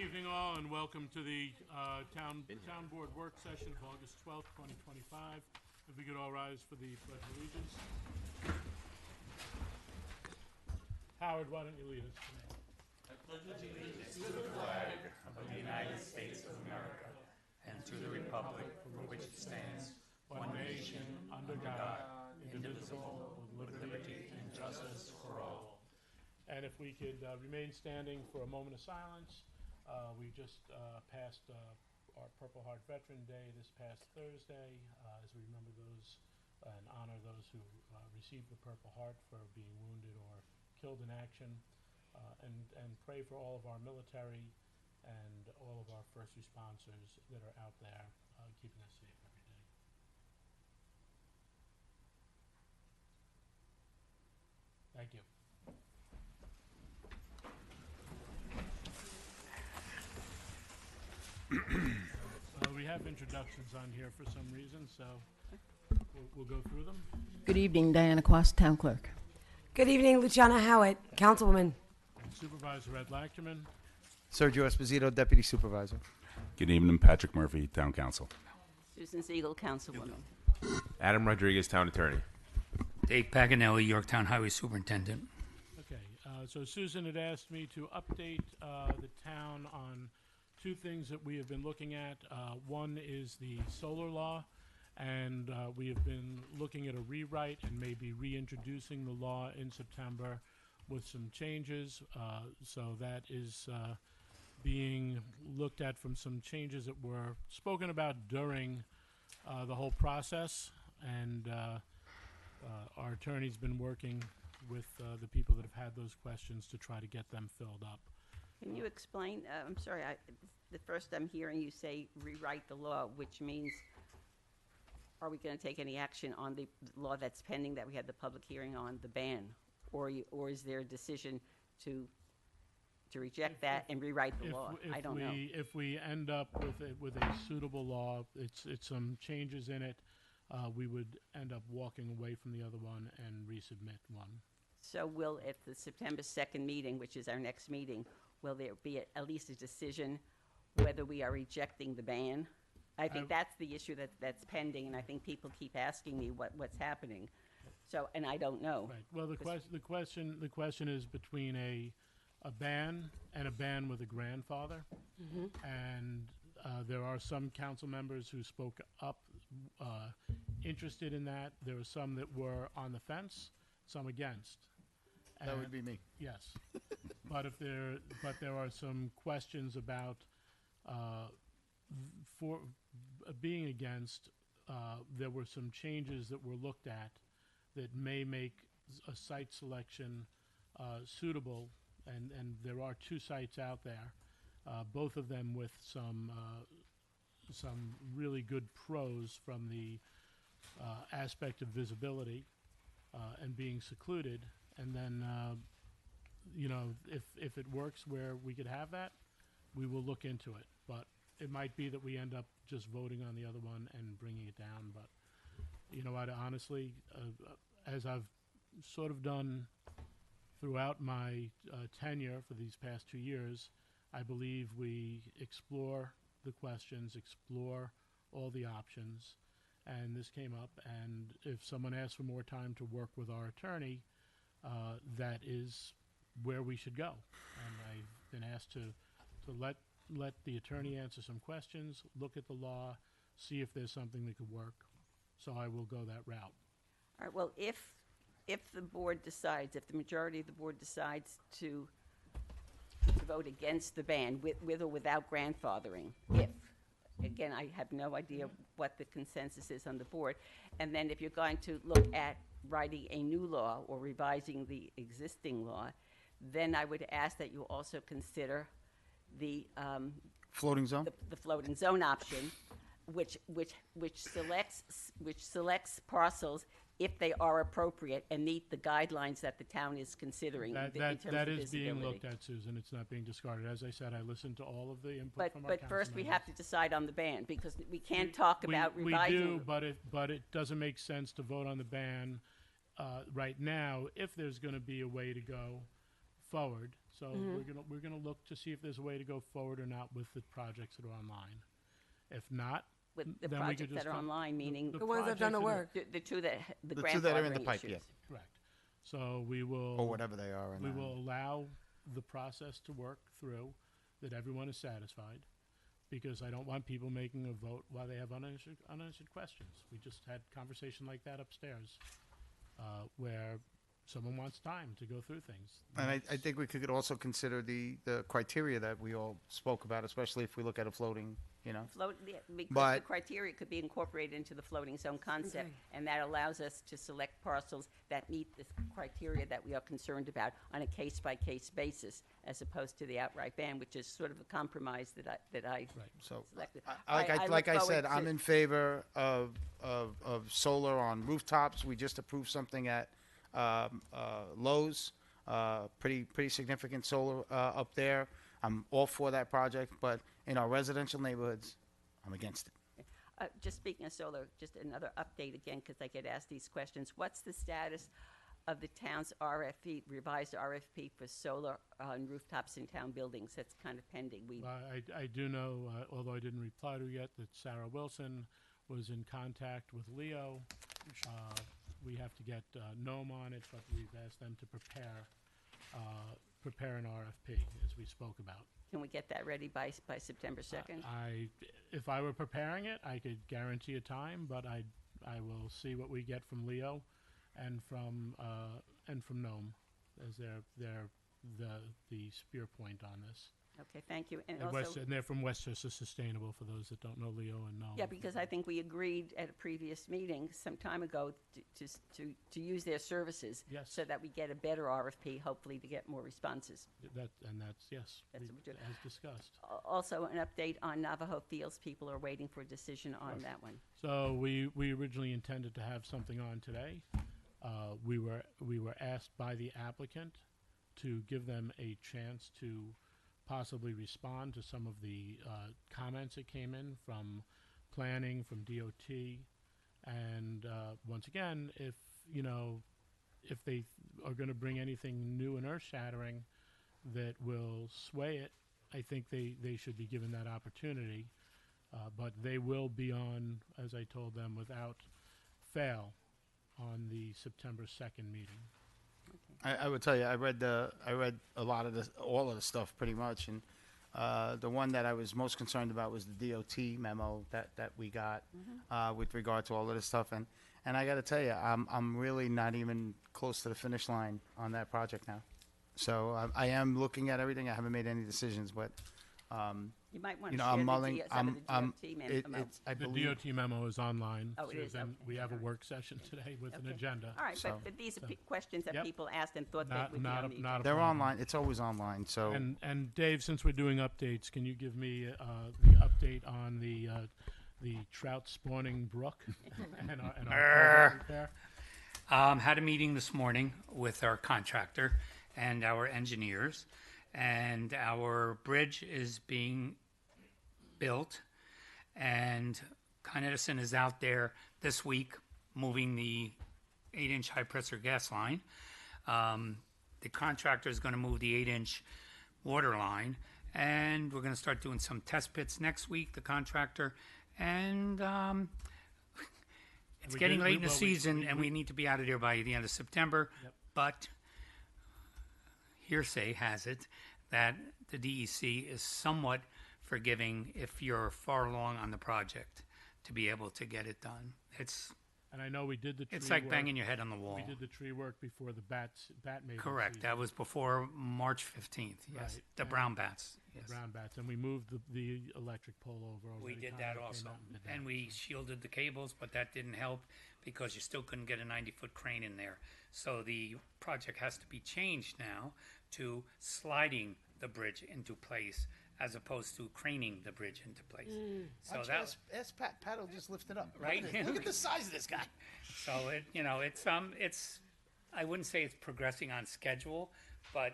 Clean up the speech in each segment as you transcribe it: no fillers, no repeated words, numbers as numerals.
evening all, and welcome to the Town Board Work Session of August 12th, 2025. If we could all rise for the Pledge of Allegiance. Howard, why don't you lead us tonight? And to the republic for which it stands, One nation, under God, indivisible, with liberty and justice for all. And if we could remain standing for a moment of silence. We just passed our Purple Heart Veteran Day this past Thursday, as we remember those and honor those who received the Purple Heart for being wounded or killed in action, and pray for all of our military and all of our first responders that are out there keeping us safe every day. Thank you. We have introductions on here for some reason, so we'll go through them. Good evening, Diana Quast, Town Clerk. Good evening, Luciana Howitt, Councilwoman. And Supervisor Ed Lachterman. Sergio Esposito, Deputy Supervisor. Good evening, Patrick Murphy, Town Council. Susan Siegel, Councilwoman. Adam Rodriguez, Town Attorney. Dave Paganelli, Yorktown Highway Superintendent. Okay, so Susan had asked me to update the town on two things that we have been looking at. One is the solar law, and we have been looking at a rewrite and maybe reintroducing the law in September with some changes. So that is being looked at from some changes that were spoken about during the whole process, and our attorney's been working with the people that have had those questions to try to get them filled up. Can you explain? I'm sorry, the first I'm hearing you say rewrite the law, which means, are we going to take any action on the law that's pending that we had the public hearing on, the ban? Or is there a decision to reject that and rewrite the law? I don't know. If we end up with a suitable law, it's some changes in it, we would end up walking away from the other one and resubmit one. So will, at the September 2nd meeting, which is our next meeting, will there be at least a decision whether we are rejecting the ban? I think that's the issue that's pending, and I think people keep asking me what's happening. So, and I don't know. Right. Well, the question is between a ban and a ban with a grandfather, and there are some council members who spoke up interested in that. There were some that were on the fence, some against. That would be me. Yes, but there are some questions about for being against. There were some changes that were looked at that may make a site selection suitable, and there are two sites out there, both of them with some really good pros from the aspect of visibility and being secluded. And then, if it works where we could have that, we will look into it. But it might be that we end up just voting on the other one and bringing it down. But, you know what, honestly, as I've sort of done throughout my tenure for these past 2 years, I believe we explore the questions, explore all the options. And this came up, and if someone asks for more time to work with our attorney, that is where we should go. And I've been asked to let the attorney answer some questions, look at the law, see if there's something that could work. So I will go that route. All right, well, if the board decides, if the majority of the board decides to vote against the ban with or without grandfathering, again, I have no idea what the consensus is on the board, and then if you're going to look at writing a new law or revising the existing law, then I would ask that you also consider the Floating zone? the floating zone option, which selects parcels if they are appropriate and meet the guidelines that the town is considering. That is being looked at, Susan. It's not being discarded. As I said, I listened to all of the input from our But council first, we members. have to decide on the ban, because we can't talk about revising. We do, but it doesn't make sense to vote on the ban right now if there's going to be a way to go forward. So we're gonna look to see if there's a way to go forward or not with the projects that are online. If not, With the then we could projects just that are come- online, meaning The ones that have done the projects work. the two that, the The two that are in the grandfathering pipe, issues. yeah. correct. So we will. Or whatever they are. We will allow the process to work through, that everyone is satisfied, because I don't want people making a vote while they have unanswered questions. We just had conversation like that upstairs, where someone wants time to go through things. And I think we could also consider the criteria that we all spoke about, especially if we look at a floating, Float, yeah, because the But- criteria could be incorporated into the floating zone concept, Okay. and that allows us to select parcels that meet the criteria that we are concerned about on a case-by-case basis, as opposed to the outright ban, which is sort of a compromise that I So, selected. like I look said, forward I'm to- in favor of solar on rooftops. We just approved something at Lowe's, pretty significant solar up there. I'm all for that project, but in our residential neighborhoods, I'm against it. Just speaking of solar, just another update again, because I get asked these questions. What's the status of the town's RFP, revised RFP for solar on rooftops in town buildings? That's kind of pending. I do know, although I didn't reply to it yet, that Sarah Wilson was in contact with Leo. We have to get NOM on it, but we've asked them to prepare an RFP, as we spoke about. Can we get that ready by September 2nd? If I were preparing it, I could guarantee a time, but I will see what we get from Leo and from NOM as the spear point on this. Okay, thank you. And And also, they're from Westchester Sustainable, for those that don't know Leo and NOM. yeah, because I think we agreed at a previous meeting some time ago to use their services. Yes. So that we get a better RFP, hopefully to get more responses. Yes, That's what we're doing. as discussed. Also, an update on Navajo Fields. People are waiting for a decision on that one. So we originally intended to have something on today. We were asked by the applicant to give them a chance to possibly respond to some of the comments that came in from planning, from DOT, and once again, if they are going to bring anything new and earth-shattering that will sway it, I think they should be given that opportunity. But they will be on, as I told them, without fail on the September 2nd meeting. I would tell you, I read a lot of all of the stuff pretty much, and the one that I was most concerned about was the DOT memo that we got with regard to all of this stuff, and I got to tell you, I'm really not even close to the finish line on that project now. So I am looking at everything. I haven't made any decisions, but You might want you to know, share I'm the mulling. some of the I'm. DOT It, memo. it's. I The believe. DOT memo is online, Oh, it is, Susan. okay, We have a all right. work session today with an Okay. agenda. All right, So- but these are questions that Yep. people asked and thought Not- they would be not on a- the not a They're problem. online. It's always online. So. And Dave, since we're doing updates, can you give me the update on the trout spawning brook and our culvert repair? Had a meeting this morning with our contractor and our engineers, and our bridge is being built, and Con Edison is out there this week moving the 8-inch high-pressure gas line. The contractor is going to move the 8-inch water line, and we're going to start doing some test pits next week, the contractor, and it's We getting did- late we- in the well, we- season, we- and we need to be out of there by the end of September. Yep. But hearsay has it that the DEC is somewhat forgiving if you're far along on the project to be able to get it done. And I know we did the tree It's like work. banging your head on the wall. We did the tree work before the bat mating Correct. season, That was before March 15th. Yes. Right. The And brown bats. the Yes. brown bats, and we moved the electric pole over. We already. did Conrad that came also. out and did that. And we shielded the cables, but that didn't help because you still couldn't get a 90-foot crane in there. So the project has to be changed now to sliding the bridge into place as opposed to craning the bridge into place. So that, ask Pat. Pat will just lift it up. Right? Look at the size of this guy. so it's I wouldn't say it's progressing on schedule, but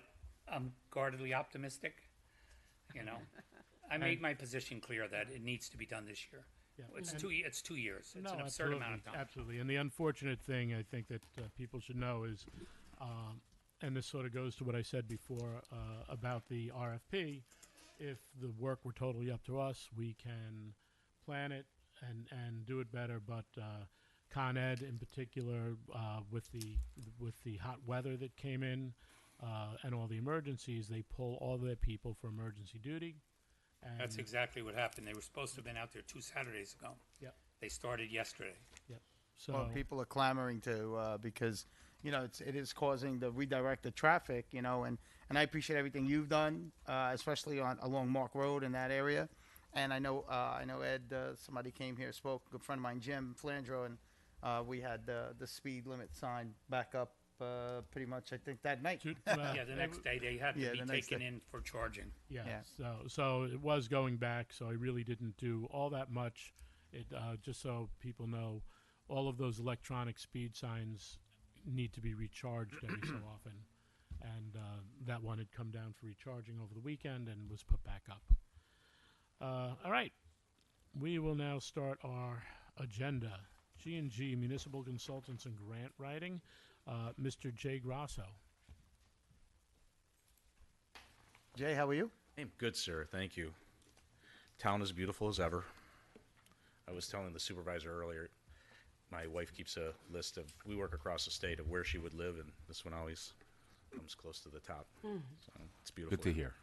I'm guardedly optimistic. I made my position clear that it needs to be done this year. Yeah. It's And- 2 It's 2 years. It's No, an absurd amount of time. Absolutely. And the unfortunate thing I think that people should know is, and this sort of goes to what I said before about the RFP. If the work were totally up to us, we can plan it and do it better. But Con Ed, in particular, with the hot weather that came in and all the emergencies, they pull all their people for emergency duty. And That's exactly what happened. They were supposed to have been out there 2 Saturdays ago. Yep. They started yesterday. Yep. So Well, people are clamoring to because it is causing the redirected traffic. And I appreciate everything you've done, especially along Mark Road in that area. And I know Ed. Somebody came here, spoke. A good friend of mine, Jim Flandro, and we had the speed limit sign back up pretty much. I think that night. Yeah, the next day they had to Yeah, be the next taken day. in for charging. yeah. Yeah. So it was going back. So I really didn't do all that much. It just so people know, all of those electronic speed signs need to be recharged every so often, and that one had come down for recharging over the weekend and was put back up. All right, we will now start our agenda. G&G Municipal Consultants and Grant Writing. Mr. Jay Grasso. Jay, how are you? I'm good, sir. Thank you. Town is beautiful as ever. I was telling the supervisor earlier, my wife keeps a list of, we work across the state, of where she would live, and this one always comes close to the top. So it's beautiful. Good to hear.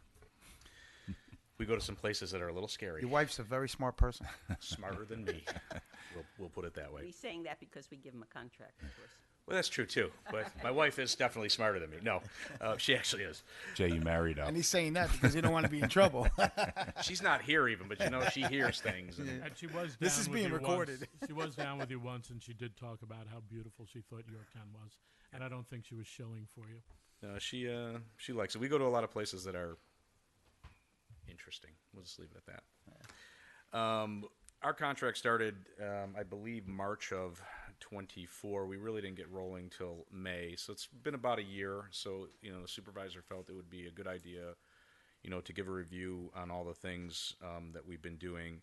We go to some places that are a little scary. Your wife's a very smart person. Smarter than me. We'll put it that way. He's saying that because we give him a contract, of course. Well, that's true, too. But my wife is definitely smarter than me. No, she actually is. Jay, you married up. And he's saying that because he don't want to be in trouble. She's not here even, but she hears things. And And she was down This is with being you recorded. Once. She was down with you once, and she did talk about how beautiful she thought Yorktown was. And I don't think she was shilling for you. No, she likes it. We go to a lot of places that are interesting. We'll just leave it at that. Our contract started, I believe, March of 24. We really didn't get rolling till May, so it's been about a year. So the supervisor felt it would be a good idea, to give a review on all the things that we've been doing.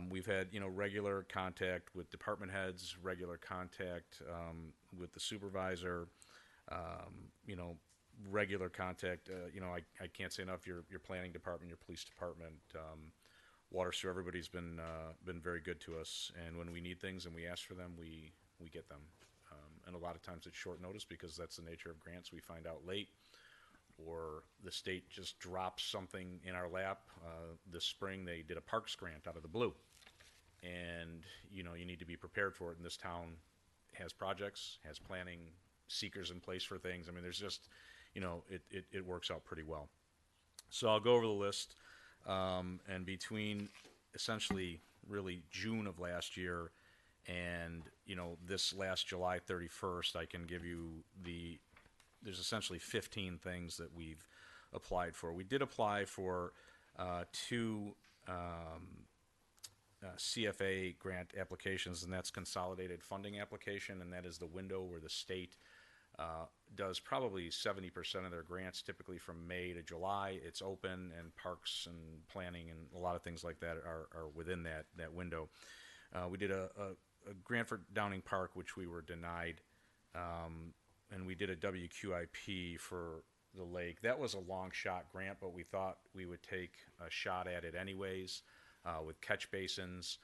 We've had regular contact with department heads, regular contact with the supervisor. Regular contact. I can't say enough. Your planning department, your police department, water sewer. Everybody's been very good to us. And when we need things and we ask for them, we get them. And a lot of times it's short notice because that's the nature of grants. We find out late, or the state just drops something in our lap. This spring they did a parks grant out of the blue, and you need to be prepared for it. And this town has projects, has planning seekers in place for things. I mean, there's just it works out pretty well. So I'll go over the list, and between essentially really June of last year and this last July 31st, I can give you there's essentially 15 things that we've applied for. We did apply for 2 CFA grant applications, and that's consolidated funding application, and that is the window where the state does probably 70% of their grants, typically from May to July. It's open, and parks and planning and a lot of things like that are within that window. We did a grant for Downing Park, which we were denied, and we did a WQIP for the lake. That was a long shot grant, but we thought we would take a shot at it anyways, with catch basins.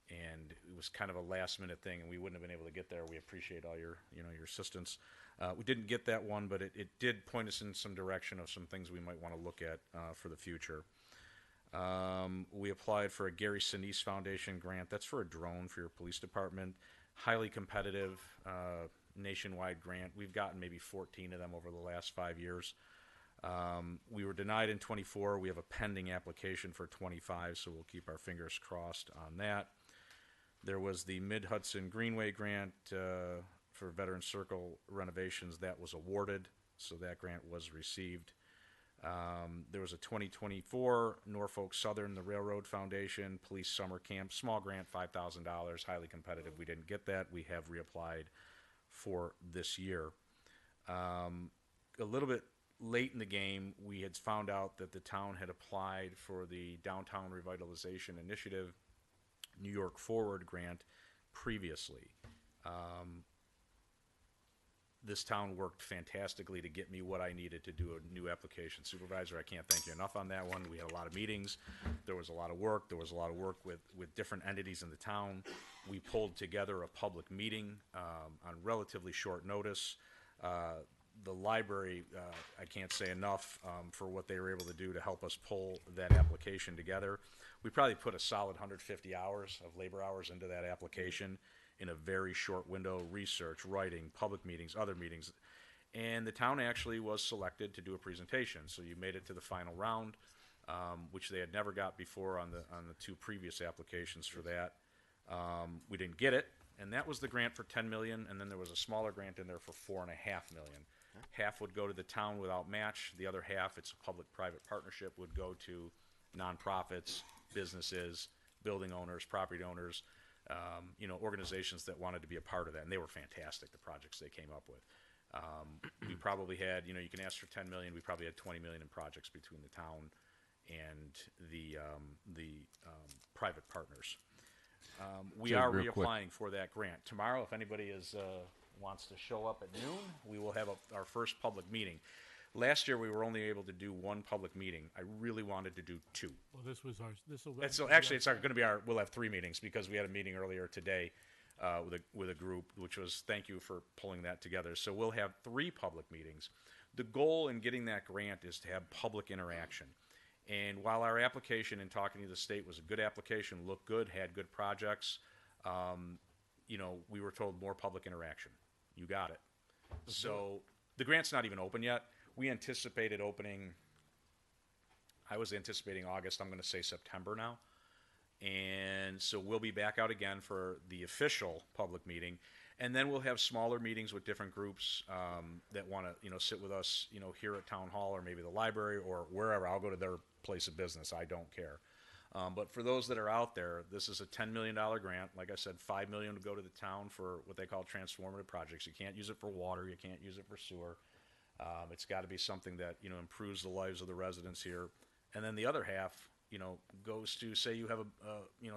And it was kind of a last minute thing, and we wouldn't have been able to get there. We appreciate all your assistance. We didn't get that one, but it did point us in some direction of some things we might want to look at for the future. We applied for a Gary Sinise Foundation grant. That's for a drone for your police department. Highly competitive nationwide grant. We've gotten maybe 14 of them over the last 5 years. We were denied in 24. We have a pending application for 25, so we'll keep our fingers crossed on that. There was the Mid-Hudson Greenway grant for Veteran Circle renovations. That was awarded, so that grant was received. There was a 2024 Norfolk Southern, the Railroad Foundation, Police Summer Camp, small grant, $5,000, highly competitive. We didn't get that. We have reapplied for this year. A little bit late in the game, we had found out that the town had applied for the Downtown Revitalization Initiative New York Forward grant previously. this town worked fantastically to get me what I needed to do a new application supervisor. I can't thank you enough on that one. We had a lot of meetings. There was a lot of work. There was a lot of work with different entities in the town. We pulled together a public meeting on relatively short notice. The library, I can't say enough for what they were able to do to help us pull that application together. We probably put a solid 150 hours of labor hours into that application in a very short window, research, writing, public meetings, other meetings. And the town actually was selected to do a presentation. So you made it to the final round, which they had never got before on the two previous applications for that. We didn't get it, and that was the grant for $10 million, and then there was a smaller grant in there for $4.5 million. Half would go to the town without match. The other half, it's a public-private partnership, would go to nonprofits, businesses, building owners, property owners, organizations that wanted to be a part of that. And they were fantastic, the projects they came up with. We probably had, you can ask for $10 million. We probably had $20 million in projects between the town and the private partners. We Jay, are real quick. reapplying for that grant. Tomorrow, if anybody wants to show up at noon, we will have our first public meeting. Last year, we were only able to do one public meeting. I really wanted to do two. Well, this will. So actually, it's going to be we'll have 3 meetings because we had a meeting earlier today with a group, which was, thank you for pulling that together. So we'll have 3 public meetings. The goal in getting that grant is to have public interaction. And while our application and talking to the state was a good application, looked good, had good projects, we were told more public interaction. You got it. So the grant's not even open yet. We anticipated opening, I was anticipating August. I'm going to say September now. And so we'll be back out again for the official public meeting. And then we'll have smaller meetings with different groups that want to, sit with us, here at Town Hall or maybe the library or wherever. I'll go to their place of business. I don't care. But for those that are out there, this is a $10 million grant. Like I said, $5 million to go to the town for what they call transformative projects. You can't use it for water. You can't use it for sewer. It's got to be something that, improves the lives of the residents here. And then the other half, goes to, say you have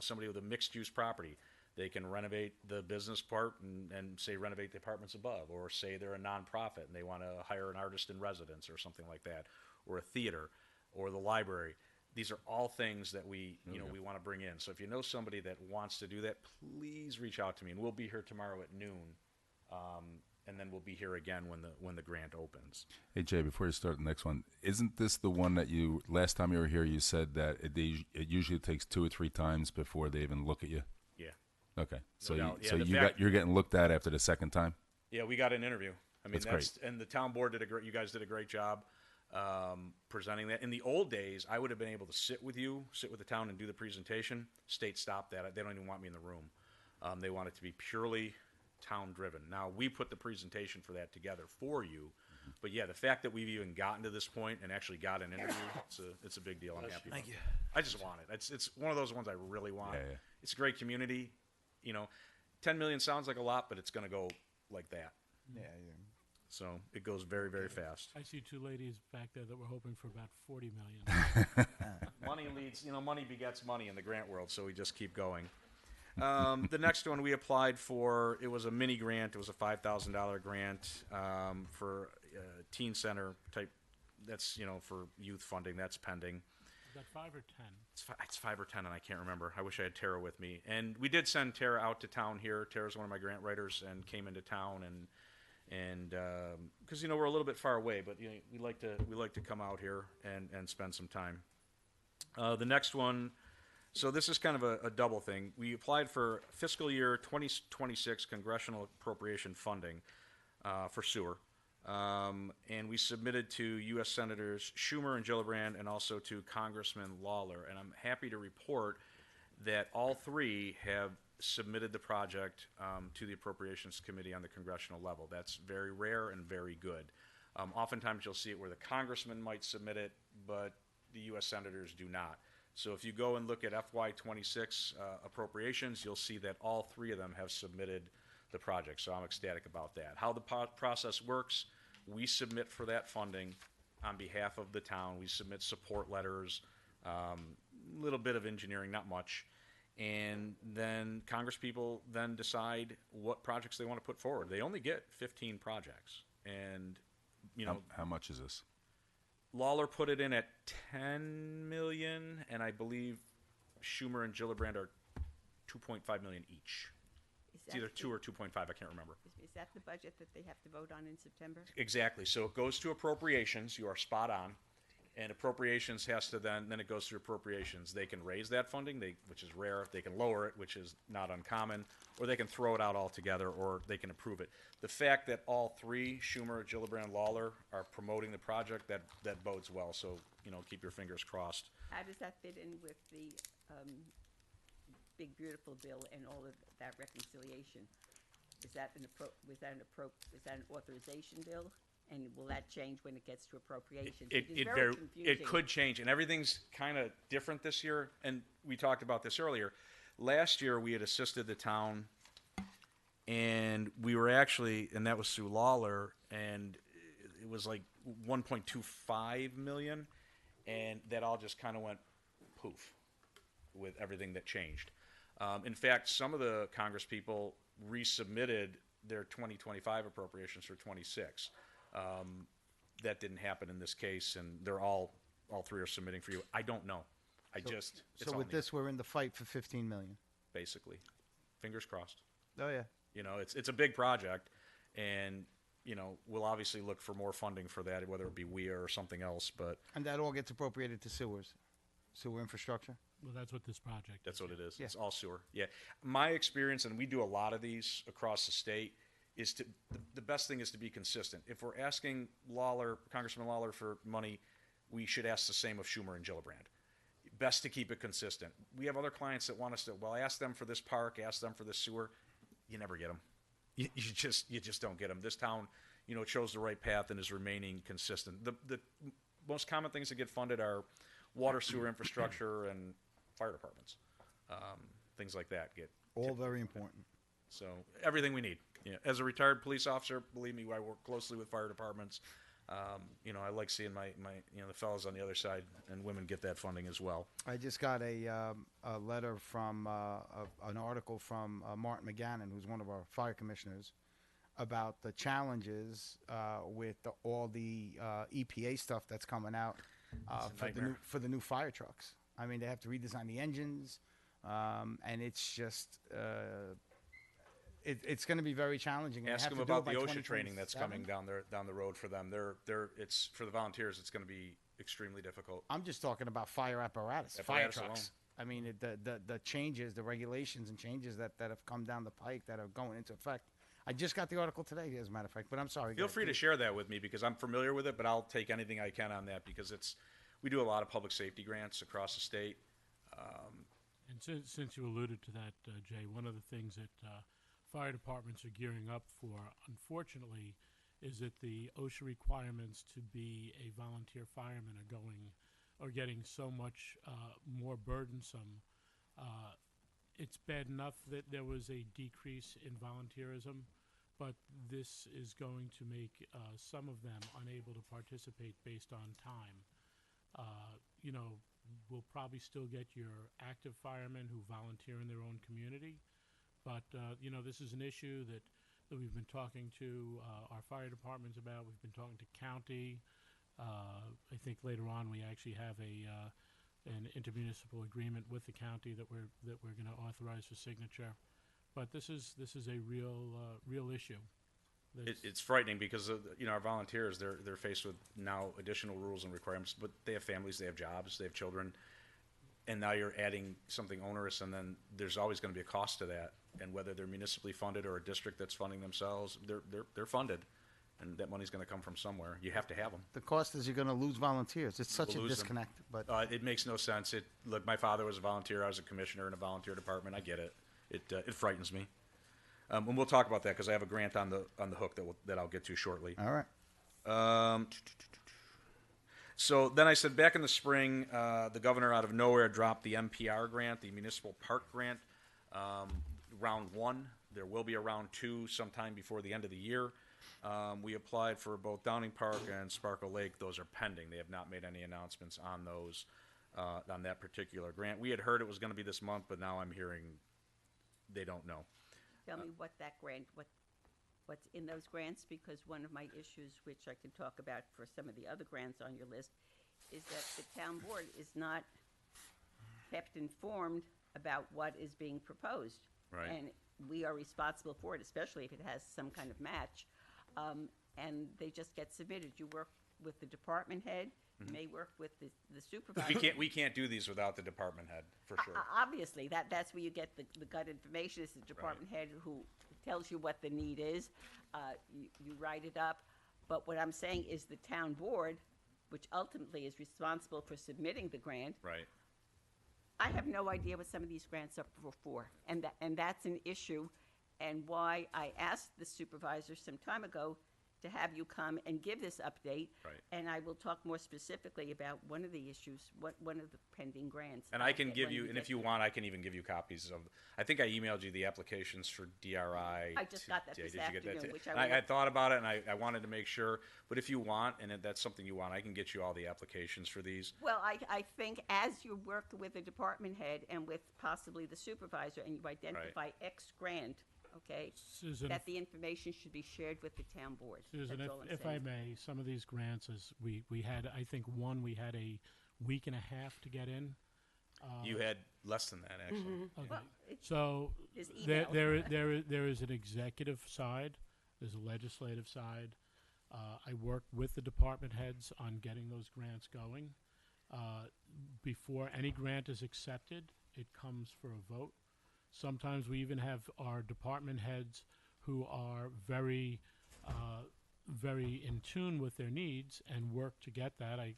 somebody with a mixed-use property. They can renovate the business part and say renovate the apartments above, or say they're a nonprofit and they want to hire an artist in residence or something like that, or a theater, or the library. These are all things that we want to bring in. So if you know somebody that wants to do that, please reach out to me, and we'll be here tomorrow at noon, and then we'll be here again when the grant opens. Hey, Jay, before you start the next one, isn't this the one that last time you were here, you said that it usually takes 2 or 3 times before they even look at you? Yeah. Okay. So, doubt. you're getting looked at after the second time? Yeah, we got an interview. I mean, That's great. And the town board you guys did a great job presenting that. In the old days, I would have been able to sit with the town and do the presentation. State stopped that. They don't even want me in the room. They want it to be purely town driven. Now, we put the presentation for that together for you. But yeah, the fact that we've even gotten to this point and actually got an interview, it's a big deal. I'm happy. Thank you. I just want it. It's one of those ones I really want. Yeah. It's a great community. 10 million sounds like a lot, but it's going to go like that. Yeah. So it goes very, very fast. I see 2 ladies back there that were hoping for about 40 million. Money leads, money begets money in the grant world, so we just keep going. The next one we applied for, it was a mini grant. It was a $5,000 grant for teen center type. That's, for youth funding. That's pending. Is that 5 or 10? It's 5 or 10, and I can't remember. I wish I had Tara with me. And we did send Tara out to town here. Tara's one of my grant writers and came into town and because we're a little bit far away, but we like to come out here and spend some time. The next one, so this is kind of a double thing. We applied for fiscal year 2026 congressional appropriation funding for sewer, and we submitted to U.S. Senators Schumer and Gillibrand, and also to Congressman Lawler. And I'm happy to report that all 3 have submitted the project to the Appropriations Committee on the congressional level. That's very rare and very good. Oftentimes you'll see it where the congressman might submit it, but the U.S. senators do not. So if you go and look at FY26 appropriations, you'll see that all 3 of them have submitted the project. So I'm ecstatic about that. How the process works, we submit for that funding on behalf of the town. We submit support letters, little bit of engineering, not much. and then Congress people then decide what projects they want to put forward. They only get 15 projects, and How much is this? Lawler put it in at 10 million, and I believe Schumer and Gillibrand are 2.5 million each. It's either 2 or 2.5. I can't remember. Is that the budget that they have to vote on in September? Exactly. So it goes to appropriations. You are spot on. And appropriations has to then it goes through appropriations. They can raise that funding, which is rare. They can lower it, which is not uncommon, or they can throw it out altogether, or they can approve it. The fact that all three, Schumer, Gillibrand, Lawler, are promoting the project, that bodes well. So, keep your fingers crossed. How does that fit in with the big beautiful bill and all of that reconciliation? Is that an authorization bill? And will that change when it gets to appropriations? It could change, and everything's kind of different this year. And we talked about this earlier. Last year, we had assisted the town, and we were actually, and that was through Lawler, and it was like 1.25 million, and that all just kind of went poof with everything that changed. In fact, some of the Congress people resubmitted their 2025 appropriations for 26. That didn't happen in this case, and they're all three are submitting for you. I don't know. It's So all with new, this, we're in the fight for 15 million. basically. Fingers crossed. Oh, yeah. It's a big project, and we'll obviously look for more funding for that, whether it be WIA or something else. But And that all gets appropriated to sewer infrastructure? Well, that's what this project that's what it is. Yeah. It's all sewer. Yeah. My experience, and we do a lot of these across the state, is the best thing is to be consistent. If we're asking Congressman Lawler for money, we should ask the same of Schumer and Gillibrand. Best to keep it consistent. We have other clients that want us to, ask them for this park, ask them for this sewer. You never get them. You just don't get them. This town, chose the right path and is remaining consistent. The most common things that get funded are water, sewer infrastructure, and fire departments. Things like that get All very important. so everything we need. As a retired police officer, believe me, I work closely with fire departments. I like seeing my the fellows on the other side and women get that funding as well. I just got a letter from an article from Martin McGannon, who's one of our fire commissioners, about the challenges with all the EPA stuff that's coming out for the new fire trucks. I mean, they have to redesign the engines, and it's just it's going to be very challenging. Ask them about the OSHA training that's coming down the road for them. It's for the volunteers. It's going to be extremely difficult. I'm just talking about fire apparatus fire trucks. I mean, the changes, the regulations and changes that have come down the pike that are going into effect. I just got the article today, as a matter of fact, but I'm sorry. Feel free to share that with me because I'm familiar with it, but I'll take anything I can on that because we do a lot of public safety grants across the state. And since you alluded to that, Jay, one of the things that fire departments are gearing up for, unfortunately, is that the OSHA requirements to be a volunteer fireman are getting so much more burdensome. It's bad enough that there was a decrease in volunteerism, but this is going to make some of them unable to participate based on time. We'll probably still get your active firemen who volunteer in their own community, but this is an issue that we've been talking to our fire departments about. We've been talking to county. I think later on we actually have an intermunicipal agreement with the county that we're going to authorize for signature. But this is a real issue. It's frightening because our volunteers they're faced with now additional rules and requirements, but they have families, they have jobs, they have children, and now you're adding something onerous, and then there's always going to be a cost to that. And whether they're municipally funded or a district that's funding themselves, they're funded, and that money's going to come from somewhere. You have to have them. The cost is you're going to lose volunteers. It's such We'll a lose them. disconnect. But It makes no sense. Look, my father was a volunteer. I was a commissioner in a volunteer department. I get it. It frightens me. And we'll talk about that because I have a grant on the hook that I'll get to shortly. all right. So then I said back in the spring, the governor out of nowhere dropped the MPR grant, the municipal park grant, round 1. There will be a round 2 sometime before the end of the year. We applied for both Downing Park and Sparkle Lake. Those are pending. They have not made any announcements on those. on that particular grant. We had heard it was going to be this month, but now I'm hearing they don't know. Tell me what that grant, what's in those grants, because one of my issues, which I can talk about for some of the other grants on your list, is that the town board is not kept informed about what is being proposed. Right. And we are responsible for it, especially if it has some kind of match. And they just get submitted. You work with the department head, you may work with the supervisor. We can't do these without the department head, for sure. Obviously, that's where you get the gut information, is the department head who tells you what the need is. You write it up. But what I'm saying is the town board, which ultimately is responsible for submitting the grant, Right. I have no idea what some of these grants are for. And that's an issue, and why I asked the supervisor some time ago to have you come and give this update. Right. And I will talk more specifically about one of the issues, one of the pending grants. And I can When give we you, get and if to you it. want, I can even give you copies of, I think I emailed you the applications for DRI. I just got that Yeah, this did you get that afternoon, too? which I And will- I thought about it, and I wanted to make sure, but if you want, and if that's something you want, I can get you all the applications for these. Well, I think as you work with the department head and with possibly the supervisor, and you identify X grant, okay, Susan, that the information should be shared with the town board. Susan, That's all I'm if I saying. may, some of these grants, is we had, I think we had a week and a half to get in. You had less than that, actually. Okay. Well, it- So There's there, email. there is an executive side, there's a legislative side. I worked with the department heads on getting those grants going. Before any grant is accepted, it comes for a vote. Sometimes we even have our department heads who are very, very in tune with their needs and work to get that. I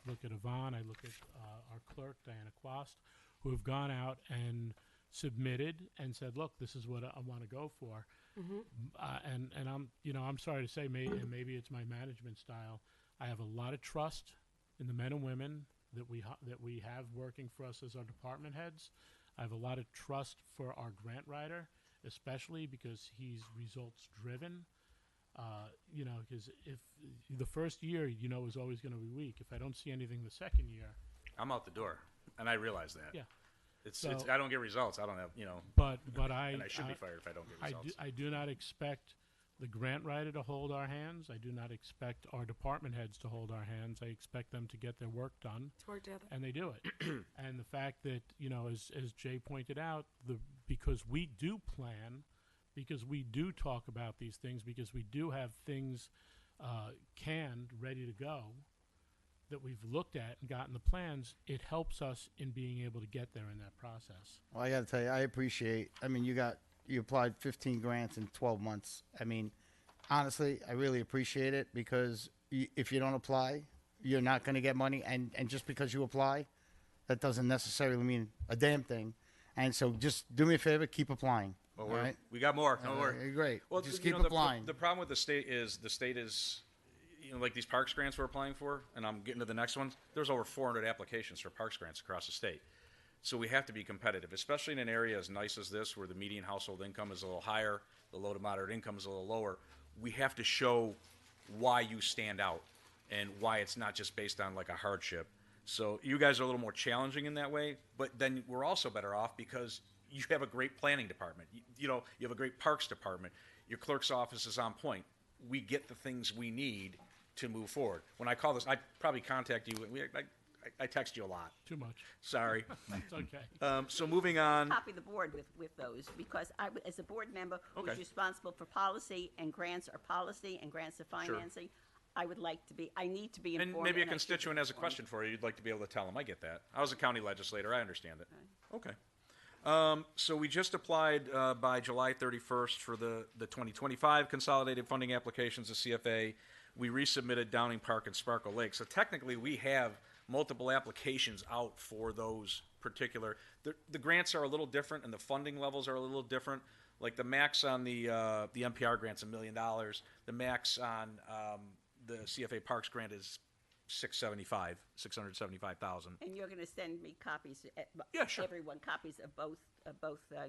look at Yvonne, I look at our clerk, Diana Quast, who have gone out and submitted and said, look, this is what I want to go for. And I'm sorry to say, and maybe it's my management style, I have a lot of trust in the men and women that we have working for us as our department heads. I have a lot of trust for our grant writer, especially because he's results driven. Because if the first year, is always going to be weak. If I don't see anything the second year, I'm out the door, and I realize that. yeah. It's, So- I don't get results. I don't have, But and I should be fired if I don't get results. I do not expect the grant writer to hold our hands. I do not expect our department heads to hold our hands. I expect them to get their work done, To work together. and they do it. And the fact that, as Jay pointed out, because we do plan, because we do talk about these things, because we do have things canned, ready to go, that we've looked at and gotten the plans, it helps us in being able to get there in that process. Well, I got to tell you, I appreciate. I mean, you applied 15 grants in 12 months. I mean, honestly, I really appreciate it because if you don't apply, you're not going to get money. And just because you apply, that doesn't necessarily mean a damn thing. And so just do me a favor, keep applying. Well, all right? we got more. Don't worry. Great. Well, just you keep know, applying. The problem with the state is, like these parks grants we're applying for, and I'm getting to the next one. There's over 400 applications for parks grants across the state. So we have to be competitive, especially in an area as nice as this, where the median household income is a little higher, the low to moderate income is a little lower. We have to show why you stand out and why it's not just based on like a hardship. So you guys are a little more challenging in that way, but then we're also better off because you have a great planning department. You have a great parks department. Your clerk's office is on point. We get the things we need to move forward. When I call this, I probably contact you. I text you a lot. Too much. Sorry. It's okay. So moving on. Copy the board with those, because as a board member who's Okay. responsible for policy, and grants are policy and grants are financing, I need to be informed. And maybe a and I should be constituent has a informed. question for you. You'd like to be able to tell them. I get that. I was a county legislator. I understand it. Okay. So we just applied by July 31st for the 2025 consolidated funding applications of CFA. We resubmitted Downing Park and Sparkle Lake. So technically, we have multiple applications out for those particular. The grants are a little different, and the funding levels are a little different. Like the max on the NPR grant's $1 million. The max on the CFA Parks grant is $675,000. And you're going to send me copies, Yeah, sure. everyone, copies of both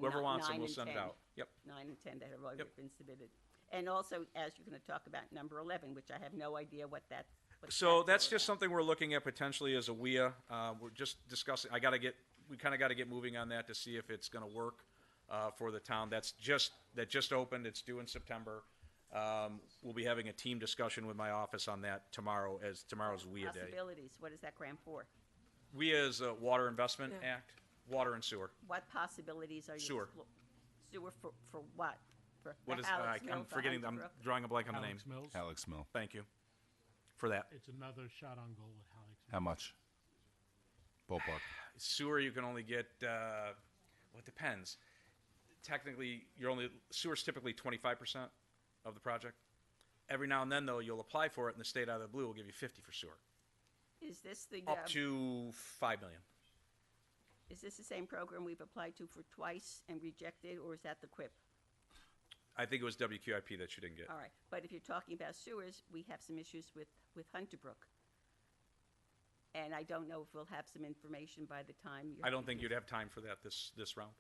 Whoever wants them, 9 we'll and send 10. it out. Yep. 9 and 10 that have already Yep. been submitted. And also, as you're going to talk about number 11, which I have no idea what that's So that's just something we're looking at potentially as a WIA. We're just discussing, we kind of got to get moving on that to see if it's going to work for the town. That just opened. It's due in September. We'll be having a team discussion with my office on that tomorrow, as tomorrow's WIA day. Possibilities, what is that grant for? WIA is a Water Investment Act, water and sewer. What possibilities are you? Sewer. Sewer for what? For What the is, Alex Mill, I'm for forgetting, I'm Hunterbrook? drawing a blank on the name. Alex Mills. Alex Mill. Thank you for that. It's another shot on goal with Alex. How much? Ballpark. Sewer, you can only get, well, it depends. Technically, sewer's typically 25% of the project. Every now and then, though, you'll apply for it, and the state out of the blue will give you 50 for sewer. Is this the, Up to 5 million. is this the same program we've applied to for twice and rejected, or is that the QUIP? I think it was WQIP that you didn't get. All right, but if you're talking about sewers, we have some issues with Hunterbrook. And I don't know if we'll have some information by the time you're. I don't think you'd have time for that this round.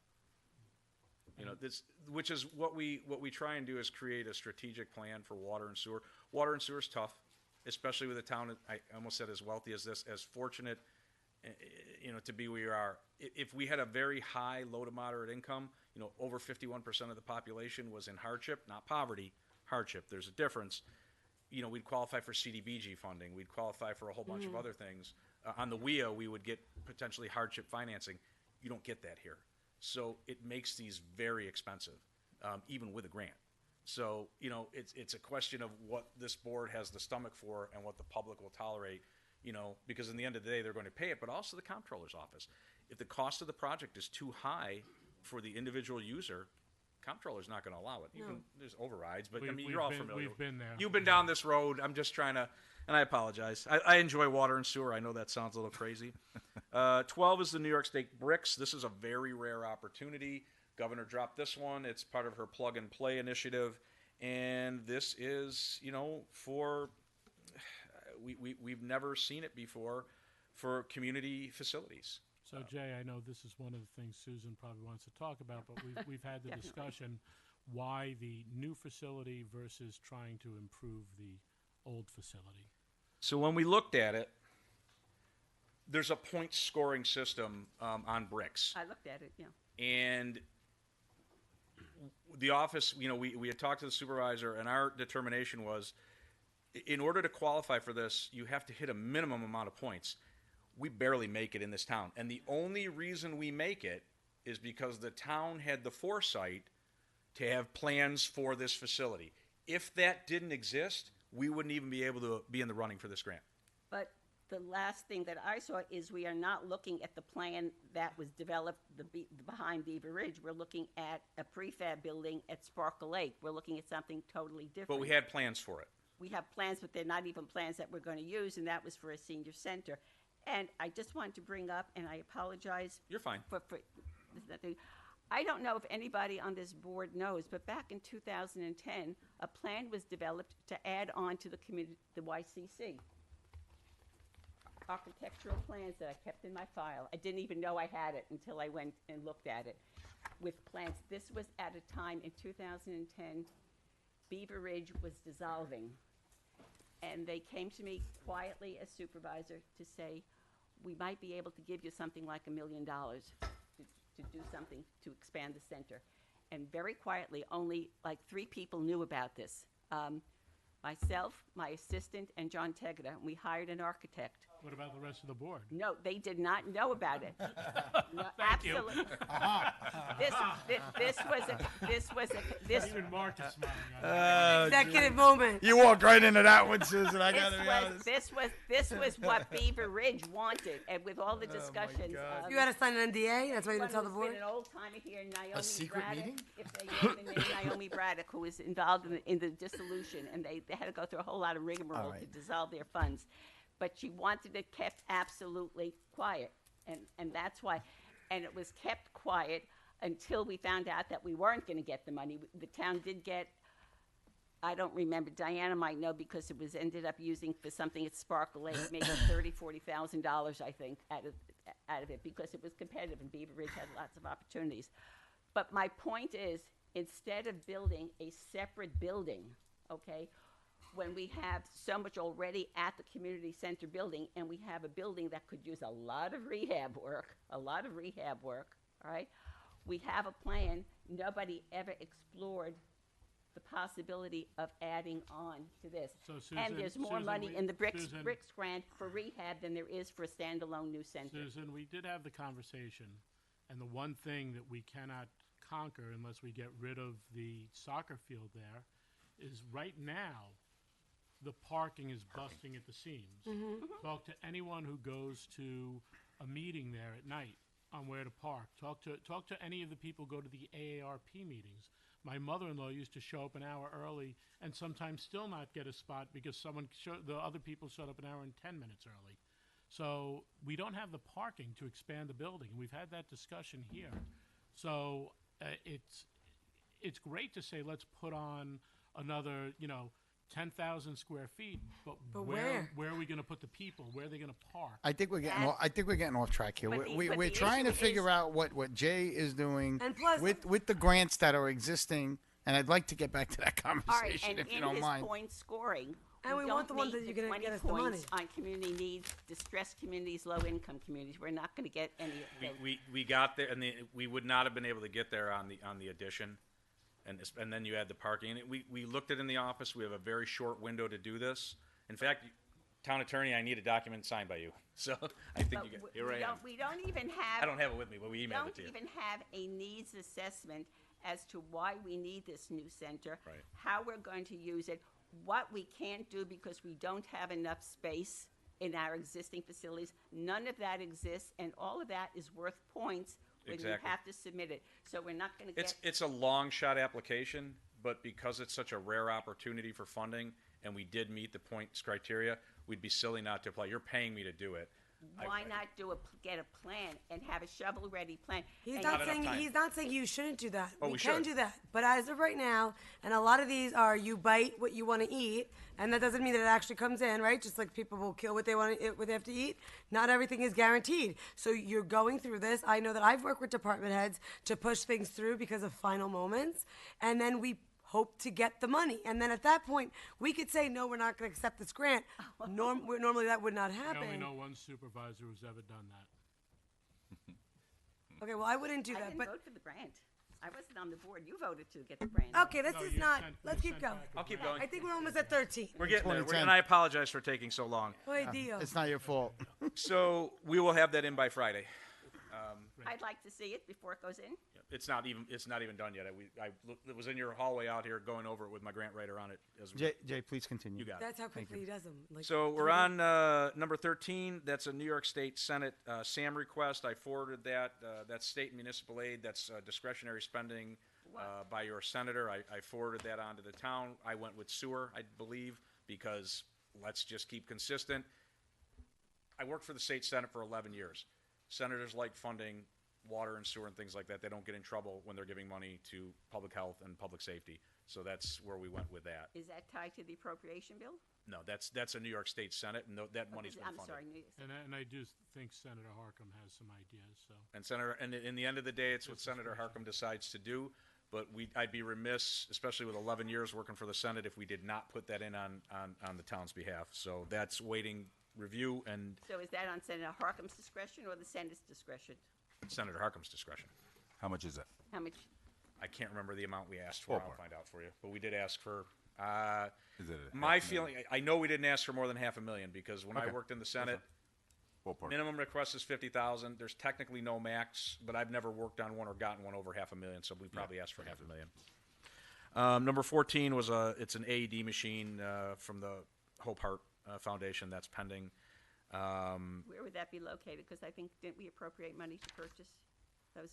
You know, which is what we try and do is create a strategic plan for water and sewer. Water and sewer is tough, especially with a town, I almost said as wealthy as this, as fortunate, to be where you are. If we had a very high, low to moderate income, over 51% of the population was in hardship, not poverty, hardship. There's a difference. We'd qualify for CDBG funding. We'd qualify for a whole bunch of other things. On the WIA, we would get potentially hardship financing. You don't get that here. So it makes these very expensive, even with a grant. So, it's a question of what this board has the stomach for and what the public will tolerate, because in the end of the day, they're going to pay it, but also the comptroller's office. If the cost of the project is too high for the individual user, comptroller's not going to allow it. There's overrides, but you're all familiar. We've been there. You've been down this road. I'm just trying to, and I apologize. I enjoy water and sewer. I know that sounds a little crazy. 12 is the New York State bricks. This is a very rare opportunity. Governor dropped this one. It's part of her plug and play initiative. And this is, we've never seen it before for community facilities. So Jay, I know this is one of the things Susan probably wants to talk about, but we've had the discussion why the new facility versus trying to improve the old facility. So when we looked at it, there's a point scoring system on bricks. I looked at it, yeah. And the office, we had talked to the supervisor, and our determination was, in order to qualify for this, you have to hit a minimum amount of points. We barely make it in this town. And the only reason we make it is because the town had the foresight to have plans for this facility. If that didn't exist, we wouldn't even be able to be in the running for this grant. But the last thing that I saw is we are not looking at the plan that was developed behind Beaver Ridge. We're looking at a prefab building at Sparkle Lake. We're looking at something totally different. But we had plans for it. We have plans, but they're not even plans that we're going to use, and that was for a senior center. And I just wanted to bring up, and I apologize. You're fine. For I don't know if anybody on this board knows, but back in 2010, a plan was developed to add on to the YCC. Architectural plans that I kept in my file. I didn't even know I had it until I went and looked at it with plans. This was at a time in 2010, Beaver Ridge was dissolving. And they came to me quietly as supervisor to say, we might be able to give you something like $1 million to do something to expand the center. And very quietly, only like 3 people knew about this. Myself, my assistant, and John Tegeda. We hired an architect. What about the rest of the board? No, they did not know about it. No, absolutely. Even Mark is smiling on that. Executive moment. You walked right into that one, Susan. I gotta be honest. This was what Beaver Ridge wanted, and with all the discussions. You had to sign an NDA? That's why you didn't tell the board? Been an old timer here, Naomi secret Braddock, meeting? If they know the name Naomi Braddock, who was involved in the dissolution, and they had to go through a whole lot of rigmarole to dissolve their funds. But she wanted it kept absolutely quiet, and that's why. And it was kept quiet until we found out that we weren't going to get the money. The town did get, I don't remember, Diana might know because it was ended up using for something at Sparkle Lake, maybe $30,000-$40,000, I think, out of it, because it was competitive, and Beaver Ridge had lots of opportunities. But my point is, instead of building a separate building, okay, when we have so much already at the community center building, and we have a building that could use a lot of rehab work, all right? We have a plan. Nobody ever explored the possibility of adding on to this. So, Susan- And there's more Susan, money we- in the Susan- BRICS grant for rehab than there is for a standalone new center. Susan, we did have the conversation, and the one thing that we cannot conquer unless we get rid of the soccer field there is right now, the parking is busting at the seams. Talk to anyone who goes to a meeting there at night on where to park. Talk to any of the people who go to the AARP meetings. My mother-in-law used to show up an hour early and sometimes still not get a spot because the other people showed up an hour and 10 minutes early. So we don't have the parking to expand the building. We've had that discussion here. So it's great to say let's put on another 10,000 square feet, but where? are we going to put the people? Where are they going to park? I think we're getting. That- I think we're getting off track here. But We're the trying to issue figure is- out what Jay is doing And plus- with the grants that are existing, and I'd like to get back to that All right, conversation and if you in don't his mind. point scoring, And we don't want the ones meet that you're the gonna 20 get us the points money. on community needs, distressed communities, low-income communities. We're not going to get any of those. We got there, and we would not have been able to get there on the addition, and then you add the parking. And we looked at it in the office. We have a very short window to do this. In fact, town attorney, I need a document signed by you. So I think But you get. w- Here we I don't- am. We don't even have. I don't have it with me, but we emailed it Don't to you. even have a needs assessment as to why we need this new center. Right. How we're going to use it, what we can't do because we don't have enough space in our existing facilities. None of that exists, and all of that is worth points when you Exactly. have to submit it. So we're not going to get. It's a long shot application, but because it's such a rare opportunity for funding, and we did meet the points criteria, we'd be silly not to apply. You're paying me to do it. Why not get a plan and have a shovel-ready plan? He's And not enough saying time. he's not saying you shouldn't do that. Oh, we we can should. do that, but as of right now, and a lot of these are you bite what you want to eat, and that doesn't mean that it actually comes in, right? Just like people will kill what they want to, what they have to eat. Not everything is guaranteed. So you're going through this. I know that I've worked with department heads to push things through because of final moments, and then we hope to get the money. And then at that point, we could say, no, we're not going to accept this grant. Normally that would not I happen. only know one supervisor who's ever done that. Okay, well, I wouldn't do I that. didn't But vote for the grant. I wasn't on the board. You voted to get the grant. okay, this No, is you not. sent- Let's you keep sent going. back a I'll keep grant. going. I think we're almost at 13. We're getting there, 2010. and I apologize for taking so long. Oy, Dio. It's not your fault. So we will have that in by Friday. I'd like to see it before it goes in. It's not even done yet. It was in your hallway out here going over it with my grant writer on it. Jay, please continue. You got it. That's how quickly he does them. Like, So we're on number 13. That's a New York State Senate SAM request. I forwarded that. That's state and municipal aid. That's discretionary spending by your senator. I forwarded that on to the town. I went with sewer, I believe, because let's just keep consistent. I worked for the state Senate for 11 years. Senators like funding water and sewer and things like that. They don't get in trouble when they're giving money to public health and public safety. So that's where we went with that. Is that tied to the appropriation bill? No, that's a New York State Senate, and that money's been I'm funded. sorry. And I do think Senator Harkam has some ideas, so. And in the end of the day, it's what Senator Harkam decides to do. But I'd be remiss, especially with 11 years working for the Senate, if we did not put that in on the town's behalf. So that's waiting review and So is that on Senator Harkin's discretion or the Senate's discretion? Senator Harkam's discretion. How much is that? How much? I can't remember the amount we asked for. I'll Ballpark. find out for you. But we did ask for. Is it a My half feeling, million? I know we didn't ask for more than $500,000 because when I Okay. worked in the Senate, Ballpark. minimum request is 50,000. There's technically no max, but I've never worked on one or gotten one over $500,000, so we probably asked for $500,000. Number 14 was it's an AED machine from the Hope Heart Foundation that's pending. Where would that be located? Because I think, didn't we appropriate money to purchase those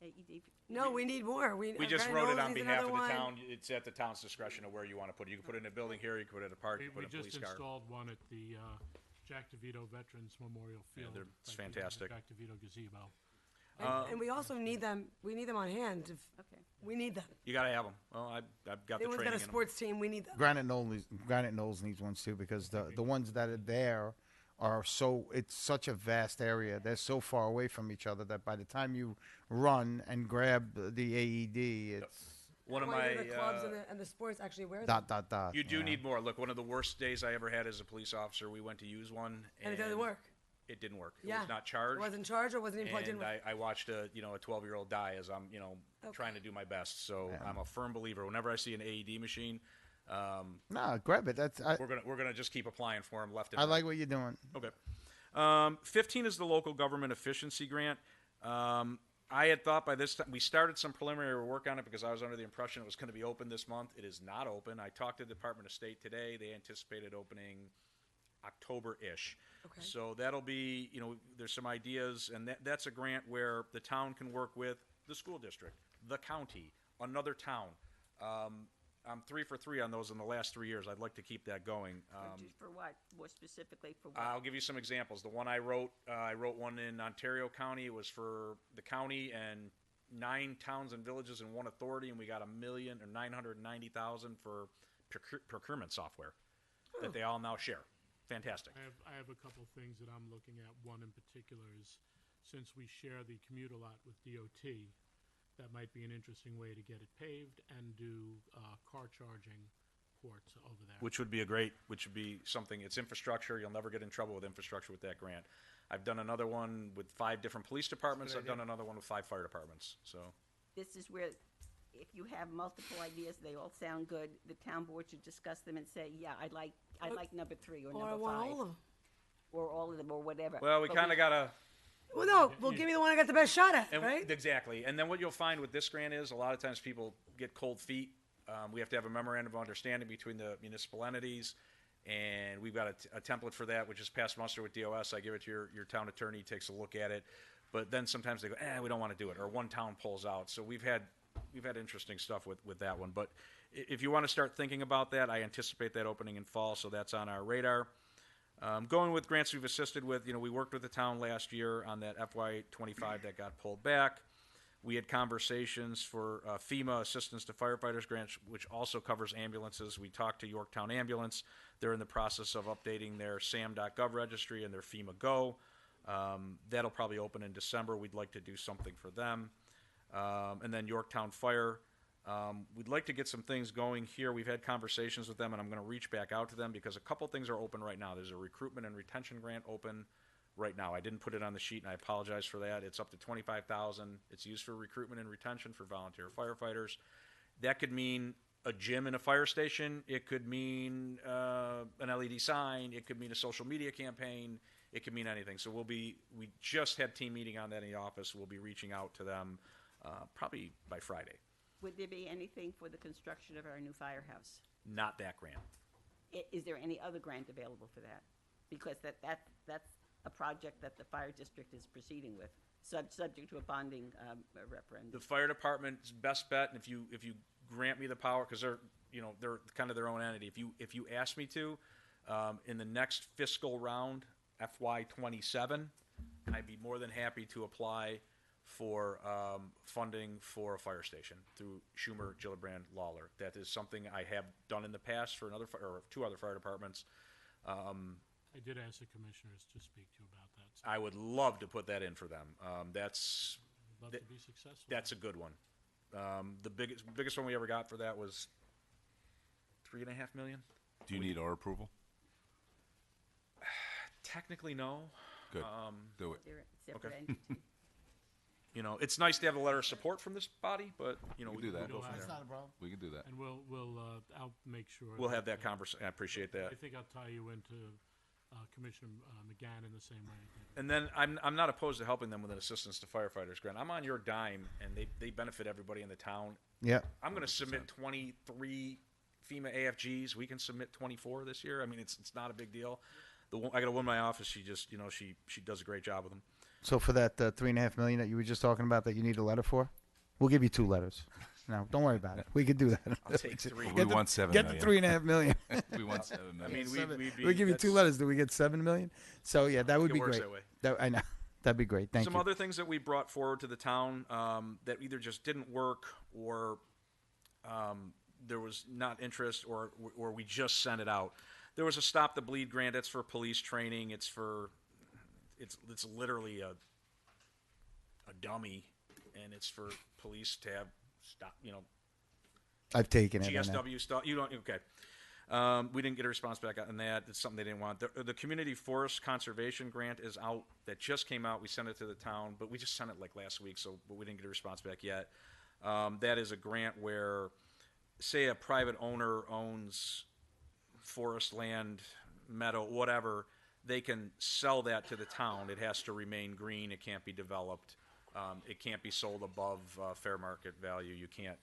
AED? no, we need more. We just wrote it on needs behalf of another the one. town. It's at the town's discretion of where you want to put it. You can put it in a building here. You can put it at a park. You can We put it in a just police car. installed one at the Jack DeVito Veterans Memorial Field. it's right behind the fantastic. Jack DeVito gazebo. And we also need them. We need them on hand. Okay. We need them. You got to have them. Well, I've got the Anyone's training got a in 'em. sports team. We need them. Granite Knolls needs ones too because the ones that are there are it's such a vast area. They're so far away from each other that by the time you run and grab the AED, it's One of Why my, do the clubs and the sports actually wear them? Dot, dot, dot. you do yeah. need more. Look, one of the worst days I ever had as a police officer, we went to use one. And it doesn't work. It didn't work. It Yeah. was not charged. It wasn't charged or wasn't even plugged in. And I watched a 12-year-old die as I'm trying to do my best. So I'm a firm believer. Whenever I see an AED machine, No, grab it. we're gonna just keep applying for them left and I right. like what you're doing. Okay. 15 is the local government efficiency grant. I had thought by this time we started some preliminary work on it because I was under the impression it was going to be open this month. It is not open. I talked to the Department of State today. They anticipated opening October-ish. Okay. So that'll be, there's some ideas, and that's a grant where the town can work with the school district, the county, another town. I'm 3 for 3 on those in the last 3 years. I'd like to keep that going. For what? More specifically for what? I'll give you some examples. The one I wrote one in Ontario County. It was for the county and 9 towns and villages and 1 authority, and we got $1,990,000 for procurement software that they all now share. Fantastic. I have a couple things that I'm looking at. One in particular is, since we share the commuter lot with DOT, that might be an interesting way to get it paved and do car charging ports over there. Which would be something, it's infrastructure. You'll never get in trouble with infrastructure with that grant. I've done another one with 5 different police departments. I've done another one with 5 fire departments. So This is where, if you have multiple ideas, they all sound good, the town board should discuss them and say, yeah, I like number 3 or Or I number want 5. all of them. Or all of them, or whatever. well, we But kind of got to. Well, no. Well, give me the one I got the best shot at, And right? Exactly. And then what you'll find with this grant is a lot of times people get cold feet. We have to have a memorandum of understanding between the municipal entities, and we've got a template for that, which is passed muster with DOS. I give it to your town attorney, he takes a look at it. But then sometimes they go, we don't want to do it, or one town pulls out. So we've had interesting stuff with that one. But if you want to start thinking about that, I anticipate that opening in fall, so that's on our radar. Going with grants we've assisted with, we worked with the town last year on that FY25 that got pulled back. We had conversations for FEMA Assistance to Firefighters grants, which also covers ambulances. We talked to Yorktown Ambulance. They're in the process of updating their SAM.gov registry and their FEMA Go. That'll probably open in December. We'd like to do something for them. And then Yorktown Fire. We'd like to get some things going here. We've had conversations with them, and I'm going to reach back out to them because a couple things are open right now. There's a recruitment and retention grant open right now. I didn't put it on the sheet, and I apologize for that. It's up to $25,000. It's used for recruitment and retention for volunteer firefighters. That could mean a gym in a fire station. It could mean an LED sign. It could mean a social media campaign. It could mean anything. So we just had team meeting on that in the office. We'll be reaching out to them probably by Friday. would there be anything for the construction of our new firehouse? Not that grant. Is there any other grant available for that? Because that's a project that the fire district is proceeding with, subject to a bonding referendum. The fire department's best bet, and if you grant me the power, because they're kind of their own entity. If you ask me to, in the next fiscal round, FY27, I'd be more than happy to apply for funding for a fire station through Schumer, Gillibrand, Lawler. That is something I have done in the past for two other fire departments. I did ask the commissioners to speak to you about that. So I would love to put that in for them. That's I'd love to be successful. That's a good one. The biggest one we ever got for that was $3.5 million. Do you need our approval? Technically, no. Good. Do it. Separate Okay. entity. It's nice to have a letter of support from this body, but we can do that. We'll go from That's there. Not a problem. We can do that. And I'll make sure. We'll have that conversation. I appreciate that. I think I'll tie you into Commissioner McGann in the same way. And then I'm not opposed to helping them with an assistance to firefighters grant. I'm on your dime, and they benefit everybody in the town. Yeah. I'm going to submit 23 FEMA AFGs. We can submit 24 this year. I mean, it's not a big deal. I got a woman in my office. She just she does a great job with them. So for that $3.5 million that you were just talking about that you need a letter for, we'll give you 2 letters. No, don't worry about it. We could do that. I'll take 3. We want $7 Get million. the $3.5 million. We want $7 I million. mean, We give you 2 letters. Do we get $7 million? So yeah, that would It be works great. that way. I know. That'd be great. Thank Some you. other things that we brought forward to the town that either just didn't work or there was not interest or we just sent it out. There was a Stop the Bleed grant. That's for police training. It's literally a dummy, and it's for police to have I've taken it. I know. GSW stuff. You don't. Okay. We didn't get a response back on that. It's something they didn't want. The community forest conservation grant is out. That just came out. We sent it to the town, but we just sent it like last week, but we didn't get a response back yet. That is a grant where, say, a private owner owns forest land, meadow, whatever. They can sell that to the town. It has to remain green. It can't be developed. It can't be sold above fair market value. You can't,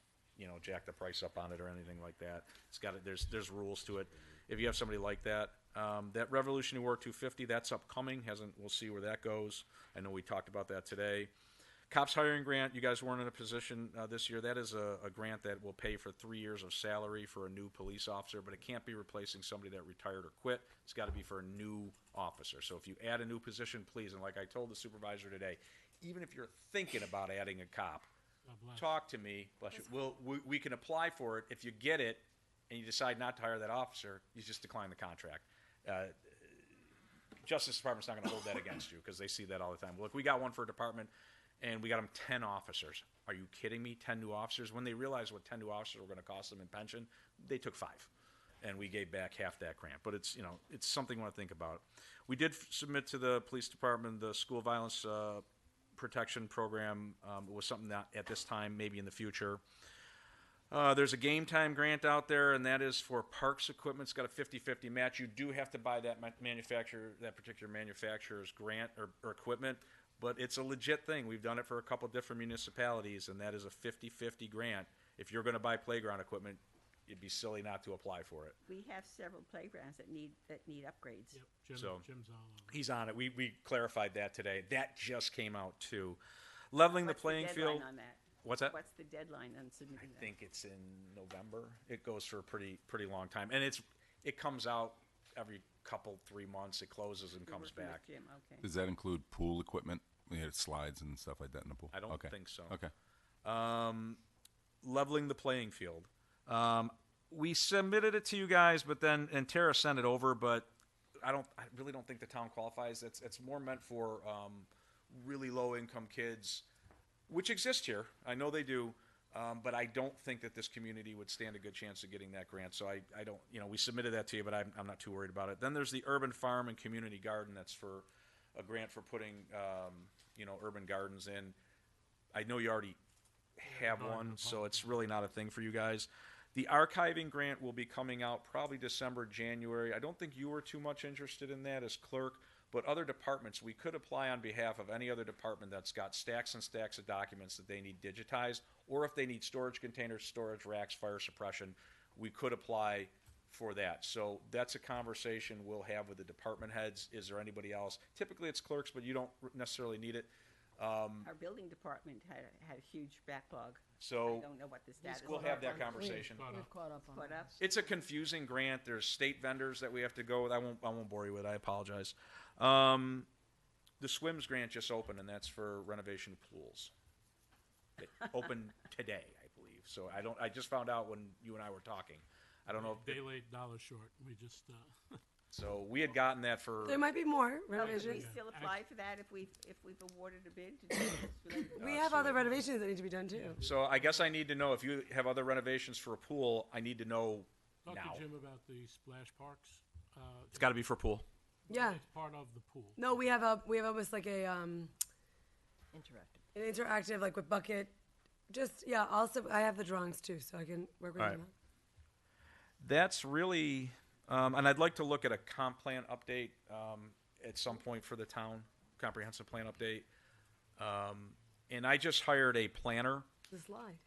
jack the price up on it or anything like that. It's got there's rules to it. If you have somebody like that, that Revolutionary War 250, that's upcoming. We'll see where that goes. I know we talked about that today. Cops hiring grant, you guys weren't in a position this year. That is a grant that will pay for 3 years of salary for a new police officer, but it can't be replacing somebody that retired or quit. It's got to be for a new officer. So if you add a new position, please, and like I told the supervisor today, even if you're thinking about adding a cop, talk to me. Bless you. We can apply for it. If you get it and you decide not to hire that officer, you just decline the contract. Justice Department's not going to hold that against you because they see that all the time. Look, we got one for a department, and we got them 10 officers. Are you kidding me? 10 new officers? When they realized what 10 new officers were going to cost them in pension, they took 5. And we gave back half that grant. But it's something you want to think about. We did submit to the police department the school violence protection program. It was something that at this time, maybe in the future. There's a game time grant out there, and that is for parks equipment. It's got a 50-50 match. You do have to buy that particular manufacturer's grant or equipment, but it's a legit thing. We've done it for a couple different municipalities, and that is a 50-50 grant. If you're going to buy playground equipment, it'd be silly not to apply for it. We have several playgrounds that need upgrades. Yep, Jim's all over. He's on it. We clarified that today. That just came out too. Leveling the playing field. On that? What's that? What's the deadline on submitting that? I think it's in November. It goes for a pretty long time, and it comes out every 3 months. It closes and comes Working with back. Jim, okay. Does that include pool equipment? We had slides and stuff like that in the pool. I don't Okay. think so. Okay. Leveling the playing field. We submitted it to you guys, and Tara sent it over, but I really don't think the town qualifies. It's more meant for really low income kids, which exist here. I know they do, but I don't think that this community would stand a good chance of getting that grant. So I don't, we submitted that to you, but I'm not too worried about it. Then there's the urban farm and community garden. That's for a grant for putting, urban gardens in. I know you already have one, so it's really not a thing for you guys. The archiving grant will be coming out probably December, January. I don't think you were too much interested in that as clerk, but other departments, we could apply on behalf of any other department that's got stacks and stacks of documents that they need digitized, or if they need storage containers, storage racks, fire suppression, we could apply for that. So that's a conversation we'll have with the department heads. Is there anybody else? Typically it's clerks, but you don't necessarily need it. Our building department had a huge backlog. So I don't know what the status. we'll have that conversation. We've caught up on Caught that. up? It's a confusing grant. There's state vendors that we have to go with. I won't bore you with it. I apologize. The SWIMS grant just opened, and that's for renovation of pools. It opened today, I believe. So I just found out when you and I were talking. I don't know if Day late, dollar short. We just, so we had gotten that for. There might be more Oh, can we renovations. still apply for that if we've awarded a bid to do this related to We have other renovations that need to be done too. So I guess I need to know if you have other renovations for a pool. I need to know talk now. to Jim about the splash parks. It's got to be for pool. Yeah. It's part of the pool. No, we have almost like a Interactive. an interactive like with bucket. Just yeah. Also, I have the drawings too, so I can work with All them. right. That's really, and I'd like to look at a comp plan update at some point for the town, comprehensive plan update. And I just hired a planner The slide.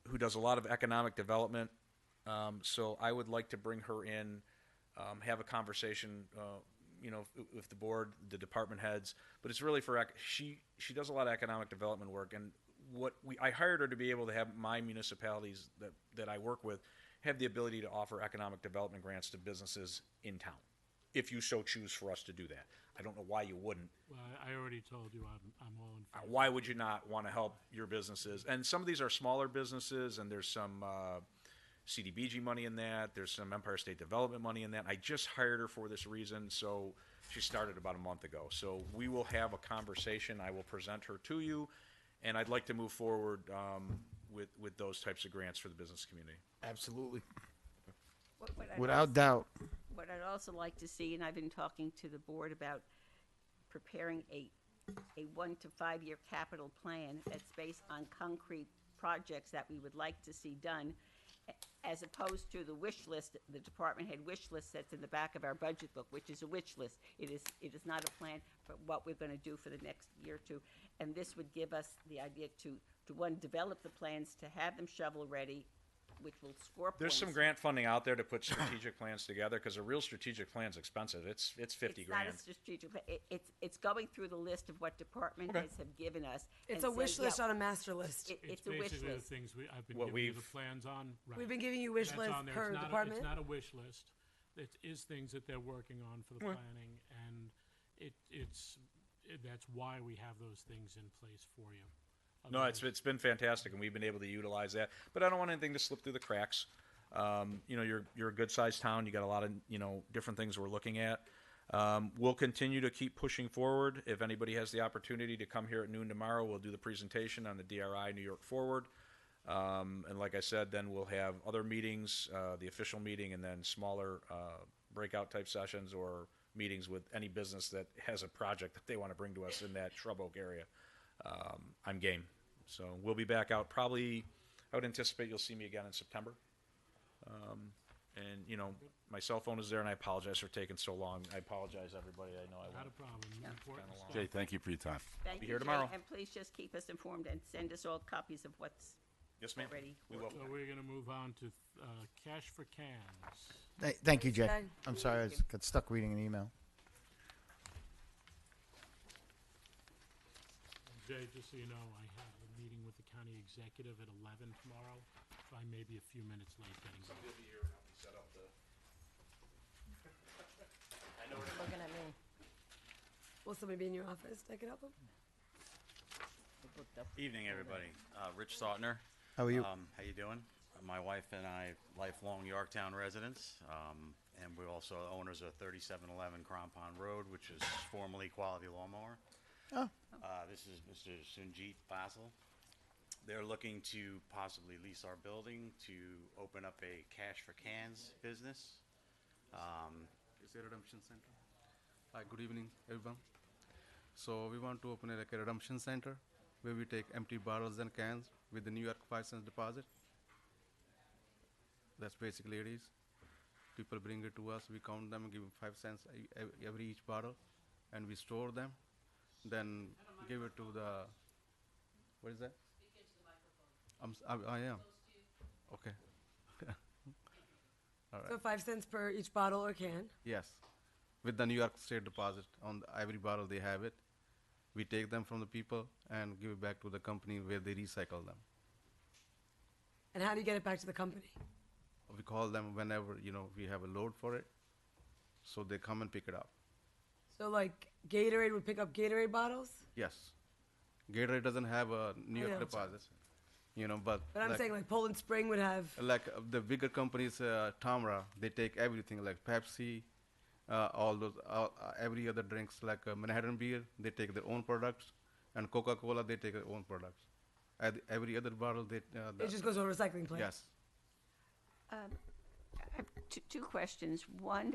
who does a lot of economic development. So I would like to bring her in, have a conversation, with the board, the department heads. But it's really for she does a lot of economic development work, and I hired her to be able to have my municipalities that I work with have the ability to offer economic development grants to businesses in town, if you so choose for us to do that. I don't know why you wouldn't. Well, I already told you I'm all in favor. Why would you not want to help your businesses? And some of these are smaller businesses, and there's some CDBG money in that. There's some Empire State Development money in that. I just hired her for this reason, so she started about a month ago. So we will have a conversation. I will present her to you, and I'd like to move forward with those types of grants for the business community. Absolutely. What I'd Without also- doubt. What I'd also like to see, and I've been talking to the board about preparing a 1 to 5 year capital plan that's based on concrete projects that we would like to see done, as opposed to the wish list, the department head wish list that's in the back of our budget book, which is a wish list. It is not a plan for what we're gonna do for the next year or two. And this would give us the idea to one, develop the plans, to have them shovel-ready, which will score points. There's some grant funding out there to put strategic plans together, because a real strategic plan's expensive. It's 50 It's not grand. a strategic, it's going through the list of what department Okay. heads have given us. It's and a wish saying, list yeah, on a master list. It's a wish basically the list. things I've been What giving you the we've- plans on. Right. We've been giving you wish That's lists on there. per It's not department. it's not a wish list. It is things that they're working on for the planning, and that's why we have those things in place for you. No, it's been fantastic, and we've been able to utilize that. But I don't want anything to slip through the cracks. You're a good-sized town. You got a lot of different things we're looking at. We'll continue to keep pushing forward. If anybody has the opportunity to come here at noon tomorrow, we'll do the presentation on the DRI New York Forward. And like I said, then we'll have other meetings, the official meeting, and then smaller breakout type sessions or meetings with any business that has a project that they want to bring to us in that Shrub Oak area. I'm game. So we'll be back out probably, I would anticipate you'll see me again in September. And my cell phone is there, and I apologize for taking so long. I apologize, everybody. I know I Not a went. problem. Important Kinda long. stuff. Jay, thank you for your time. Thank Be you, here Jay, tomorrow. and please just keep us informed and send us all copies of what's Yes, ma'am. already. We will. So we're gonna move on to cash for cans. Thank you, Jay. Okay. I'm sorry, I got stuck reading an email. Jay, just so you know, I have a meeting with the county executive at 11 tomorrow, so I may be a few minutes late getting back. Looking at me. Will somebody be in your office that could help them? Looked up. Evening, everybody. Rich Sautner. How are you? How you doing? My wife and I, lifelong Yorktown residents, and we're also owners of 3711 Crampon Road, which is formerly Quality Lawnmower. Oh. This is Mr. Sunjit Basil. They're looking to possibly lease our building to open up a cash for cans business. It's a redemption center. Hi, good evening, everyone. So we want to open a redemption center where we take empty bottles and cans with the New York 5 cents deposit. That's basically it is. People bring it to us, we count them, give them 5 cents every each bottle, and we store them. Then give it to the, what is that? I am. Okay. All right. So 5 cents per each bottle or can. Yes, with the New York State deposit on every bottle they have it. We take them from the people and give it back to the company where they recycle them. And how do you get it back to the company? We call them whenever we have a load for it, so they come and pick it up. So like Gatorade would pick up Gatorade bottles? Yes, Gatorade doesn't have a New York know. deposit, but But I'm saying like Poland Spring would have. like the bigger companies, Tamra, they take everything like Pepsi, all those, every other drinks like Manhattan beer, they take their own products, and Coca-Cola, they take their own products. Every other bottle, they It just goes to a recycling plant. yes. I have two questions. One,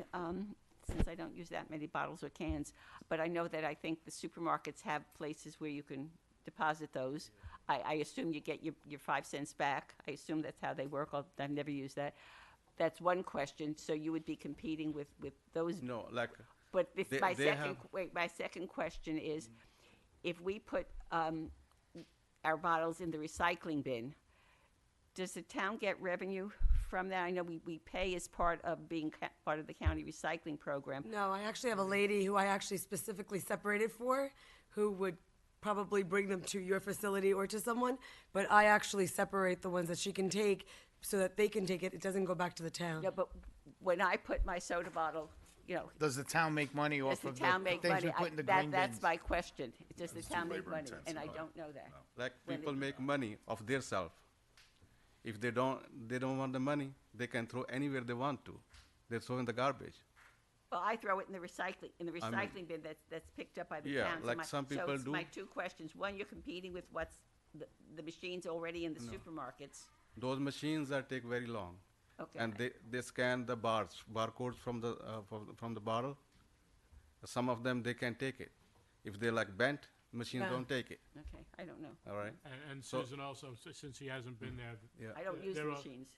since I don't use that many bottles or cans, but I know that I think the supermarkets have places where you can deposit those. I assume you get your 5 cents back. I assume that's how they work. I've never used that. That's one question. So you would be competing with those. No, like But if They- my they second have- wait, my second question is, if we put our bottles in the recycling bin, does the town get revenue from that? I know we pay as part of being part of the county recycling program. No, I actually have a lady who I actually specifically separated for, who would probably bring them to your facility or to someone, but I actually separate the ones that she can take so that they can take it. It doesn't go back to the town. No, but when I put my soda bottle, Does the town make money does off the of town the make things money? we put in the That's green bins? my question. Does the It's town too make money? labor-intensive, And I right? don't know that. like When people they- make money of their self. If they don't want the money, they can throw anywhere they want to. They throw in the garbage. Well, I throw it in the recycling bin that's picked up by the Yeah, town. So like some people So do. my two questions. One, you're competing with what's the machines already in the supermarkets. Those machines that take very long. Okay. And they scan the barcodes from the bottle. Some of them they can take it. If they're like bent, machines Yeah. don't take it. Okay, I don't know. All right. And So- Susan also, since he hasn't been there, Yeah. I don't use the They're all- machines.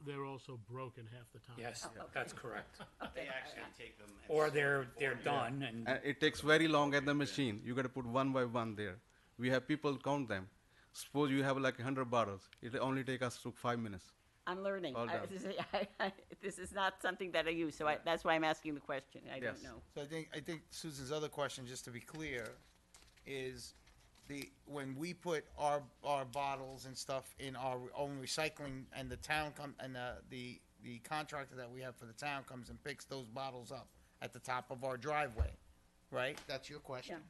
they're also broken half the time. Yes, okay. that's correct. They actually take them. and Or sort they're for you. done and And it takes very long at the machine. You got to put one by one there. We have people count them. Suppose you have like 100 bottles. It only take us to 5 minutes. I'm learning. All done. This is not something that I use, so that's why I'm asking the question. I don't Yes. know. So I think Susan's other question, just to be clear, is when we put our bottles and stuff in our own recycling and the town and the contractor that we have for the town comes and picks those bottles up at the top of our driveway, right? That's your question.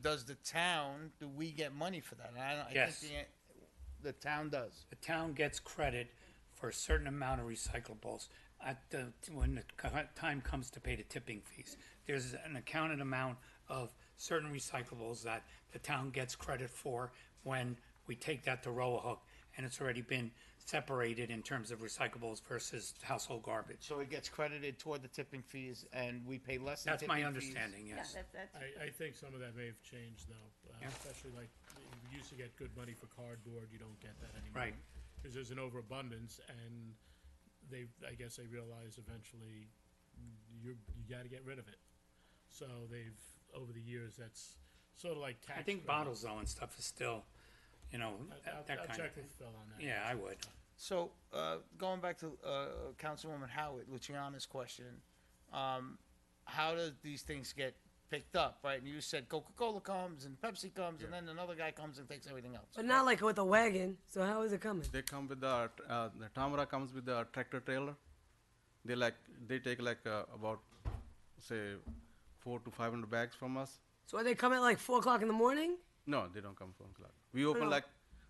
Does the town, do we get money for that? I Yes. think the town does. the town gets credit for a certain amount of recyclables when the time comes to pay the tipping fees. There's an accounted amount of certain recyclables that the town gets credit for when we take that to Roahook, and it's already been separated in terms of recyclables versus household garbage. So it gets credited toward the tipping fees and we pay less than That's tipping my fees? understanding, Yeah, yes. that's. I think some of that may have changed though, Yeah. especially like, we used to get good money for cardboard, you don't get that anymore. Right. Because there's an overabundance and I guess they realize eventually you gotta get rid of it. So over the years, that's sort of like tax. I think credit. bottles though and stuff is still, that I'll kind of check thing. with Phil on that. Yeah, I would. So, going back to Councilwoman Howard, Luciana's question, how do these things get picked up, right? And you said Coca-Cola comes and Pepsi comes, and then another guy comes and takes everything else. But not like with a wagon. So how is it coming? They come with the Tamara comes with the tractor trailer. They take about say 400 to 500 bags from us. So are they come at like 4 o'clock in the morning? No, they don't come from o'clock. We open No. like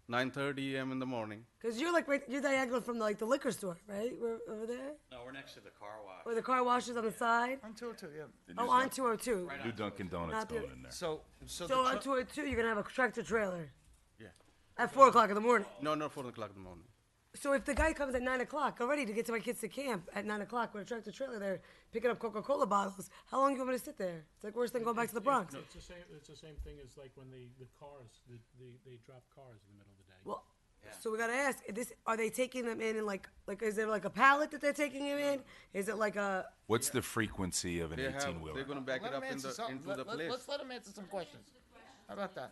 9:30 a.m. in the morning. Because you're like you're diagonal from the liquor store, right? We're over there, No, we're next to the car wash. where the car wash is on the side. On 202, yeah. Oh, on 202. New Dunkin' Donuts Not the- going in there. So So the on tr- 202, you're gonna have a tractor trailer Yeah. at 4 o'clock in the morning. No, not 4 o'clock in the morning. So if the guy comes at 9 o'clock already to get to my kids to camp at 9 o'clock with a tractor trailer there, picking up Coca-Cola bottles, how long do you want me to sit there? It's like worse than going back to the Bronx. It's the same thing as like when the cars, they drop cars in the middle of the day. Well, so we gotta ask: are they taking them in like is there like a pallet that they're taking them in? Is it like a? What's the frequency of an They're 18-wheeler? going to back let it him up answer something. into the place. Let's let him answer some questions. How about that?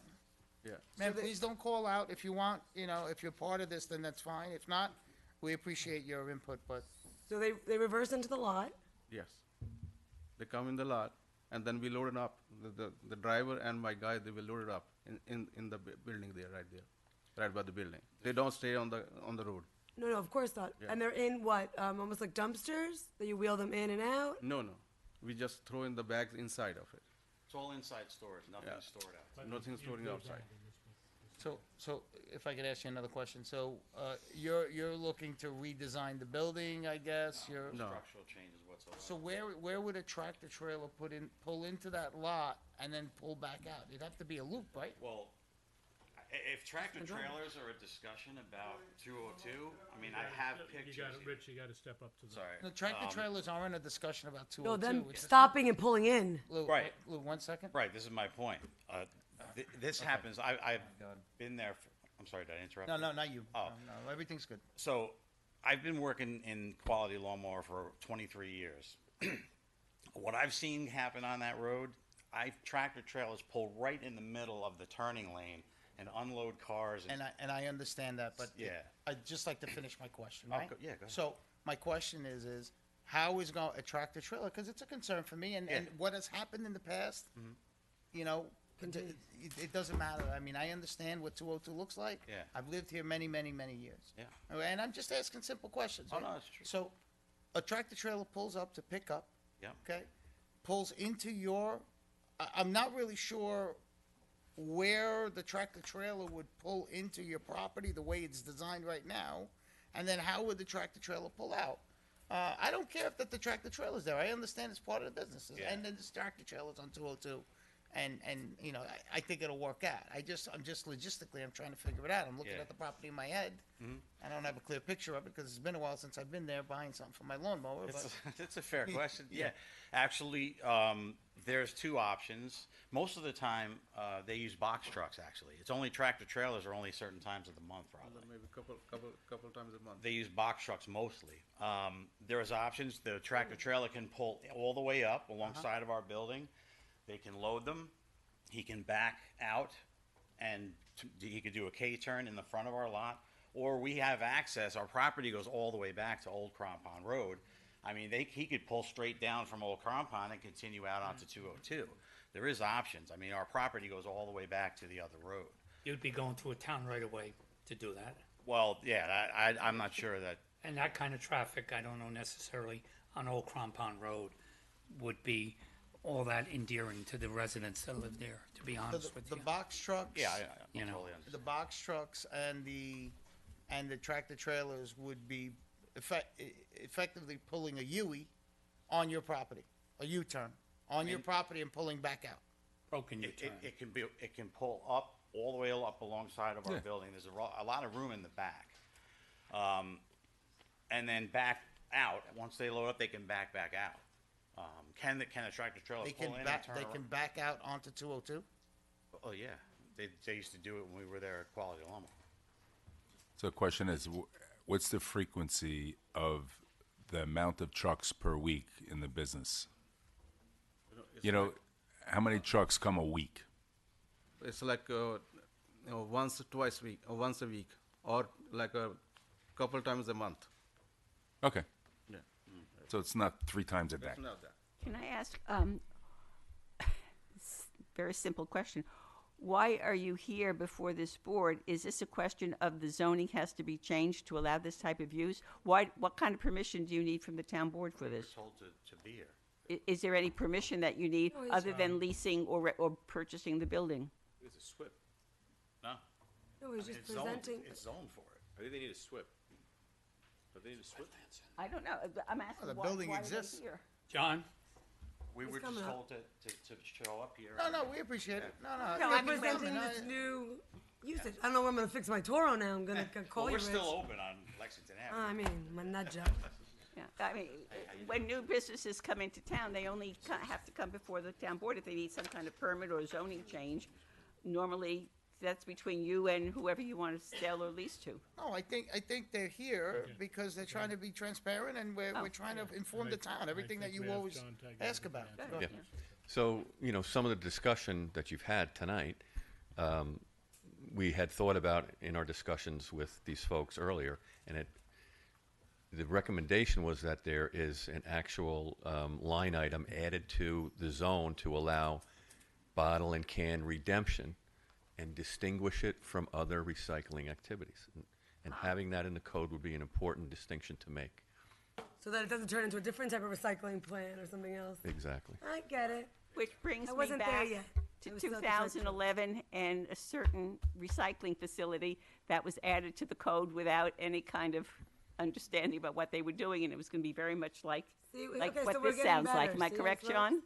Yeah. Man, please don't call out if you want, if you're part of this, then that's fine. If not, we appreciate your input, but So they reverse into the lot. Yes. They come in the lot, and then we load it up. The driver and my guy, they will load it up in the building there, right by the building. They don't stay on the road. No, of course not. Yeah. And they're in what? Almost like dumpsters that you wheel them in and out. No. We just throw in the bags inside of it. It's all inside storage, nothing's Yeah. stored out. But nothing's you storing do outside. that in this one. so if I could ask you another question, so you're looking to redesign the building, I guess. You're No. Structural changes whatsoever. So where would a tractor trailer pull into that lot and then pull back out? It'd have to be a loop, right? Well, if tractor trailers are a discussion about 202, I mean, I have pictures. You gotta, here. Rich, you gotta step up to the. Sorry. The tractor trailers aren't a discussion about No, 202. them It's just- stopping and pulling in. Lou, Right. Lou, 1 second. Right, this is my point. This happens, I've been there, I'm sorry, did I interrupt? No, you? no, not you. Oh. No, everything's good. So, I've been working in quality lawnmower for 23 years. What I've seen happen on that road, tractor trailers pull right in the middle of the turning lane and unload cars. And I understand that, but Yeah. I'd just like to finish my question, Oh, right? go ahead. So my question is how is going a tractor trailer? Because it's a concern for me, and what has happened in the past, it doesn't matter. I mean, I understand what 202 looks like. Yeah. I've lived here many, many, many years. Yeah. And I'm just asking simple questions. Oh, right? no, it's true. So, a tractor trailer pulls up to pick up. Yeah. Okay. Pulls into your. I'm not really sure where the tractor trailer would pull into your property the way it's designed right now, and then how would the tractor trailer pull out? I don't care if the tractor trailer's there. I understand it's part of the business, Yeah. and then there's tractor trailers on 202. and you know, I think it'll work out. I'm just logistically, I'm trying to figure it out. I'm looking Yeah. at the property in my head. I don't have a clear picture of it because it's been a while since I've been there buying something for my lawnmower. It's But That's a fair question. Yeah. Yeah. Actually, there's two options. Most of the time, they use box trucks, actually. It's only tractor trailers are only certain times of the month, probably. Maybe couple times a month. They use box trucks mostly. There's options. The tractor trailer can pull all the way up alongside of our building. They can load them. He can back out, and he could do a K-turn in the front of our lot. Or we have access. Our property goes all the way back to Old Crampon Road. I mean, he could pull straight down from Old Crampon and continue out onto 202. There is options. I mean, our property goes all the way back to the other road. You'd be going through a town right away to do that. Well, yeah, I'm not sure that. And that kind of traffic, I don't know necessarily on Old Crampon Road would be all that endearing to the residents that live there, to be honest with the you. box trucks. Yeah, I You know, totally understand. The box trucks and the tractor trailers would be effectively pulling a U-ey on your property, a U-turn on your property and pulling back out. broken It, U-turn. it can pull up all the way up alongside of our building. There's a lot of room in the back, and then back out. Once they load up, they can back out. Can the tractor trailers They pull can in back. and turn They around? can back out onto 202. Oh yeah, they used to do it when we were there at Quality Lawnmower. So the question is, what's the frequency of the amount of trucks per week in the business? You know, how many trucks come a week? It's like once, twice a week, or once a week, or like a couple times a month. Okay. Yeah. So it's not 3 times a day. It's not that. Can I ask, very simple question. Why are you here before this board? Is this a question of the zoning has to be changed to allow this type of use? What kind of permission do you need from the town board for this? Told to be here. Is there any permission that you need other than leasing or purchasing the building? It's a SWIP. No, No, he's just it's zoned. presenting. It's zoned for it. I think they need a SWIP. Don't they need a SWIP? I don't know. I'm asking the why, building why are they exists. here? John? We were just coming up. told to show up here. No, we appreciate it. No, No, You're I mean, presenting this new usage. I don't know where I'm gonna fix my Toro now. I'm gonna call Well, you, we're Rich. still open on Lexington Avenue. I mean, I'm a nut job. Yeah, I mean, when new businesses come into town, they only have to come before the town board if they need some kind of permit or zoning change. Normally, that's between you and whoever you want to sell or lease to. No, I think they're here because they're trying to be transparent and we're trying to inform the town, everything that think you we have always John Taggart ask who about. can Go answer. ahead. So, you know, some of the discussion that you've had tonight, we had thought about in our discussions with these folks earlier, and the recommendation was that there is an actual line item added to the zone to allow bottle and can redemption and distinguish it from other recycling activities. And having that in the code would be an important distinction to make. So that it doesn't turn into a different type of recycling plant or something else. Exactly. I get it. Which brings I me wasn't there back yet. to I was still at the 2011 and a certain recycling facility that was added to the code without any kind of understanding about what they were doing, and it was going to be very much like See, like okay, what so we're this getting sounds like. better. Am I See, correct, it's John?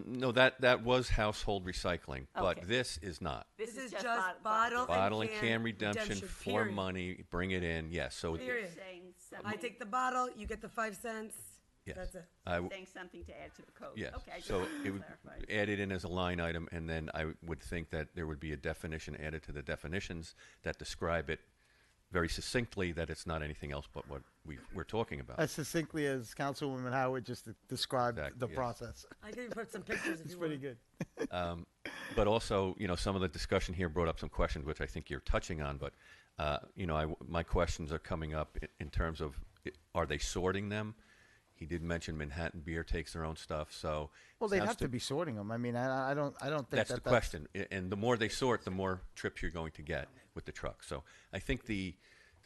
No, that was household recycling, but Okay. this is not. This is just bot- bottle Bottle and can redemption redemption, for period. money, bring it in, yes, so, Period. Saying I something, take the bottle, you get the 5 cents. yes. That's it. saying something to add to the code. Yes, Okay, I just so wanted to it would clarify. add it in as a line item, and then I would think that there would be a definition added to the definitions that describe it very succinctly, that it's not anything else but what we're talking about. As succinctly as Councilwoman Howard just described Exactly, the yes. process. I can even put some pictures if It's you pretty want. good. But also, you know, some of the discussion here brought up some questions, which I think you're touching on, but, you know, my questions are coming up in terms of, are they sorting them? He did mention Manhattan Beer takes their own stuff, so. Well, they'd sounds have to be sorting them. I mean, I don't think That's that the question. And the more they sort, the more trips you're going to get with the truck. So I think the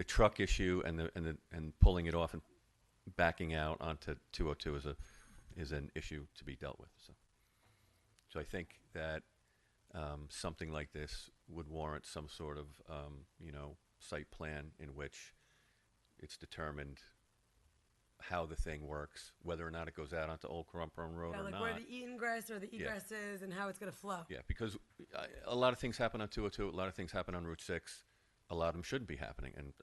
truck issue and pulling it off and backing out onto 202 is an issue to be dealt with. So I think that something like this would warrant some sort of you know, site plan in which it's determined how the thing works, whether or not it goes out onto Old Crumpton Road Yeah, or like not. where the ingress or the egress is and how it's gonna flow. Yeah, because a lot of things happen on 202, a lot of things happen on Route 6. A lot of them shouldn't be happening, and,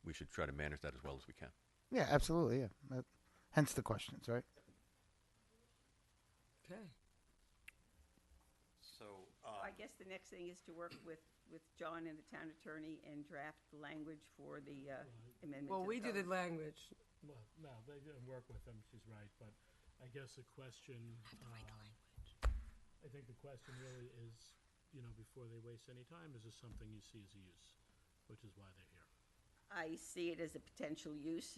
we should try to manage that as well as we can. Yeah, absolutely. Yeah. Hence the questions, right? Okay. So, I guess the next thing is to work with John and the town attorney and draft the language for the amendment. Well, to we do the code. language. Well, no, they didn't work with them, she's right, but I guess the question, I think the question really is, before they waste any time, is this something you see as a use, which is why they're here. I see it as a potential use,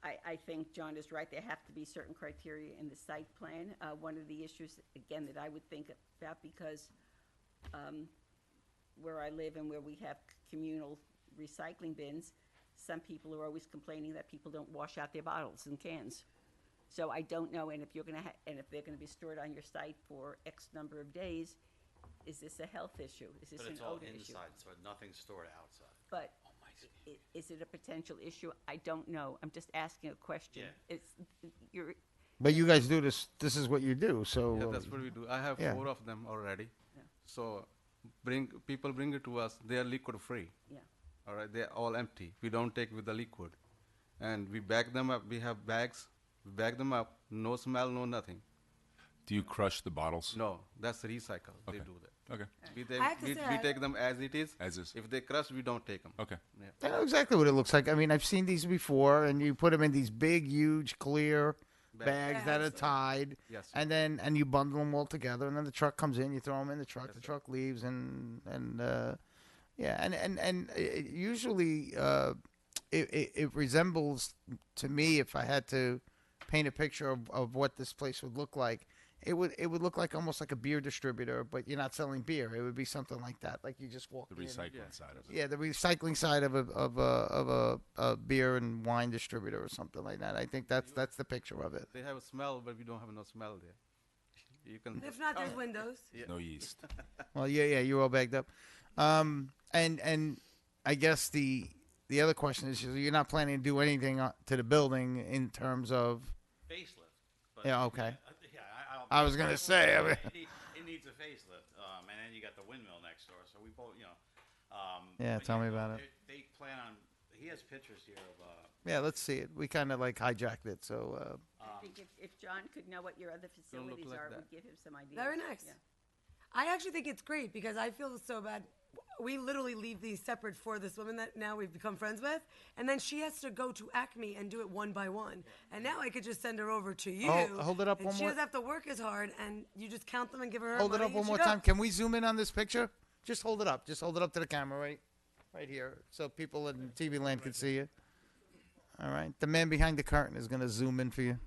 I think John is right, there have to be certain criteria in the site plan. One of the issues, again, that I would think about, because where I live and where we have communal recycling bins, some people are always complaining that people don't wash out their bottles and cans. So I don't know, and if you're gonna and if they're gonna be stored on your site for X number of days, is this a health issue? Is this but an it's all odor issue? inside, so nothing's stored outside. But is it a potential issue? I don't know. I'm just asking a question. Yeah. You're, But you guys do this. This is what you do. So Yeah, that's what we do. I have yeah. 4 of them already. Yeah. So people bring it to us. They are liquid free. yeah. All right, they're all empty. We don't take with the liquid, and we bag them up. We have bags. We bag them up. No smell, no nothing. Do you crush the bottles? No, that's recycle. They Okay. do that. Okay. I have to say, We take them as it is. As is. If they crush, we don't take them. Okay. Yeah. I know exactly what it looks like. I mean, I've seen these before, and you put them in these big, huge, clear bags that are tied, Yes. and you bundle them all together, and then the truck comes in, you throw them in the truck, the truck leaves, and usually it resembles to me, if I had to paint a picture of what this place would look like. It would look like almost like a beer distributor, but you're not selling beer. It would be something like that, like you just walk The in. recycling side of it. Yeah, the recycling side of a beer and wine distributor or something like that. I think that's the picture of it. They have a smell, but we don't have no smell there. You can. If not, there's windows. No yeast. Well, yeah, you're all bagged up. And I guess the other question is, you're not planning to do anything to the building in terms of. Facelift. But Yeah, okay. Yeah, I was gonna say, I mean- it needs a facelift, and then you got the windmill next door. So we both, Yeah, but tell me about it. They plan on. He has pictures here of. Yeah, let's see it. We kind of like hijacked it, so. I think if John could know what your other facilities like are, that. we'd give him some ideas. Very nice. Yeah. I actually think it's great because I feel so bad. We literally leave these separate for this woman that now we've become friends with, and then she has to go to Acme and do it one by one. And now I could just send her over to you. Hold it up and one she more- doesn't have to work as hard, and you just count them and give her her Hold it money up one and more she time. goes. Can we zoom in on this picture? Just hold it up. Just hold it up to the camera, right here, so people in TV land can see you. All right. The man behind the curtain is going to zoom in for you.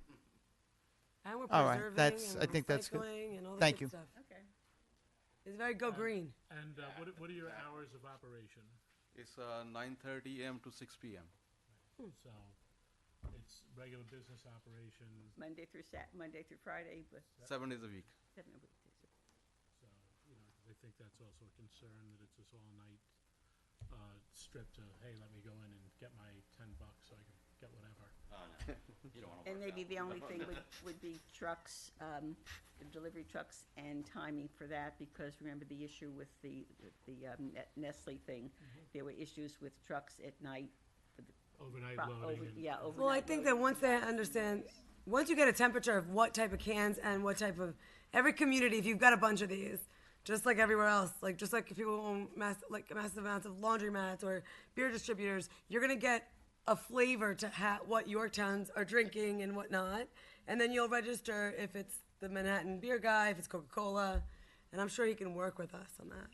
And we're All right, preserving that's- and I think that's good. recycling and all the Thank good you. Stuff. Okay. It's very go green. And what are your hours of operation? It's 9:30 a.m. to 6 p.m. So, it's regular business operation, Monday through Friday, but 7 days a week. 7 a week. so, 'cause I think that's also a concern, that it's this all-night strip to, hey, let me go in and get my $10 so I can get whatever. Oh no, you don't want to. And maybe the only thing would be trucks, the delivery trucks and timing for that, because remember the issue with the Nestle thing? There were issues with trucks at night. For the Overnight pro- loading. and- Yeah, overnight. Well, I think that once they understand, once you get a temperature of what type of cans and what type of, every community, if you've got a bunch of these, just like everywhere else, like just like if people own massive amounts of laundromats or beer distributors, you're gonna get a flavor to what Yorktowns are drinking and whatnot, and then you'll register if it's the Manhattan beer guy, if it's Coca-Cola, and I'm sure he can work with us on that.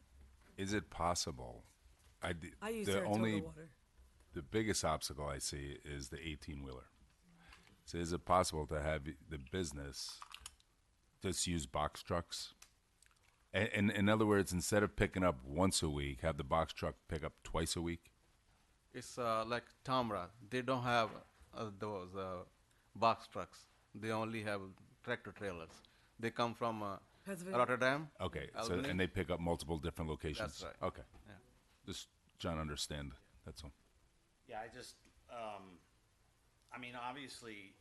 Is it possible? I use the Saratoga only water. the biggest obstacle I see is the 18-wheeler. So is it possible to have the business just use box trucks? And in other words, instead of picking up once a week, have the box truck pick up twice a week? It's like Tamra. They don't have those box trucks. They only have tractor trailers. They come from Pennsylvania. Rotterdam. Okay, so Albany. and they pick up multiple different locations. That's right. Okay, Yeah. just trying to understand. That's all. Yeah, I just, I mean, obviously,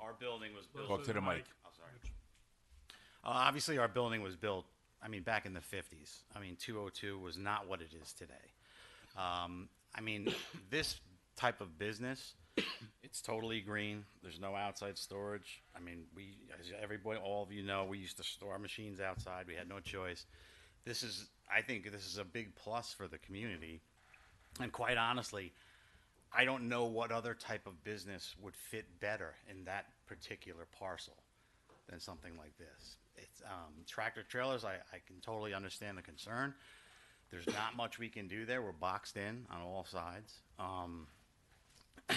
our building was built. Talk to the mic. Oh, sorry. Obviously, our building was built, I mean, back in the 50s. I mean, 202 was not what it is today. I mean, this type of business, it's totally green. There's no outside storage. I mean, as everybody, all of you know, we used to store our machines outside. We had no choice. I think this is a big plus for the community. And quite honestly, I don't know what other type of business would fit better in that particular parcel than something like this. It's tractor trailers. I can totally understand the concern. There's not much we can do there. We're boxed in on all sides.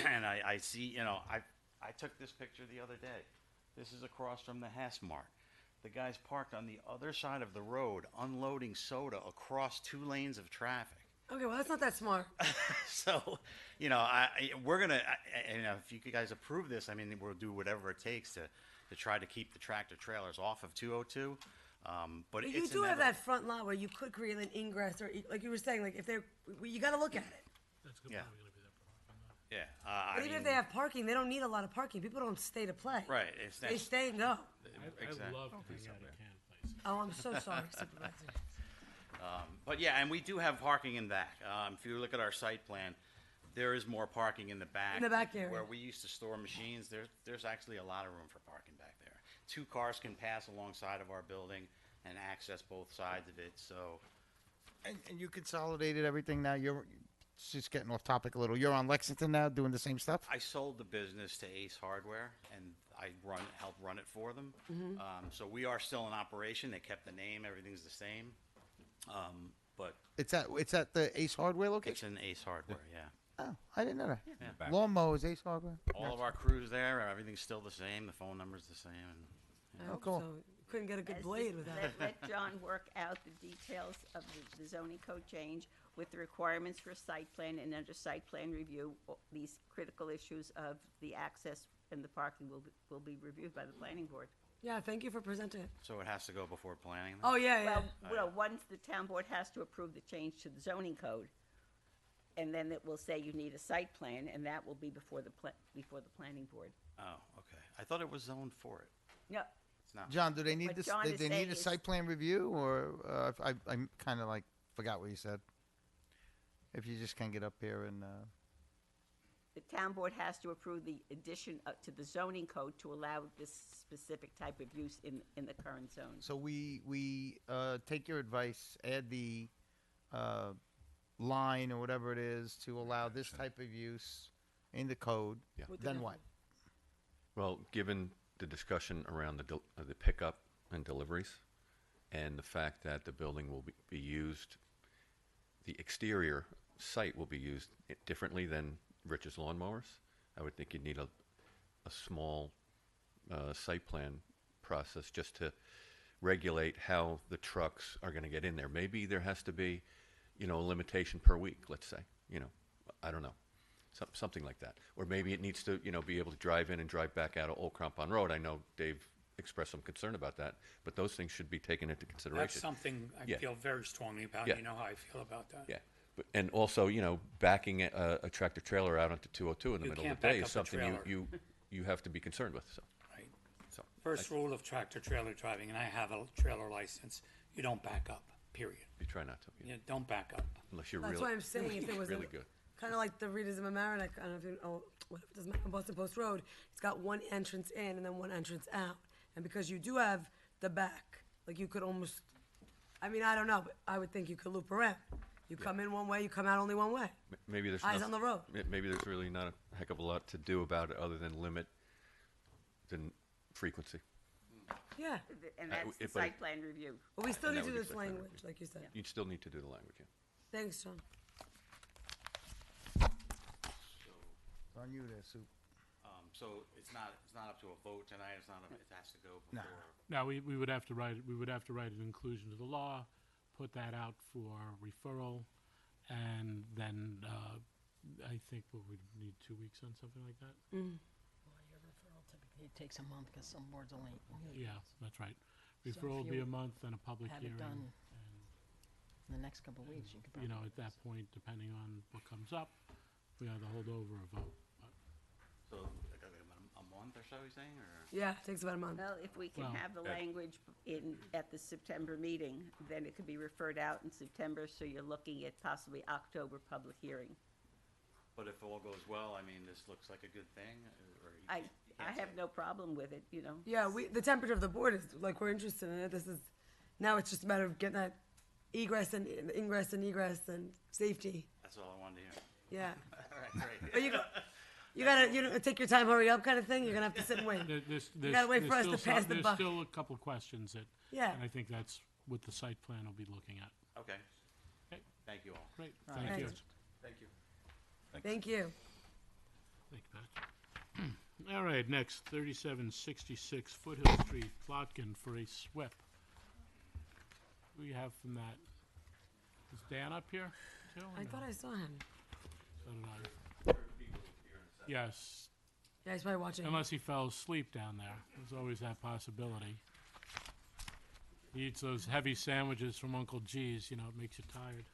And I see, you know, I took this picture the other day. This is across from the Hess Mart. The guy's parked on the other side of the road, unloading soda across 2 lanes of traffic. Okay, well, that's not that smart. So, you know, we're gonna, you know, if you guys approve this, I mean, we'll do whatever it takes to try to keep the tractor trailers off of 202. But You it's do have inevitable. that front lot where you could create an ingress, or like you were saying, like if they're, you got to look at it. That's a good Yeah. point. We're gonna be there for parking lot. Yeah. But even if they have parking, they don't need a lot of parking. People don't stay to play. Right. It's They stay and go. Exactly. I love to hang out in Can Place. Oh, I'm so sorry, Supervisor. But yeah, and we do have parking in back. If you look at our site plan, there is more parking in the back. In the back area. Where we used to store machines, there's actually a lot of room for parking back there. 2 cars can pass alongside of our building and access both sides of it, so. And you consolidated everything now. It's just getting off topic a little. You're on Lexington now, doing the same stuff. I sold the business to Ace Hardware, and I helped run it for them. So we are still in operation. They kept the name. Everything's the same. But It's at the Ace Hardware it's location. an Ace Hardware, yeah. Oh, I didn't know that. Yeah. Lawnmowers, Ace Hardware. All of our crews there, everything's still the same. The phone number's the same. And, I hope cool. so. Couldn't get a good As blade this- without it. Let John work out the details of the zoning code change with the requirements for site plan, and under site plan review, these critical issues of the access and the parking will be reviewed by the planning board. Yeah, thank you for presenting it. So it has to go before planning? then? Oh, yeah. Well, once the town board has to approve the change to the zoning code, and then it will say you need a site plan, and that will be before the planning board. Oh, okay. I thought it was zoned for it. No, It's not. John, do they need What this? John Do is they saying need a is- site plan review, or I kind of like forgot what you said. If you just can't get up here and the town board has to approve the addition to the zoning code to allow this specific type of use in the current zone. so we take your advice, add the line or whatever it is to allow this type of use in the code. Yeah. Then what? Well, given the discussion around the pickup and deliveries, and the fact that the building will be used, the exterior site will be used differently than Rich's lawnmowers, I would think you'd need a small site plan process just to regulate how the trucks are going to get in there. Maybe there has to be, a limitation per week, let's say, I don't know. Something like that. Or maybe it needs to, be able to drive in and drive back out of Old Crampon Road. I know Dave expressed some concern about that, but those things should be taken into consideration. That's something I Yeah. feel very strongly about. Yeah. You know how I feel about that. Yeah, and also, backing a tractor trailer out onto 202 in the You middle of can't the day back is up a something trailer. you have to be concerned with, so. Right. So, First rule of tractor trailer driving, and I have a trailer license, you don't back up, period. you try not to, You don't back up. unless you're That's really, why I'm saying if there was really good. kind of like the Readers of Mamaroneck, I don't know if you know, whatever it doesn't matter, on Boston Post Road, it's got one entrance in and then one entrance out. And because you do have the back, like you could almost, I mean, I don't know, but I would think you could loop around. You come in one way, you come out only one way. Maybe there's Eyes noth- on the road. Maybe there's really not a heck of a lot to do about it other than limit the frequency. Yeah, And that's the if I- site plan review. but we still And need that to would do be this site plan language, review. like you said. You'd still need to do the language, yeah. Thanks, John. It's on you there, Soup. So it's not up to a vote tonight. It has to go Nah. before. Now, we would have to write an inclusion to the law, put that out for referral, and then, I think what we'd need 2 weeks on something like that. Well, your referral typically takes a month because some boards only meet. Yeah, that's right. So Referral will if be you a month and a public have it hearing. done And, in the next couple of weeks. You could you probably. know, at that point, depending on what comes up, we either hold over or vote. But So, like a month or so, you saying, or? Yeah, it takes about a month. Well, if we can Well, have the language at the September meeting, then it could be referred out in September, so you're looking at possibly October public hearing. But if all goes well, I mean, this looks like a good thing, or? you I can't have say. no problem with it, you know. Yeah, the temperature of the board is, like, we're interested in it. Now it's just a matter of getting that ingress and egress and safety. That's all I wanted to hear. Yeah. All right, great. But you gotta take your time, hurry up kind of thing. You're gonna have to sit and wait. There's gotta wait for us there's to pass the there's buck. still a couple questions that, Yeah. and I think that's what the site plan will be looking at. Okay. Okay. Thank you all. Great, right. thank you. Thanks. Thank you. Thank you. Thank you, Pat. All right, next, 3766 Foothill Street, Plotkin for a SWIP. Who do you have from that? Is Dan up here too? I thought I saw him. So did I. Yes, Yeah, he's probably watching. unless he fell asleep down there. There's always that possibility. He eats those heavy sandwiches from Uncle G's, you know, it makes you tired.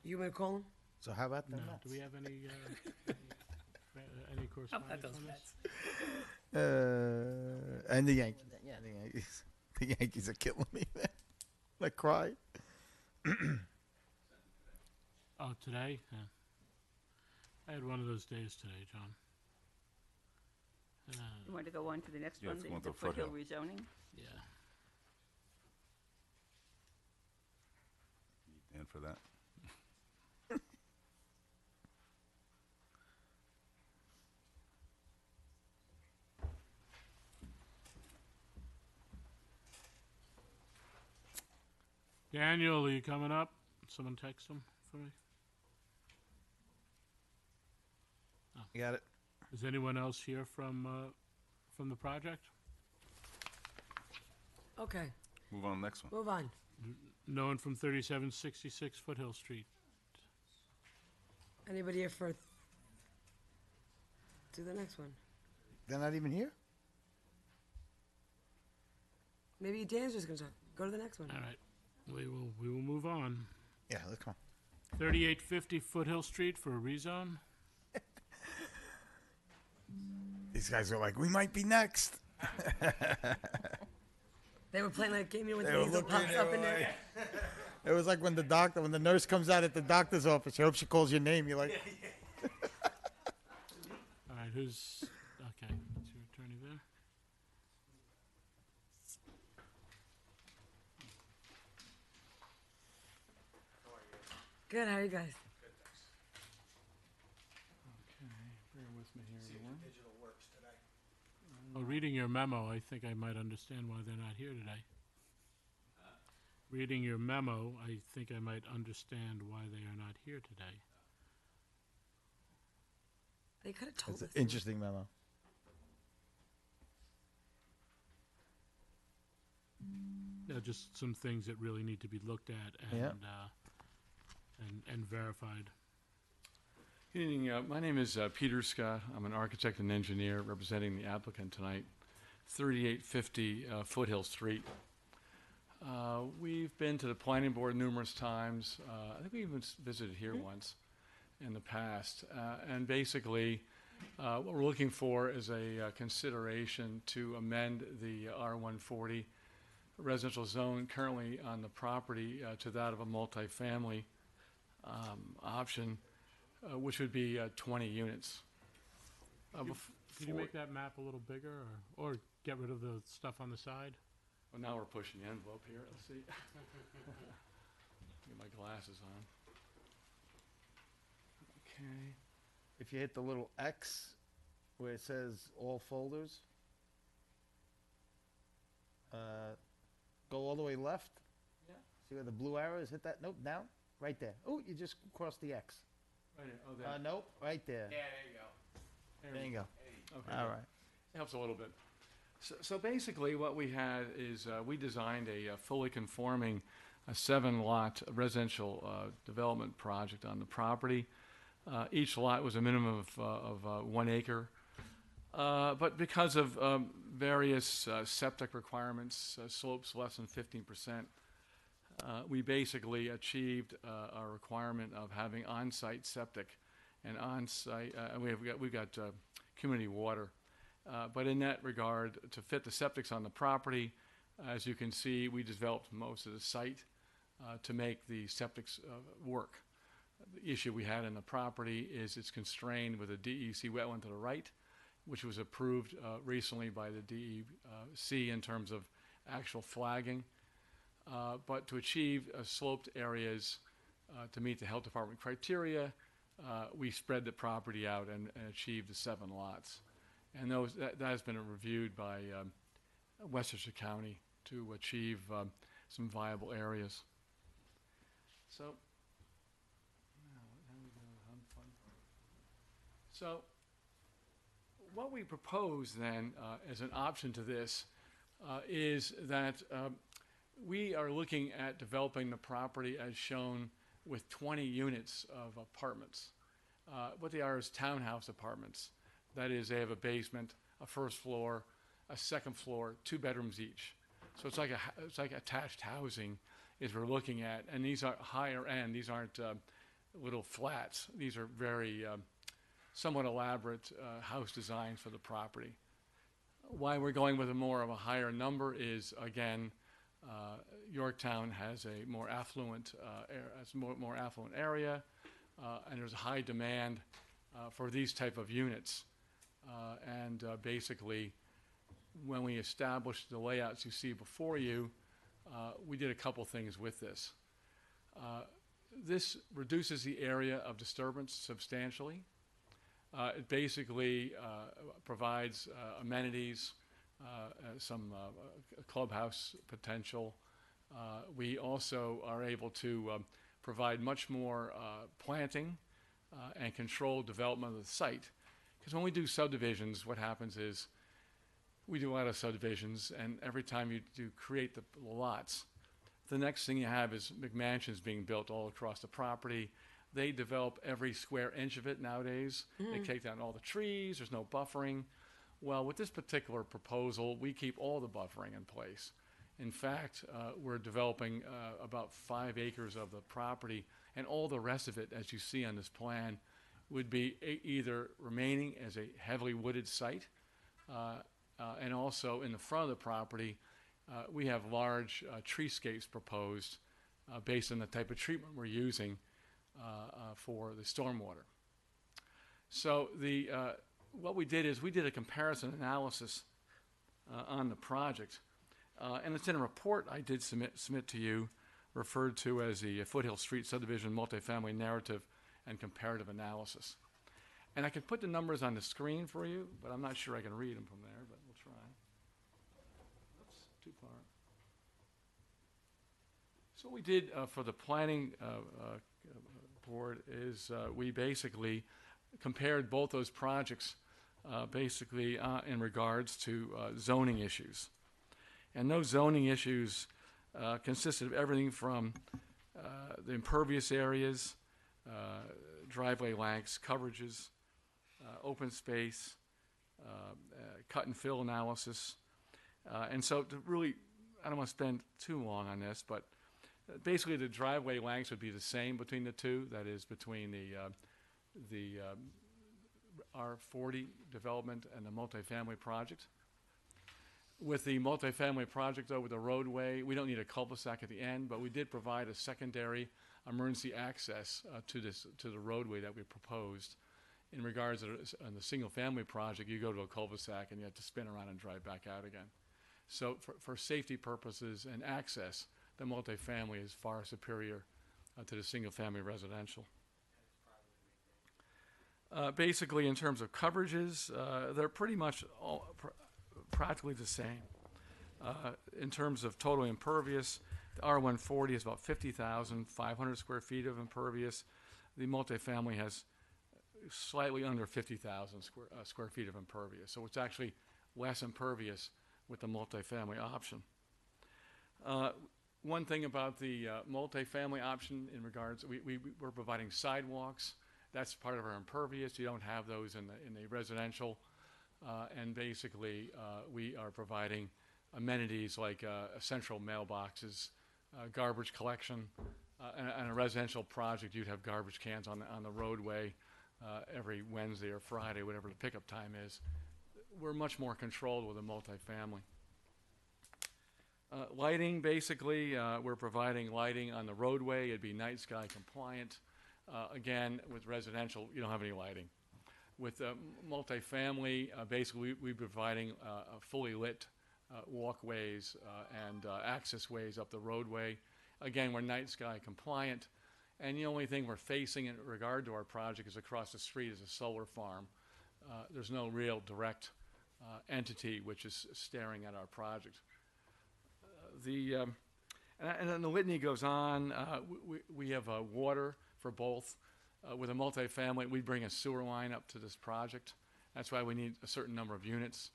You gonna call him? So how about the No, Mets? do we have any correspondence on this? And the Yankees. Yeah. The Yankees. The Yankees are killing me, man. I cry. Oh, today? Yeah. I had one of those days today, John. You want to go on to the next Yeah, one, if you want the the Foothill Foothill. rezoning? Yeah. And for that. Daniel, are you coming up? Someone text him for me. You got it? Is anyone else here from the project? Okay, Move on to the next one. move on. No one from 3766 Foothill Street. Anybody here for? Do the next one. They're not even here? Maybe Dan's just gonna talk. Go to the next one. All right, we will move on. Yeah, let's come 3850 Foothill Street for a rezone. These guys are like, we might be next. They were playing like game, you know, when They the were easel looking, pops they up were in there. like- It was like when the nurse comes out at the doctor's office. She hopes she calls your name. You're like, All right, who's okay? That's your attorney there. Good, how are you guys? Okay, bear with me here. Well, reading your memo, I think I might understand why they're not here today. Reading your memo, I think I might understand why they are not here today. They could have told it's an us. interesting memo. Yeah, just some things that really need to be looked at and Yeah. and verified. Good evening. My name is Peter Scott. I'm an architect and engineer representing the applicant tonight, 3850 Foothill Street. We've been to the planning board numerous times. I think we even visited here once in the past. And basically, what we're looking for is a consideration to amend the R140 residential zone currently on the property to that of a multifamily option, which would be 20 units. Could you make that map a little bigger, or get rid of the stuff on the side? Well, now we're pushing the envelope here. Let's see. Get my glasses on. Okay. If you hit the little X where it says all folders, go all the way left. Yeah. See where the blue arrow is? Hit that. Nope, down. Right there. Oh, you just crossed the X. Right here. Oh, there. Nope, right there. Yeah, there you go. There you go. Okay. All right. It helps a little bit. So basically, what we had is we designed a fully conforming 7-lot residential development project on the property. Each lot was a minimum of 1 acre. But because of various septic requirements, slopes less than 15%, we basically achieved our requirement of having on-site septic and on-site, we've got community water. But in that regard, to fit the septics on the property, as you can see, we developed most of the site to make the septics work. The issue we had in the property is it's constrained with a DEC wetland to the right, which was approved recently by the DEC in terms of actual flagging. But to achieve sloped areas to meet the health department criteria, we spread the property out and achieved the 7 lots. And that has been reviewed by Westchester County to achieve some viable areas. So, so what we propose then as an option to this is that we are looking at developing the property as shown with 20 units of apartments. What they are is townhouse apartments. That is, they have a basement, a first floor, a second floor, 2 bedrooms each. So it's like attached housing is we're looking at, and these are higher end. These aren't little flats. These are very somewhat elaborate house designs for the property. Why we're going with more of a higher number is, again, Yorktown has a more affluent, more affluent area, and there's a high demand for these type of units. Basically, when we established the layouts you see before you, we did a couple things with this. This reduces the area of disturbance substantially. It basically provides amenities, some clubhouse potential. We also are able to provide much more planting and controlled development of the site. Because when we do subdivisions, what happens is we do a lot of subdivisions, and every time you do create the lots, the next thing you have is McMansions being built all across the property. They develop every square inch of it nowadays. They take down all the trees, there's no buffering. Well, with this particular proposal, we keep all the buffering in place. In fact, we're developing about 5 acres of the property, and all the rest of it, as you see on this plan, would be either remaining as a heavily wooded site, and also in the front of the property, we have large treescapes proposed based on the type of treatment we're using for the stormwater. So what we did is we did a comparison analysis on the project, and it's in a report I did submit to you, referred to as the Foothill Street Subdivision Multifamily Narrative and Comparative Analysis. And I can put the numbers on the screen for you, but I'm not sure I can read them from there, but we'll try. Oops, too far. So what we did for the planning board is we basically compared both those projects basically in regards to zoning issues. And those zoning issues consisted of everything from the impervious areas, driveway lengths, coverages, open space, cut and fill analysis. And so to really, I don't want to spend too long on this, but basically the driveway lengths would be the same between the two, that is between the R40 development and the multifamily project. With the multifamily project, though, with the roadway, we don't need a cul-de-sac at the end, but we did provide a secondary emergency access to the roadway that we proposed. In regards to the single-family project, you go to a cul-de-sac and you have to spin around and drive back out again. So for safety purposes and access, the multifamily is far superior to the single-family residential. Basically, in terms of coverages, they're pretty much all practically the same. In terms of total impervious, the R140 is about 50,500 square feet of impervious. The multifamily has slightly under 50,000 square feet of impervious. So it's actually less impervious with the multifamily option. One thing about the multifamily option in regards, we're providing sidewalks. That's part of our impervious. You don't have those in the residential. And basically, we are providing amenities like central mailboxes, garbage collection. And a residential project, you'd have garbage cans on the roadway every Wednesday or Friday, whatever the pickup time is. We're much more controlled with a multifamily. Lighting, basically, we're providing lighting on the roadway. It'd be night sky compliant. Again, with residential, you don't have any lighting. With multifamily, basically, we're providing fully lit walkways and access ways up the roadway. Again, we're night sky compliant. And the only thing we're facing in regard to our project is across the street is a solar farm. There's no real direct entity which is staring at our project. And then the litany goes on. We have water for both. With a multifamily, we bring a sewer line up to this project. That's why we need a certain number of units.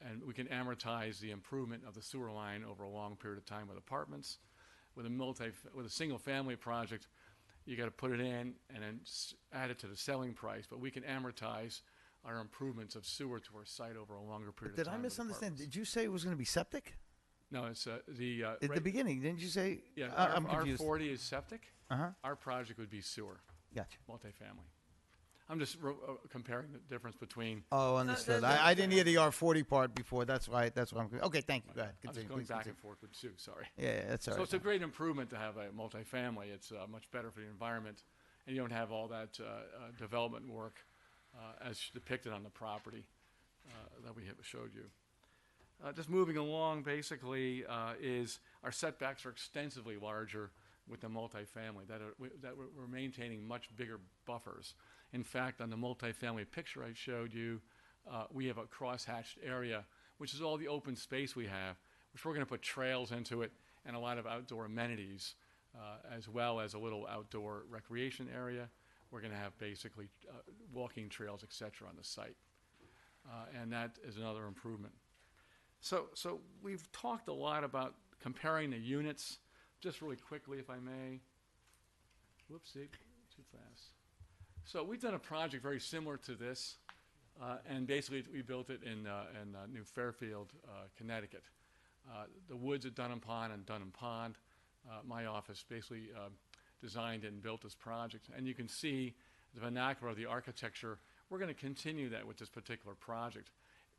And we can amortize the improvement of the sewer line over a long period of time with apartments. With a single family project, you got to put it in and then add it to the selling price. But we can amortize our improvements of sewer to our site over a longer period of time. Did I misunderstand? Did you say it was going to be septic? No, it's At the beginning, didn't you say? Yeah, I'm confused. R40 is septic. Uh-huh. Our project would be sewer. Gotcha. Multifamily. I'm just comparing the difference between. Oh, understood. I didn't hear the R40 part before. That's right. That's what I'm. Okay, thank you. Go ahead. I'm just going back and forth with Sue. Sorry. Yeah, that's all right. So it's a great improvement to have a multifamily. It's much better for the environment, and you don't have all that development work as depicted on the property that we have showed you. Just moving along, basically, is our setbacks are extensively larger with the multifamily. That we're maintaining much bigger buffers. In fact, on the multifamily picture I showed you, we have a cross-hatched area, which is all the open space we have, which we're going to put trails into it and a lot of outdoor amenities, as well as a little outdoor recreation area. We're going to have basically walking trails, et cetera, on the site. And that is another improvement. So we've talked a lot about comparing the units. Just really quickly, if I may. Whoopsie, too fast. So we've done a project very similar to this, and basically we built it in New Fairfield, Connecticut. The woods at Dunham Pond and Dunham Pond, my office basically designed and built this project. And you can see the vernacular of the architecture. We're going to continue that with this particular project.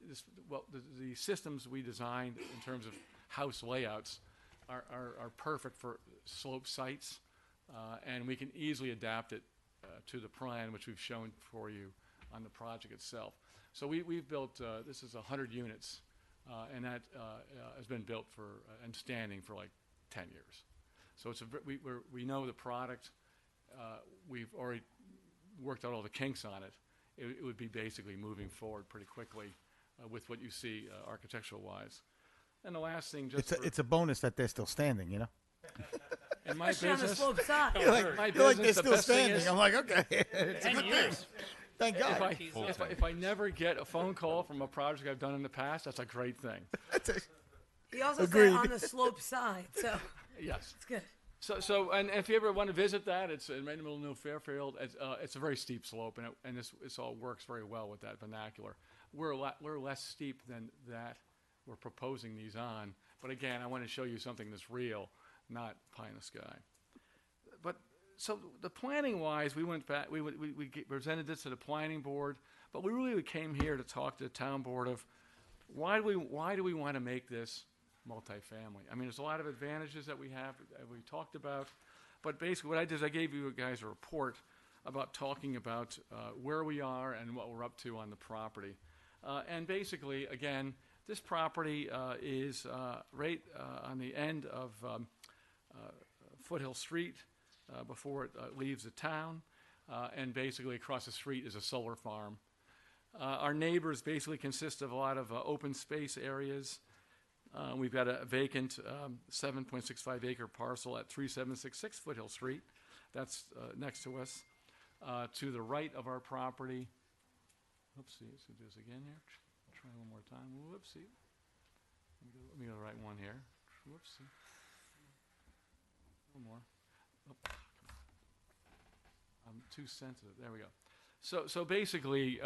The systems we designed in terms of house layouts are perfect for slope sites, and we can easily adapt it to the plan which we've shown for you on the project itself. So we've built, this is 100 units, and that has been built for and standing for like 10 years. So we know the product. We've already worked out all the kinks on it. It would be basically moving forward pretty quickly with what you see architectural-wise. And the last thing, it's a bonus that they're still standing, you know. In my Especially on the business, slope side. You're like they're still standing. I'm like, okay, it's a 10 good years. thing. Thank God. If I never get a phone call from a project I've done in the past, that's a great thing. He also Agreed. said on the slope side, so Yes. it's good. So, and if you ever want to visit that, it's right in the middle of New Fairfield. It's a very steep slope, and this all works very well with that vernacular. We're less steep than that. We're proposing these on, but again, I want to show you something that's real, not pie in the sky. But so the planning wise, we went back. We presented this to the planning board, but we really came here to talk to the town board of why do we want to make this multifamily? I mean, there's a lot of advantages that we have that we talked about, but basically what I did is I gave you guys a report about talking about where we are and what we're up to on the property. And basically, again, this property is right on the end of Foothill Street before it leaves the town, and basically across the street is a solar farm. Our neighbors basically consist of a lot of open space areas. We've got a vacant 7.65 acre parcel at 3766 Foothill Street. That's next to us. To the right of our property, oopsie, let's do this again here. Try one more time. Whoopsie. Let me go to the right one here. Whoopsie. One more. Oh, come on. I'm too sensitive. There we go. So basically,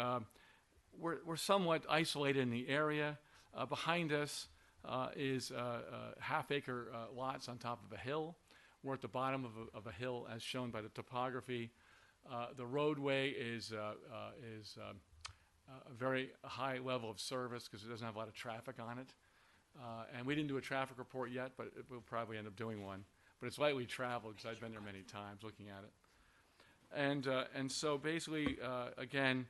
we're somewhat isolated in the area. Behind us, is half-acre lots on top of a hill. We're at the bottom of a hill, as shown by the topography. The roadway is a very high level of service because it doesn't have a lot of traffic on it. And we didn't do a traffic report yet, but we'll probably end up doing one. But it's lightly traveled because I've been there many times looking at it. And so basically, again,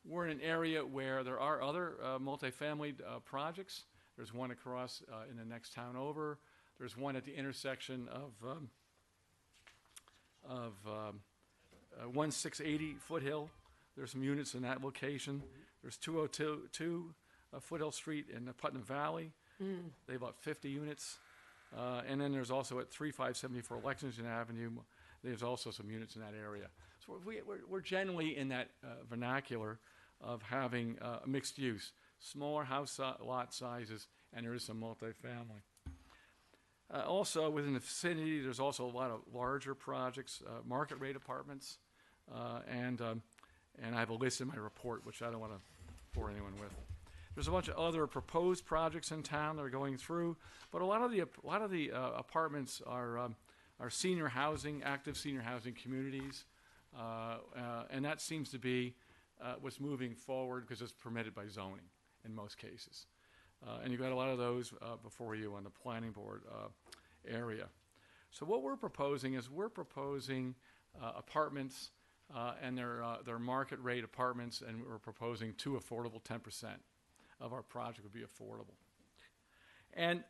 we're in an area where there are other multifamily projects. There's one across in the next town over. There's one at the intersection of 1680 Foothill. There's some units in that location. There's 202 Foothill Street in the Putnam Valley. They have about 50 units. And then there's also at 3574 Lexington Avenue, there's also some units in that area. So we're generally in that vernacular of having mixed use, smaller house lot sizes, and there is some multifamily. Also within the vicinity, there's also a lot of larger projects, market rate apartments, and I have a list in my report, which I don't want to bore anyone with. There's a bunch of other proposed projects in town that are going through, but a lot of the apartments are senior housing, active senior housing communities, and that seems to be what's moving forward because it's permitted by zoning in most cases. And you've got a lot of those before you on the planning board area. So what we're proposing is apartments, and they're market rate apartments, and we're proposing 2 affordable, 10% of our project would be affordable. And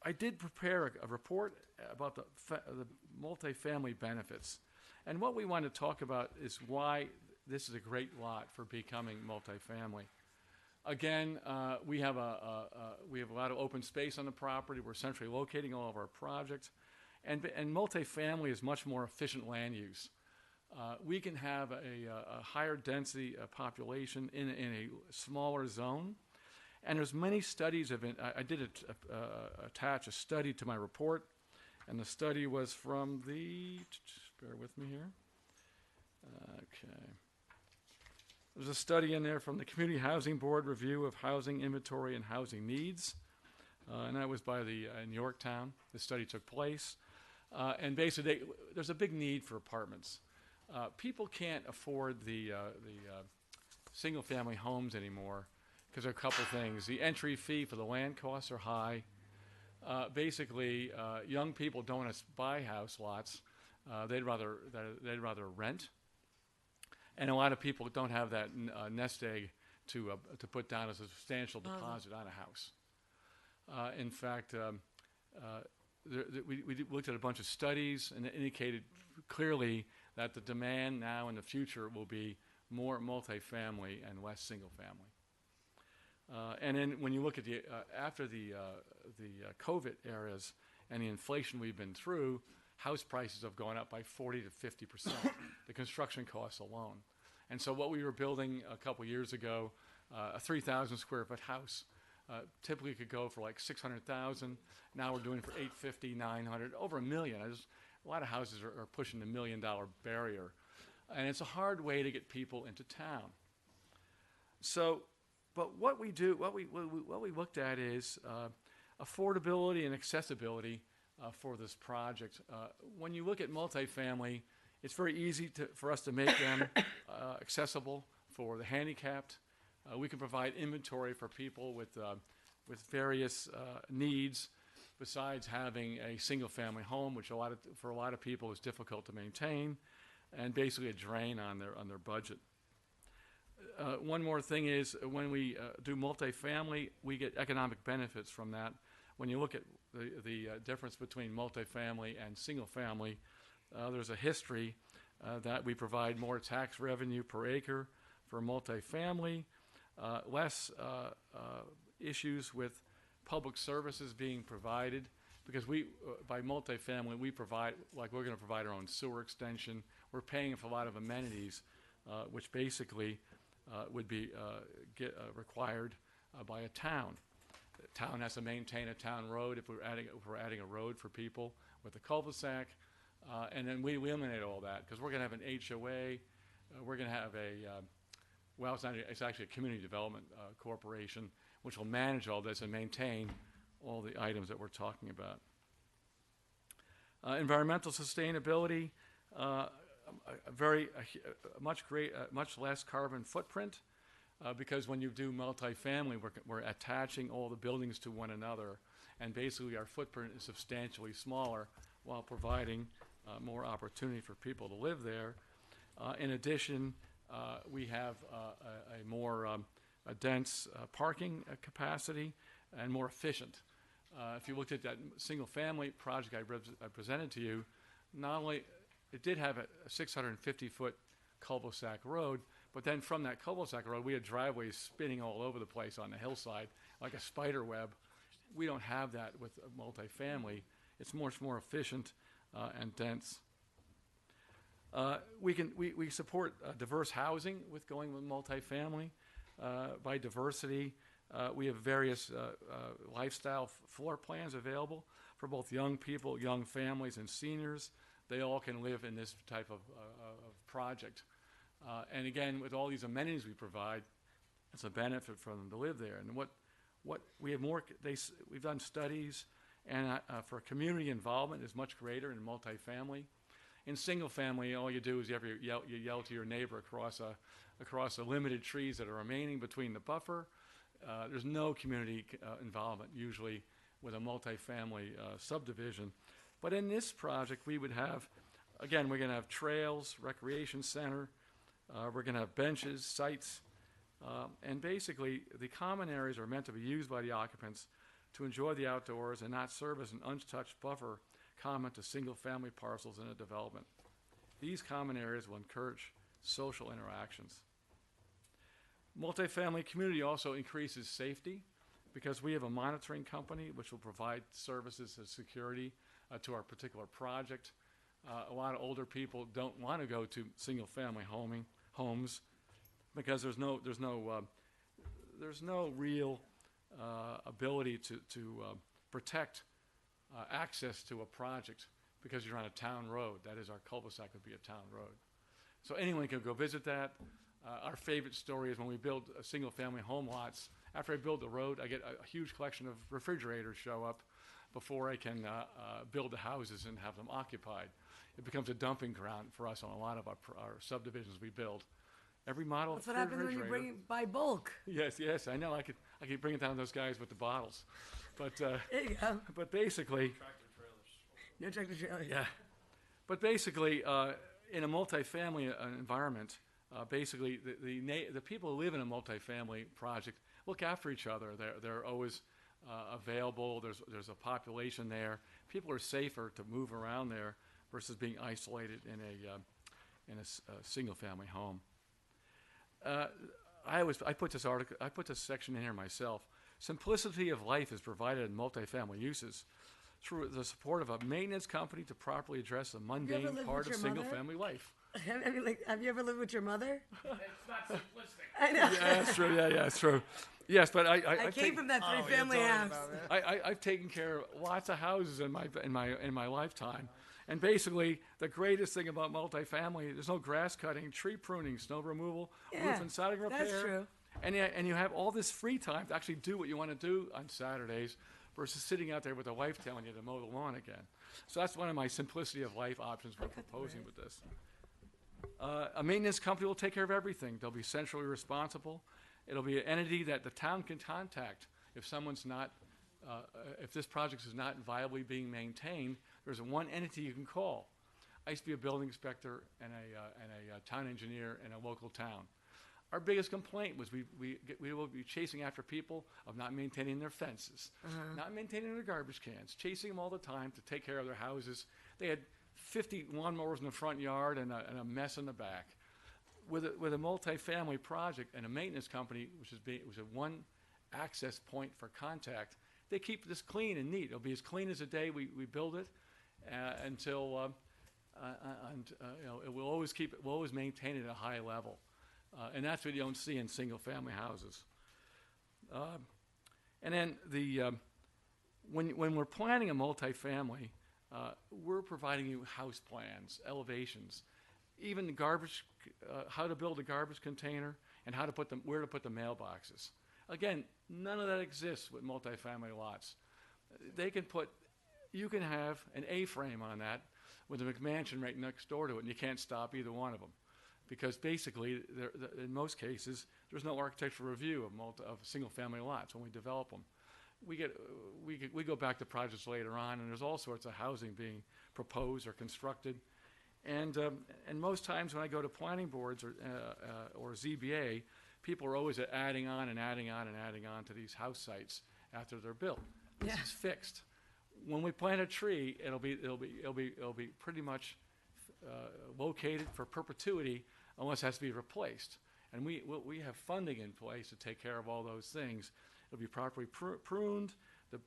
I did prepare a report about the multifamily benefits. And what we want to talk about is why this is a great lot for becoming multifamily. Again, we have a lot of open space on the property. We're centrally locating all of our projects. And multifamily is much more efficient land use. We can have a higher density population in a smaller zone. And there's many studies of it. I did attach a study to my report, and the study was from bear with me here. Okay. There's a study in there from the Community Housing Board Review of Housing Inventory and Housing Needs, and that was by in Yorktown. The study took place. And basically, there's a big need for apartments. People can't afford the single-family homes anymore because of a couple things. The entry fee for the land costs are high. Basically, young people don't want to buy house lots. They'd rather rent. And a lot of people don't have that nest egg to put down as a substantial deposit on a house. In fact, we looked at a bunch of studies and it indicated clearly that the demand now in the future will be more multifamily and less single family. And then when you look at after the COVID eras and the inflation we've been through, house prices have gone up by 40 to 50%, the construction costs alone. And so what we were building a couple years ago, a 3,000 square foot house, typically could go for like 600,000. Now we're doing for 850, 900, over $1 million. A lot of houses are pushing the $1 million barrier. And it's a hard way to get people into town. So, but what we looked at is affordability and accessibility for this project. When you look at multifamily, it's very easy for us to make them accessible for the handicapped. We can provide inventory for people with various needs besides having a single-family home, which for a lot of people is difficult to maintain, and basically a drain on their budget. One more thing is when we do multifamily, we get economic benefits from that. When you look at the difference between multifamily and single-family, there's a history that we provide more tax revenue per acre for multifamily, less issues with public services being provided, because by multifamily, we provide, like we're going to provide our own sewer extension. We're paying for a lot of amenities, which basically would be required by a town. The town has to maintain a town road if we're adding a road for people with a cul-de-sac, and then we eliminate all that because we're going to have an HOA. We're going to have it's actually a community development corporation which will manage all this and maintain all the items that we're talking about. Environmental sustainability, much less carbon footprint, because when you do multifamily, we're attaching all the buildings to one another, and basically our footprint is substantially smaller while providing more opportunity for people to live there. In addition, we have a more dense parking capacity and more efficient. If you looked at that single-family project I presented to you, not only it did have a 650-foot cul-de-sac road, but then from that cul-de-sac road, we had driveways spinning all over the place on the hillside like a spider web. We don't have that with a multifamily. It's much more efficient and dense. We support diverse housing with going with multifamily. By diversity, we have various lifestyle floor plans available for both young people, young families, and seniors. They all can live in this type of project. And again, with all these amenities we provide, it's a benefit for them to live there. And what we have more, we've done studies, and for community involvement is much greater in multifamily. In single family, all you do is you yell to your neighbor across the limited trees that are remaining between the buffer. There's no community involvement usually with a multifamily subdivision. But in this project, we would have, again, we're going to have trails, recreation center, we're going to have benches, sites, and basically the common areas are meant to be used by the occupants to enjoy the outdoors and not serve as an untouched buffer common to single-family parcels in a development. These common areas will encourage social interactions. Multifamily community also increases safety because we have a monitoring company which will provide services of security to our particular project. A lot of older people don't want to go to single-family homes because there's no real ability to protect access to a project because you're on a town road. That is, our cul-de-sac would be a town road. So anyone can go visit that. Our favorite story is when we build single-family home lots. After I build the road, I get a huge collection of refrigerators show up before I can build the houses and have them occupied. It becomes a dumping ground for us on a lot of our subdivisions we build. Every model That's what happens when you bring it by bulk. Yes, I know. I could bring it down to those guys with the bottles. But there you go. But basically, no tractor trailers. Yeah, but basically, in a multifamily environment, basically the people who live in a multifamily project look after each other. They're always available. There's a population there. People are safer to move around there versus being isolated in a single-family home. I put this section in here myself. Simplicity of life is provided in multifamily uses through the support of a maintenance company to properly address the mundane part of single-family life. Have you ever lived with your mother? It's not simplistic. I know. Yeah, that's true. Yeah, it's true. Yes, but I came from that three-family house. I've taken care of lots of houses in my lifetime. And basically, the greatest thing about multifamily, there's no grass cutting, tree pruning, snow removal, roof and siding repair. That's true. And you have all this free time to actually do what you want to do on Saturdays versus sitting out there with a wife telling you to mow the lawn again. So that's one of my simplicity of life options we're proposing with this. A maintenance company will take care of everything. They'll be centrally responsible. It'll be an entity that the town can contact if someone's not, if this project is not viably being maintained. There's one entity you can call. I used to be a building inspector and a town engineer in a local town. Our biggest complaint was we will be chasing after people of not maintaining their fences, not maintaining their garbage cans, chasing them all the time to take care of their houses. They had 50 lawnmowers in the front yard and a mess in the back. With a multifamily project and a maintenance company, which was a one access point for contact, they keep this clean and neat. It'll be as clean as the day we build it until we'll always maintain it at a high level. And that's what you don't see in single-family houses. And then when we're planning a multifamily, we're providing you house plans, elevations, even the garbage, how to build a garbage container, and where to put the mailboxes. Again, none of that exists with multifamily lots. they can put, you can have an A-frame on that with a McMansion right next door to it, and you can't stop either one of them. Because basically, in most cases, there's no architectural review of single-family lots when we develop them. We go back to projects later on, and there's all sorts of housing being proposed or constructed. And most times when I go to planning boards or ZBA, people are always adding on and adding on and adding on to these house sites after they're built. This is fixed. When we plant a tree, it'll be pretty much located for perpetuity unless it has to be replaced. And we have funding in place to take care of all those things. It'll be properly pruned. The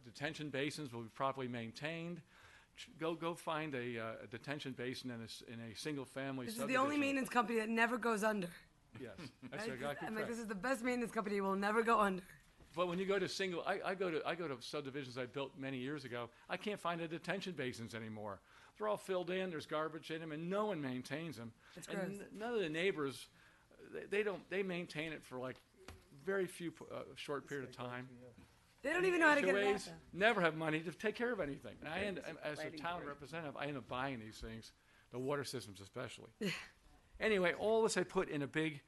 detention basins will be properly maintained. Go find a detention basin in a single family This is subdivision. the only maintenance company that never goes under. Yes, that's Right? exactly I'm like, correct. this is the best maintenance company. Will never go under. But when you go to I go to subdivisions I built many years ago. I can't find the detention basins anymore. They're all filled in. There's garbage in them, and no one maintains them. That's and gross. none of the neighbors, they maintain it for like very few short period of time. They don't even know how to get it out HOAs there. never have money to take care of anything. And as a Lighting town grid. representative, I end up buying these things, the water systems especially. Anyway, all this I put in a big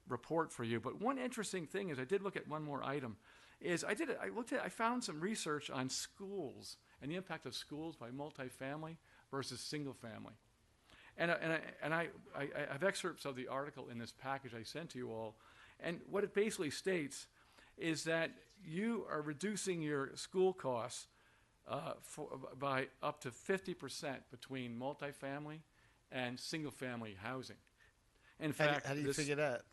report for you. But one interesting thing is I did look at one more item. I found some research on schools and the impact of schools by multifamily versus single family. And I have excerpts of the article in this package I sent to you all. And what it basically states is that you are reducing your school costs by up to 50% between multifamily and single-family housing. In fact, How do you figure that?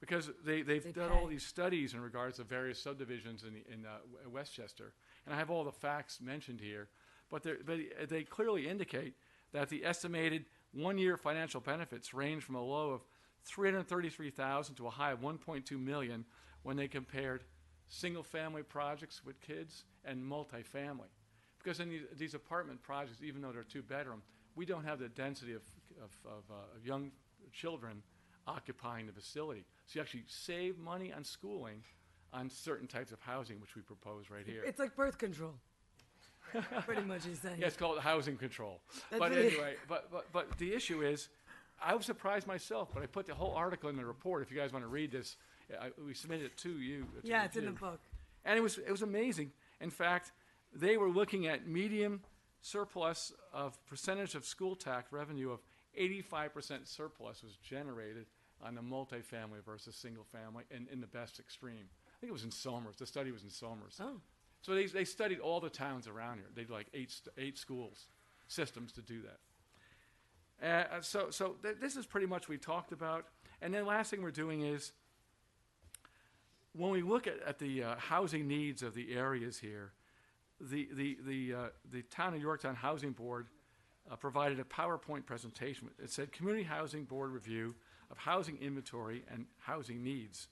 because they've done all these studies in regards to various subdivisions in Westchester, and I have all the facts mentioned here, but they clearly indicate that the estimated one-year financial benefits range from a low of $333,000 to a high of $1.2 million when they compared single-family projects with kids and multifamily. Because in these apartment projects, even though they're two-bedroom, we don't have the density of young children occupying the facility. So you actually save money on schooling on certain types of housing, which we propose right here. It's like birth control. Pretty much he's saying. Yeah, it's called housing control. That's But what it is. anyway, but the issue is, I was surprised myself, but I put the whole article in the report. If you guys want to read this, we submitted it to you. to Yeah, it's in the review. book. And it was amazing. In fact, they were looking at medium surplus of percentage of school tax revenue of 85% surplus was generated on the multifamily versus single family in the best extreme. I think it was in Somers. The study was in Somers. Oh. So they studied all the towns around here. They did like eight schools, systems to do that. So this is pretty much what we talked about. And then last thing we're doing is, when we look at the housing needs of the areas here, the Town of Yorktown Housing Board provided a PowerPoint presentation. It said Community Housing Board Review of Housing Inventory and Housing Needs.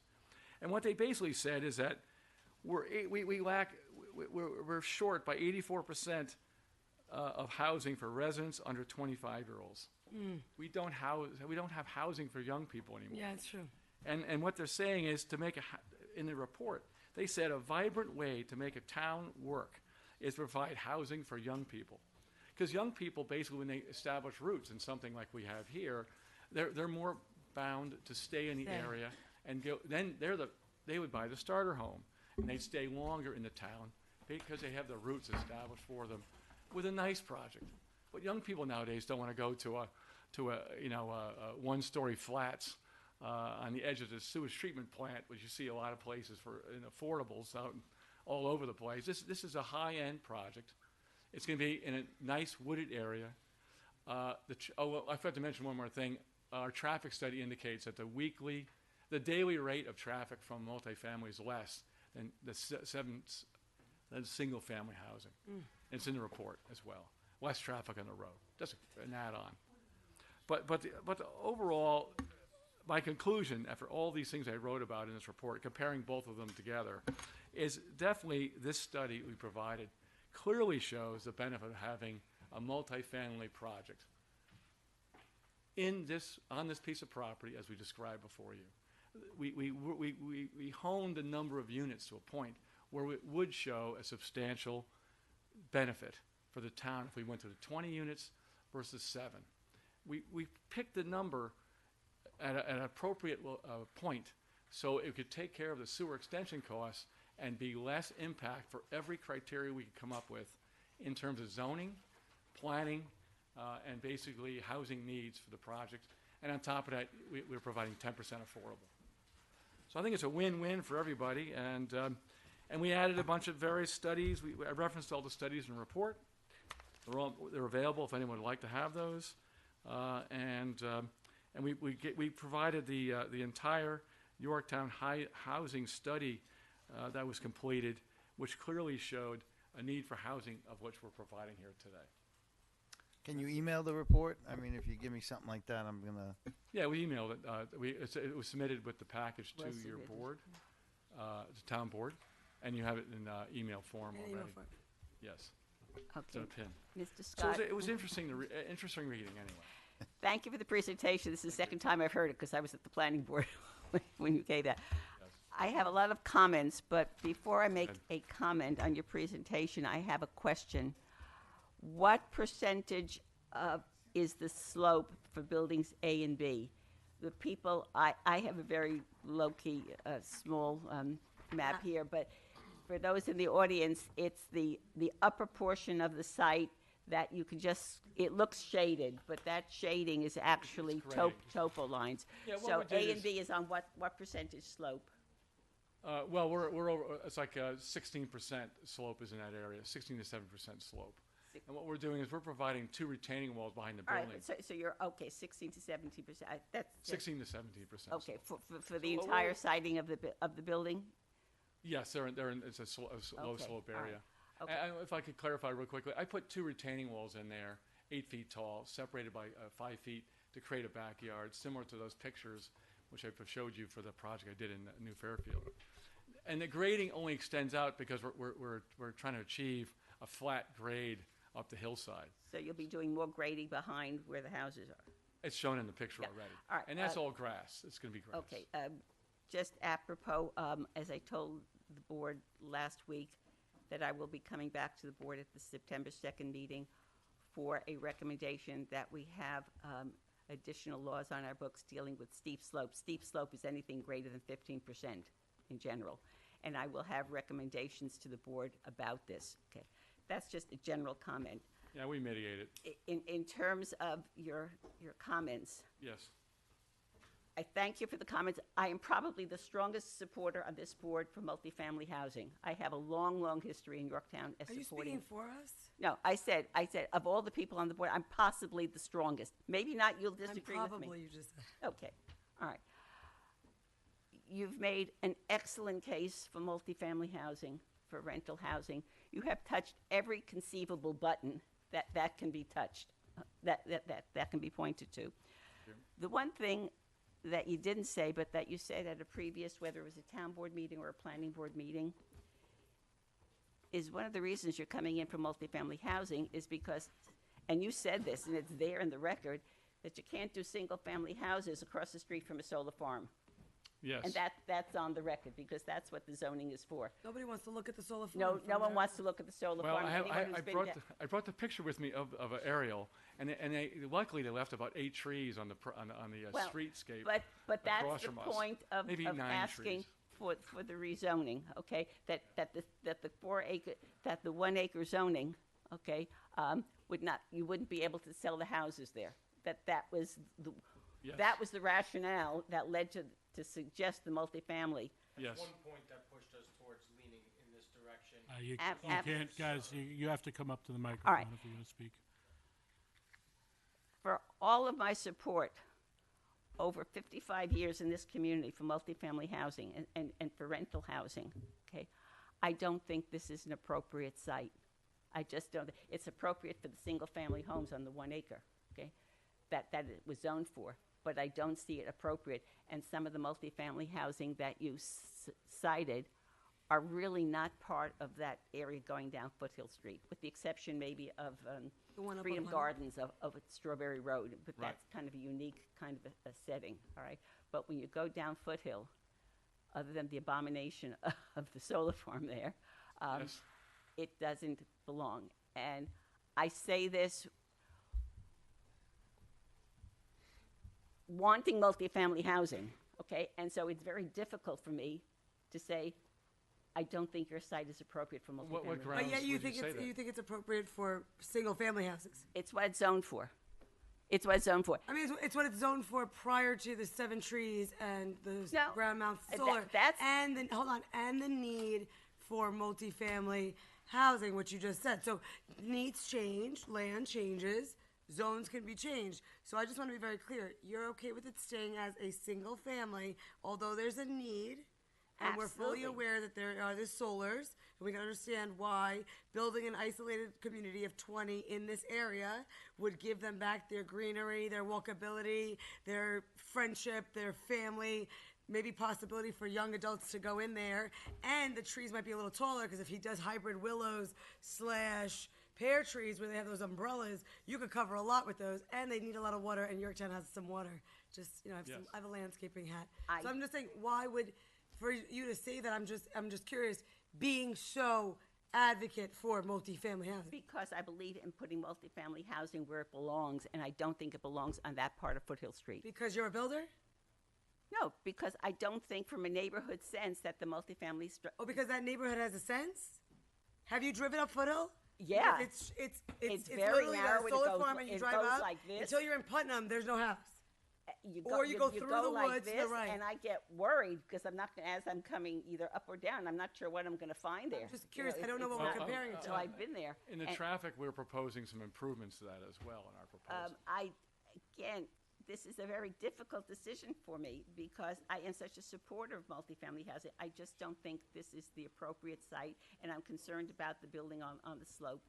And what they basically said is that we're short by 84% of housing for residents under 25-year-olds. We don't have housing for young people anymore. Yeah, it's true. And what they're saying is to make in the report, they said a vibrant way to make a town work is to provide housing for young people. Because young people, basically, when they establish roots in something like we have here, they're more bound to stay in the area and go. Then they would buy the starter home, and they'd stay longer in the town because they have the roots established for them with a nice project. But young people nowadays don't want to go to a one-story flats on the edge of the sewage treatment plant, which you see a lot of places in affordables out all over the place. This is a high-end project. It's going to be in a nice wooded area. I forgot to mention one more thing. Our traffic study indicates that the daily rate of traffic from multifamily is less than than single-family housing. It's in the report as well. Less traffic on the road. Just an add-on. But overall, my conclusion after all these things I wrote about in this report, comparing both of them together, is definitely this study we provided clearly shows the benefit of having a multifamily project on this piece of property as we described before you. We honed the number of units to a point where it would show a substantial benefit for the town if we went to the 20 units versus 7. We picked the number at an appropriate point so it could take care of the sewer extension costs and be less impact for every criteria we could come up with in terms of zoning, planning, and basically housing needs for the project. And on top of that, we're providing 10% affordable. So I think it's a win-win for everybody. And we added a bunch of various studies. I referenced all the studies in the report. They're available if anyone would like to have those. And we provided the entire Yorktown housing study that was completed, which clearly showed a need for housing of which we're providing here today. Can you email the report? I mean, if you give me something like that, I'm gonna. Yeah, we emailed it. It was submitted with the package to your board, the town board, and you have it in email form already. Yes. Okay. It's in a pin. Mr. So Scott. it was interesting interesting reading anyway. Thank you for the presentation. This is the second time I've heard it because I was at the planning board when you gave that. I have a lot of comments, but before I make a comment on your presentation, I have a question. What percentage is the slope for buildings A and B? The people, I have a very low-key, small map here, but for those in the audience, it's the upper portion of the site that you can just, it looks shaded, but that shading is actually topo lines. Yeah, what So we did A and is- B is on what percentage slope? Well, we're over, it's like 16% slope is in that area, 16 to 7% slope. And what we're doing is we're providing 2 retaining walls behind the All building. right, so you're, okay, 16 to 17%. That's 16 to 17%. Okay, slope. for the So entire we're- siding of the building? Yes, it's a low Okay, slope all right. area. Okay. And if I could clarify real quickly, I put 2 retaining walls in there, 8 feet tall, separated by 5 feet to create a backyard, similar to those pictures which I showed you for the project I did in New Fairfield. And the grading only extends out because we're trying to achieve a flat grade up the hillside. So you'll be doing more grading behind where the houses are? It's shown in the picture Yeah. already. All right, And that's all grass. It's going to be grass. Okay, just apropos, as I told the board last week, that I will be coming back to the board at the September 2nd meeting for a recommendation that we have additional laws on our books dealing with steep slopes. Steep slope is anything greater than 15% in general. And I will have recommendations to the board about this. Okay, that's just a general comment. Yeah, we mitigate it. In terms of your comments, Yes. I thank you for the comments. I am probably the strongest supporter on this board for multifamily housing. I have a long, long history in Yorktown as Are you supporting. speaking for us? No, I said, of all the people on the board, I'm possibly the strongest. Maybe not, you'll disagree with me. Probably, you just said. Okay, all right. You've made an excellent case for multifamily housing, for rental housing. You have touched every conceivable button that can be touched, that can be pointed to. The one thing that you didn't say, but that you said at a previous, whether it was a town board meeting or a planning board meeting, is one of the reasons you're coming in for multifamily housing is because, and you said this, and it's there in the record, that you can't do single-family houses across the street from a solar farm. Yes. And that's on the record, because that's what the zoning is for. Nobody wants to look at the solar farm. No from one there. wants to look at the solar Well, farm. Anyone who's been down- I brought the picture with me of an aerial, and luckily they left about 8 trees on the Well, streetscape. But across that's the from us. point of Maybe 9 asking trees. for the rezoning, okay? That the 4 acre, that the 1 acre zoning, okay, you wouldn't be able to sell the houses there. That was Yes. that was the rationale that led to suggest the multifamily. Yes. One point that pushed us towards leaning in this direction. You Ab- can't, guys, you have to come up to the microphone right. if you're going to speak. For all of my support over 55 years in this community for multifamily housing and for rental housing, okay, I don't think this is an appropriate site. I just don't. It's appropriate for the single-family homes on the 1 acre, okay, that it was zoned for, but I don't see it appropriate. And some of the multifamily housing that you cited are really not part of that area going down Foothill Street, with the exception maybe of The one up Freedom on- Gardens of Strawberry Road, but Right. that's kind of a unique kind of a setting, all right? But when you go down Foothill, other than the abomination of the solar farm there, Yes. it doesn't belong. And I say this wanting multifamily housing, okay? And so it's very difficult for me to say, I don't think your site is appropriate for multifamily. What But grounds yet you would think you say it's, that? you think it's appropriate for single-family houses? It's what it's zoned for. It's what it's zoned for. I mean, it's what it's zoned for prior to the 7 trees and the No, ground mount that- solar. that's- and the, hold on, and the need for multifamily housing, which you just said. So needs change, land changes, zones can be changed. So I just want to be very clear. You're okay with it staying as a single family, although there's a need. And we're fully Absolutely. aware that there are the solars, and we can understand why building an isolated community of 20 in this area would give them back their greenery, their walkability, their friendship, their family, maybe possibility for young adults to go in there. And the trees might be a little taller, because if he does hybrid willows / pear trees where they have those umbrellas, you could cover a lot with those, and they need a lot of water, and Yorktown has some water. Just, you know, Yes. I have a landscaping hat. I- So I'm just saying, why would, for you to say that, I'm just curious, being so advocate for multifamily housing. Because I believe in putting multifamily housing where it belongs, and I don't think it belongs on that part of Foothill Street. Because you're a builder? No, because I don't think from a neighborhood sense that the multifamily Oh, because that neighborhood has a sense? Have you driven up Foothill? Yeah. Because It's very literally narrow a and it solar goes- farm, and you it drive goes up like this. until you're in Putnam. There's no house. you Or you go through the like woods to the this, right. and I get worried because I'm not, as I'm coming either up or down, I'm not sure what I'm going to find there. just curious. I don't know it's what we're not- comparing it to. So I've been there. In the and, traffic, we're proposing some improvements to that as well in our proposal. again, this is a very difficult decision for me because I am such a supporter of multifamily housing. I just don't think this is the appropriate site, and I'm concerned about the building on the slope.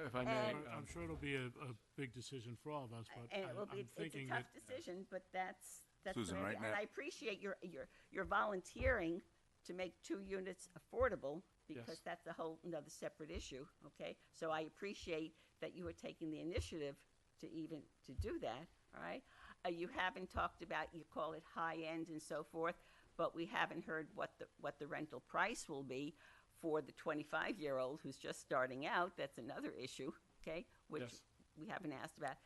If I may, and- I'm sure it'll be a big decision for all of us, but And it will I'm be, it's a thinking tough that decision, but that's Susan, the way it right is. now- And I appreciate your volunteering to make 2 units affordable, because Yes. that's a whole another separate issue, okay? So I appreciate that you are taking the initiative to do that, all right? You haven't talked about, you call it high-end and so forth, but we haven't heard what the rental price will be for the 25-year-old who's just starting out. That's another issue, okay? Which Yes. we haven't asked about.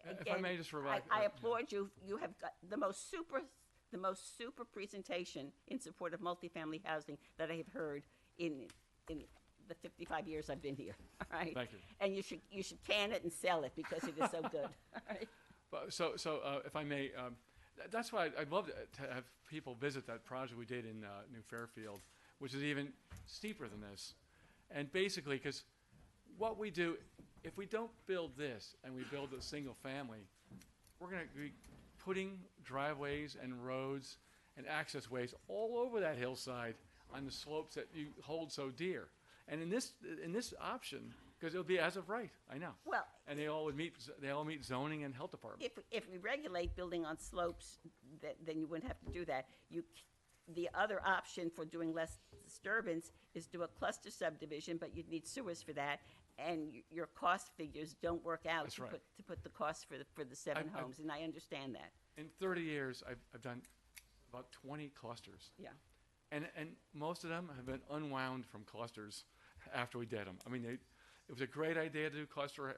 If I may just provide- I yeah. applaud you. You have got the most super presentation in support of multifamily housing that I have heard in the 55 years I've been here. All right. Thank you. And you should can it and sell it because it is so good. All right. But so if I may, that's why I'd love to have people visit that project we did in New Fairfield, which is even steeper than this. And basically, because what we do, if we don't build this and we build a single family, we're going to be putting driveways and roads and access ways all over that hillside on the slopes that you hold so dear. And in this option, because it'll be as of right, I know. Well, and they all meet zoning and health department. if we regulate building on slopes, then you wouldn't have to do that. The other option for doing less disturbance is do a cluster subdivision, but you'd need sewers for that, and your cost figures don't work out That's right. to put the cost for the 7 I- homes, and I understand that. In 30 years, I've done about 20 clusters. Yeah. And most of them have been unwound from clusters after we did them. I mean, it was a great idea to do cluster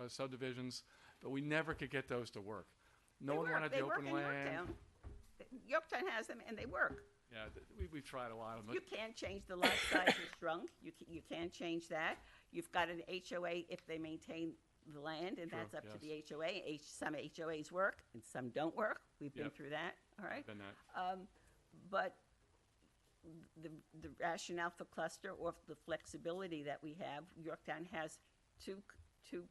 subdivisions, but we never could get those to work. No one wanted the open They work in land. Yorktown. Yorktown has them, and they work. Yeah, we've tried a lot of them. You can't change the lot size is shrunk. You can't change that. You've got an HOA if they maintain the land, and True, that's up to yes. the HOA. Some HOAs work, and some don't work. We've been Yep. through that, all right? Been that. But the rationale for cluster or the flexibility that we have, Yorktown has two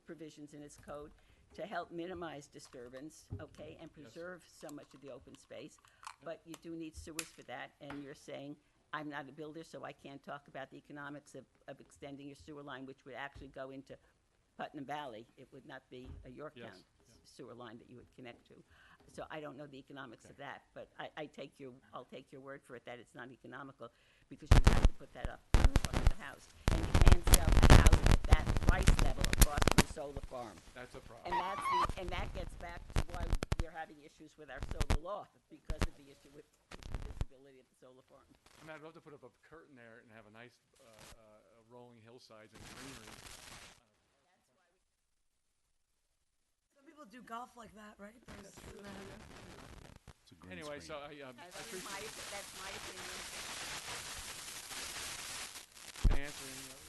provisions in its code to help minimize disturbance, okay, and preserve so much of the open space. But you do need sewers for that, and you're saying, I'm not a builder, so I can't talk about the economics of extending your sewer line, which would actually go into Putnam Valley. It would not be a Yorktown sewer line that you would connect to. So I don't know the economics of that, but I'll take your word for it that it's not economical, because you have to put that up on the front of the house. And you can't sell a house at that price level across from the solar farm. That's a problem. And that gets back to why we are having issues with our solar loft because of the issue with the visibility of the solar farm. I mean, I'd love to put up a curtain there and have a nice rolling hillsides and greenery. Some people do golf like that, right? It's a green Anyway, screen. so I appreciate That's my opinion. Can I answer any other?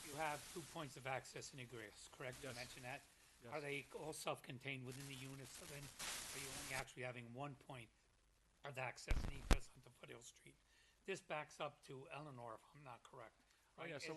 You have 2 points of access and egress, correct? You Yes. mentioned that? Yes. Are they all self-contained within the unit, so then are you only actually having 1 point of access and egress onto Foothill Street? This backs up to Eleanor, if I'm not correct. Oh, right? yeah, so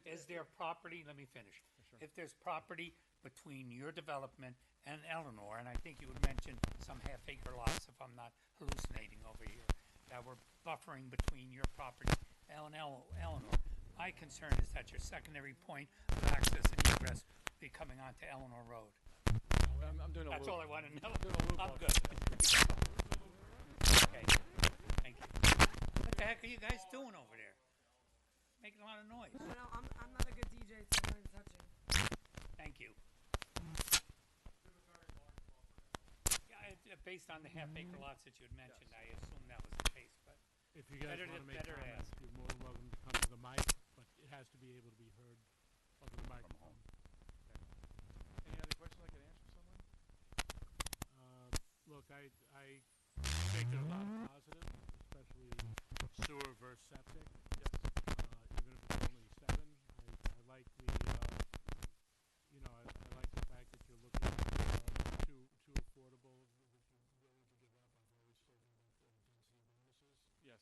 Is there property, let me finish. Sure. If there's property between your development and Eleanor, and I think you had mentioned some half-acre lots, if I'm not hallucinating over here, that were buffering between your property and Eleanor. My concern is that your secondary point of access and egress will be coming onto Eleanor Road. I'm doing a That's loop. all I want to know. Doing a loop I'm up. good. Okay, thank you. What the heck are you guys doing over there? Making a lot of noise. You know, I'm not a good DJ, so I'm not touching. Thank you. Yeah, based on the half-acre lots that you had mentioned, I assume that was the case, but If you guys Better want to to- make better comments, ask. you're more than welcome to come to the mic, but it has to be able to be heard over the microphone. Any other questions I can answer someone? Look, I think there are a lot of positives, especially sewer versus septic. Yes. Even if it's only 7, I like the, you know, I like the fact that you're looking at two affordable. Yes. Yes.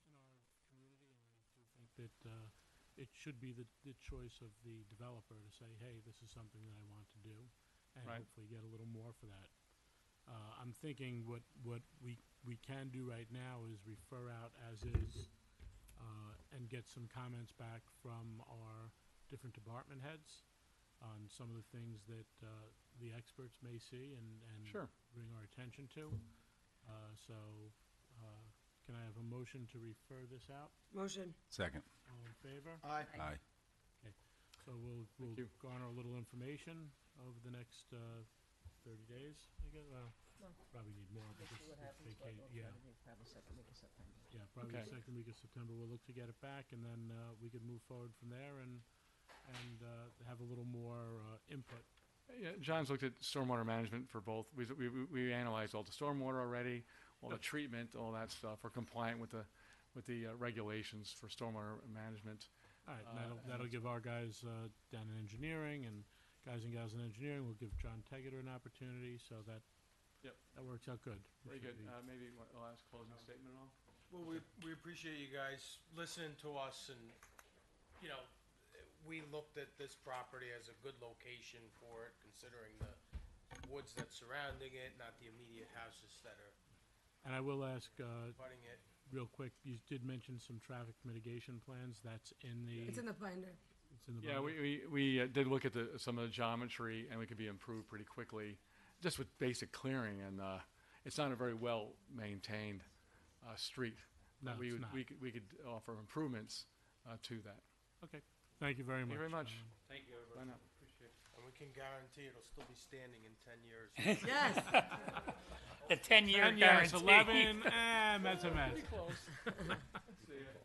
In our community, and I do think that it should be the choice of the developer to say, hey, this is something that I want to do, and Right. hopefully get a little more for that. I'm thinking what we can do right now is refer out as is, and get some comments back from our different department heads on some of the things that the experts may see and Sure. bring our attention to. Can I have a motion to refer this out? Motion. Second. All in favor? Aye. Aye. Okay, so we'll you. garner a little information over the next 30 days, I guess, well, probably need more, but this yeah, Probably second week of September. yeah, probably the Okay. second week of September, we'll look to get it back, and then we could move forward from there and have a little more input. Yeah, John's looked at stormwater management for both. We analyzed all the stormwater already, all the treatment, all that stuff. We're compliant with the regulations for stormwater management. All right, and that'll give our guys down in engineering and guys and gals in engineering, we'll give John Tegeter an opportunity, so that works out good. Very Should good. be- Maybe a last closing statement at all? Well, we appreciate you guys listening to us and, you know, we looked at this property as a good location for it, considering the woods that's surrounding it, not the immediate houses that are And I will ask, abutting it. real quick, you did mention some traffic mitigation plans, that's in the. It's in the binder. It's in the Yeah, binder? we did look at some of the geometry, and we could be improved pretty quickly, just with basic clearing, and it's not a very well-maintained street. No, But we it's would- not. we could offer improvements to that. Okay, thank you very much. Thank you very much. Thank you, Why everybody. not? Appreciate it. And we can guarantee it'll still be standing in 10 years. Yes. The 10-year 10 years, guarantee. 11, that's a mess.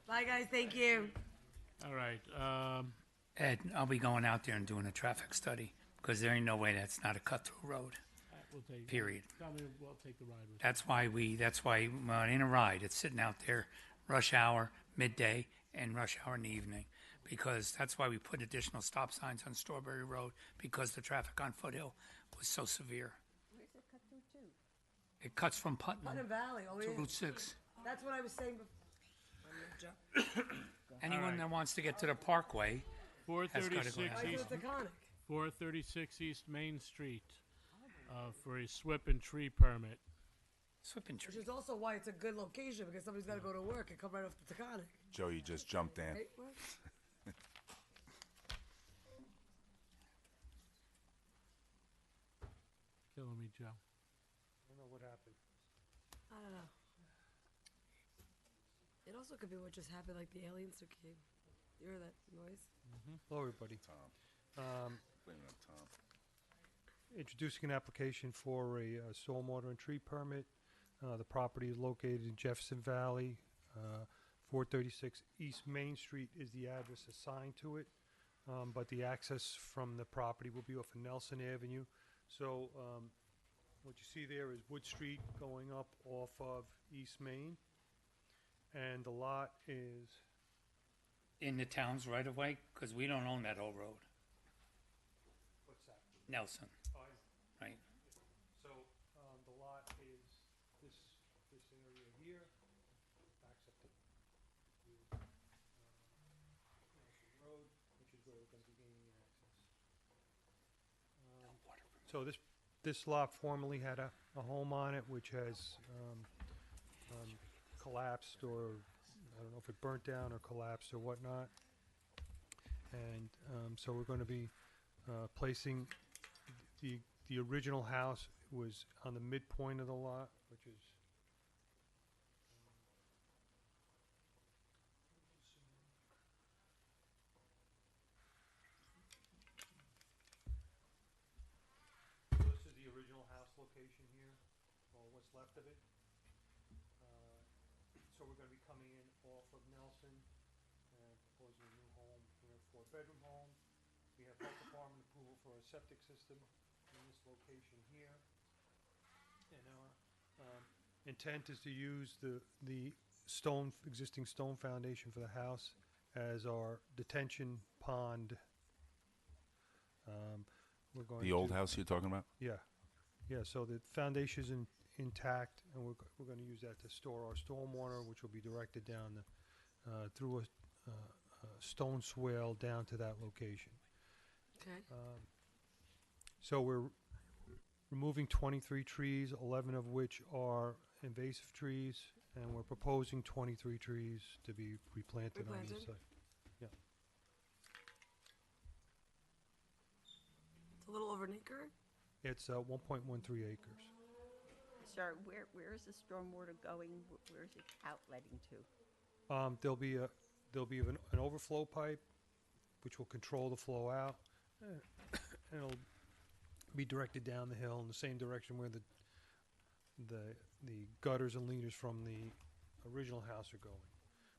Bye, guys. Thank you. All right, Ed, I'll be going out there and doing a traffic study, because there ain't no way that's not a cut-through road. we'll take. Period. Tell me, we'll take the ride with you. That's why well, in a ride, it's sitting out there, rush hour, midday, and rush hour in the evening. Because that's why we put additional stop signs on Strawberry Road, because the traffic on Foothill was so severe. Where's it cut through to? It cuts from Putnam Putnam Valley. Oh, to yeah. Route 6. That's what I was saying before. Anyone that wants to get to the Parkway has got to go 436 down. Right East, to the Taconic. 436 East Main Street, for a SWIP and tree permit. Swipping Which tree. is also why it's a good location, because somebody's got to go to work and come right off the Taconic. Joe, you just jumped in. Right? What? Killing me, Joe. I don't know what happened. I don't know. It also could be what just happened, like the aliens took came. You heard that noise? Hello, everybody. Blame it on Tom. Introducing an application for a stormwater and tree permit. The property is located in Jefferson Valley. 436 East Main Street is the address assigned to it, but the access from the property will be off of Nelson Avenue. So what you see there is Wood Street going up off of East Main, and the lot is In the town's right of way, because we don't own that whole road. what's that? Nelson, right? So the lot is this area here, backs up to Nelson Road, which is where we're going to be gaining access. So this lot formerly had a home on it, which has collapsed, or I don't know if it burnt down or collapsed or whatnot. And so we're going to be placing the original house was on the midpoint of the lot, which is so this is the original house location here, or what's left of it. So we're going to be coming in off of Nelson and proposing a new home here, 4-bedroom home. We have health department approval for a septic system in this location here. And our intent is to use the existing stone foundation for the house as our detention pond. We're going The old to- house you're talking about? Yeah, yeah, so the foundation is intact, and we're gonna use that to store our stormwater, which will be directed down through a stone swale down to that location. Okay. So we're removing 23 trees, 11 of which are invasive trees, and we're proposing 23 trees to be replanted on the Replanted? site. Yeah. It's a little over an acre. It's 1.13 acres. Sir, where is the stormwater going? Where is it outletting to? There'll be an overflow pipe, which will control the flow out, and it'll be directed down the hill in the same direction where the gutters and leaders from the original house are going.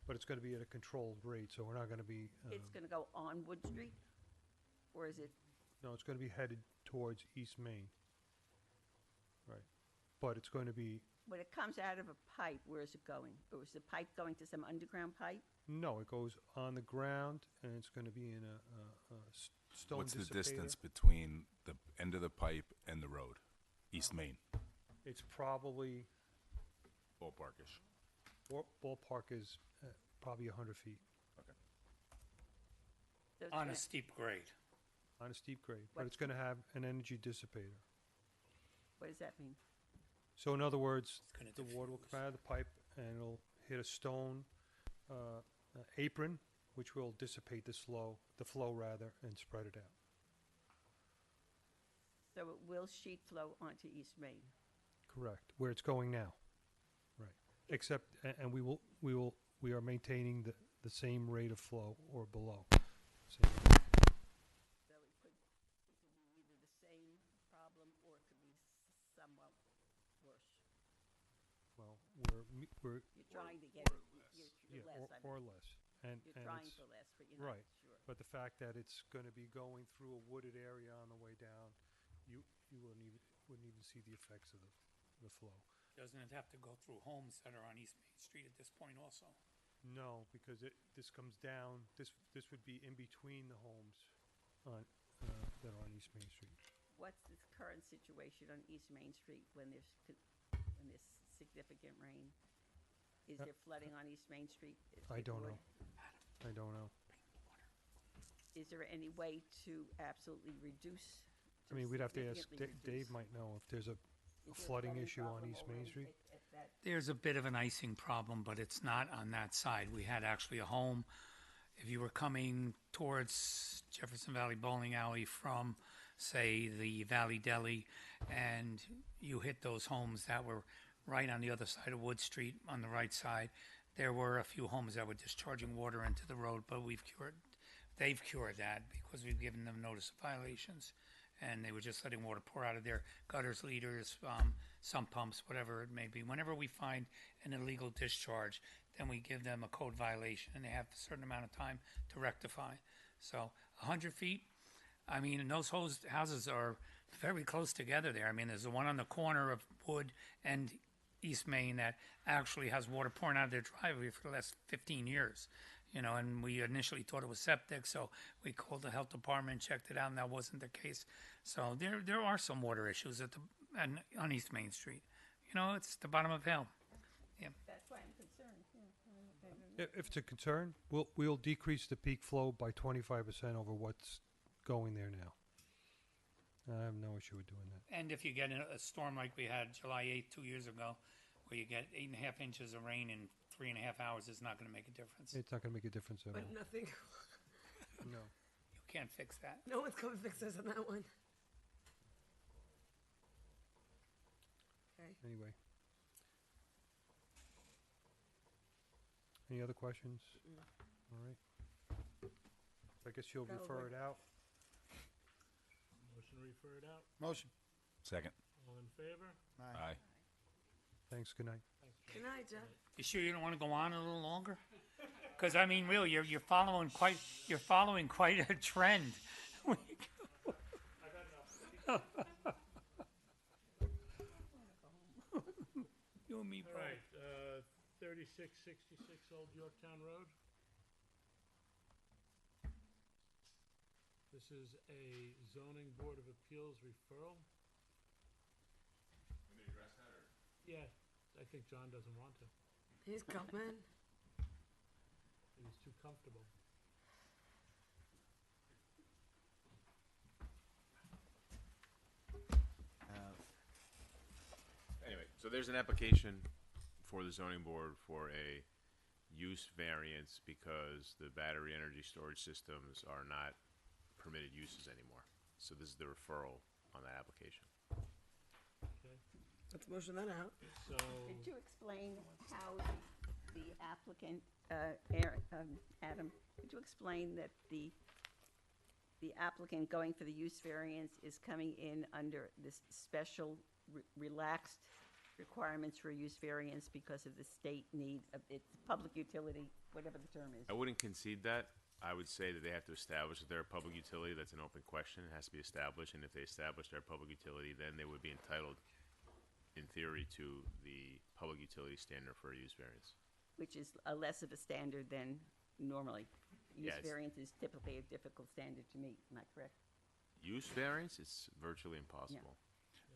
But it's going to be at a controlled rate, so we're not going to be. It's gonna go on Wood Street? Or is it, No, it's going to be headed towards East Main. Right, but it's going to be. when it comes out of a pipe, where is it going? Or is the pipe going to some underground pipe? No, it goes on the ground, and it's going to be in a stone What's the dissipator. distance between the end of the pipe and the road? East Main, It's probably, ballparkish. ballpark is probably 100 feet So it's On gonna- a steep grade. on a steep grade, but What- it's going to have an energy dissipator. What does that mean? So in other words, It's gonna the water will come out of the pipe and it'll hit a stone apron, which will dissipate the flow rather, and spread it out. So it will sheet flow onto East Main? Correct, where it's going now. Right. Except, and we are maintaining the same rate of flow or below. Same. So it could be either the same problem or it could be somewhat worse. Well, we're You're trying to get it, you're yeah, less, I or mean. less. And You're and trying it's- for less, but you're not Right, sure. but the fact that it's going to be going through a wooded area on the way down, you wouldn't even see the effects of the flow. Doesn't it have to go through homes that are on East Main Street at this point also? No, because this comes down, this would be in between the homes on, that are on East Main Street. What's the current situation on East Main Street when there's significant rain? Is there flooding on East Main Street? I don't Wood? know. I don't know. Is there any way to absolutely reduce? I mean, we'd have to ask, significantly Dave reduce? might know if there's a Is there flooding issue on problem East Main already Street. at that- There's a bit of an icing problem, but it's not on that side. We had actually a home. If you were coming towards Jefferson Valley Bowling Alley from, say, the Valley Deli, and you hit those homes that were right on the other side of Wood Street on the right side, there were a few homes that were discharging water into the road, but they've cured that because we've given them notice of violations, and they were just letting water pour out of their gutters, leaders, sump pumps, whatever it may be. Whenever we find an illegal discharge, then we give them a code violation, and they have a certain amount of time to rectify. So 100 feet, I mean, and those houses are very close together there. I mean, there's the one on the corner of Wood and East Main that actually has water pouring out of their driveway for the last 15 years. And we initially thought it was septic, so we called the health department, checked it out, and that wasn't the case. So there are some water issues on East Main Street. It's the bottom of hell. Yeah. That's why I'm concerned. If it's a concern, we'll decrease the peak flow by 25% over what's going there now. I have no issue with doing that. And if you get a storm like we had July 8th 2 years ago, where you get 8.5 inches of rain in 3.5 hours, it's not going to make a difference. It's not going to make a difference at all. But nothing. No. You can't fix that. No one's coming to fix us on that one. Okay. Anyway. Any other questions? All right. I guess you'll Go refer away. it out. Motion to refer it out. Motion. Second. All in favor? Aye. Thanks, good night. Good night, Jeff. You sure you don't want to go on a little longer? Because I mean, really, you're following quite a trend. You and me All both. right, 3666 Old Yorktown Road. This is a zoning board of appeals referral. Yeah, I think John doesn't want to. He's coming. He's too comfortable. Anyway, so there's an application for the zoning board for a use variance because the battery energy storage systems are not permitted uses anymore. So this is the referral on that application. Okay, Let's motion that out. so, Could you explain how the applicant, Adam, could you explain that the applicant going for the use variance is coming in under this special relaxed requirements for a use variance because of the state need of its public utility, whatever the term is? I wouldn't concede that. I would say that they have to establish that they're a public utility. That's an open question. It has to be established. And if they establish their public utility, then they would be entitled, in theory, to the public utility standard for a use variance. Which is a less of a standard than normally. Use Yeah, it's- variance is typically a difficult standard to meet, am I correct? Use variance is virtually impossible.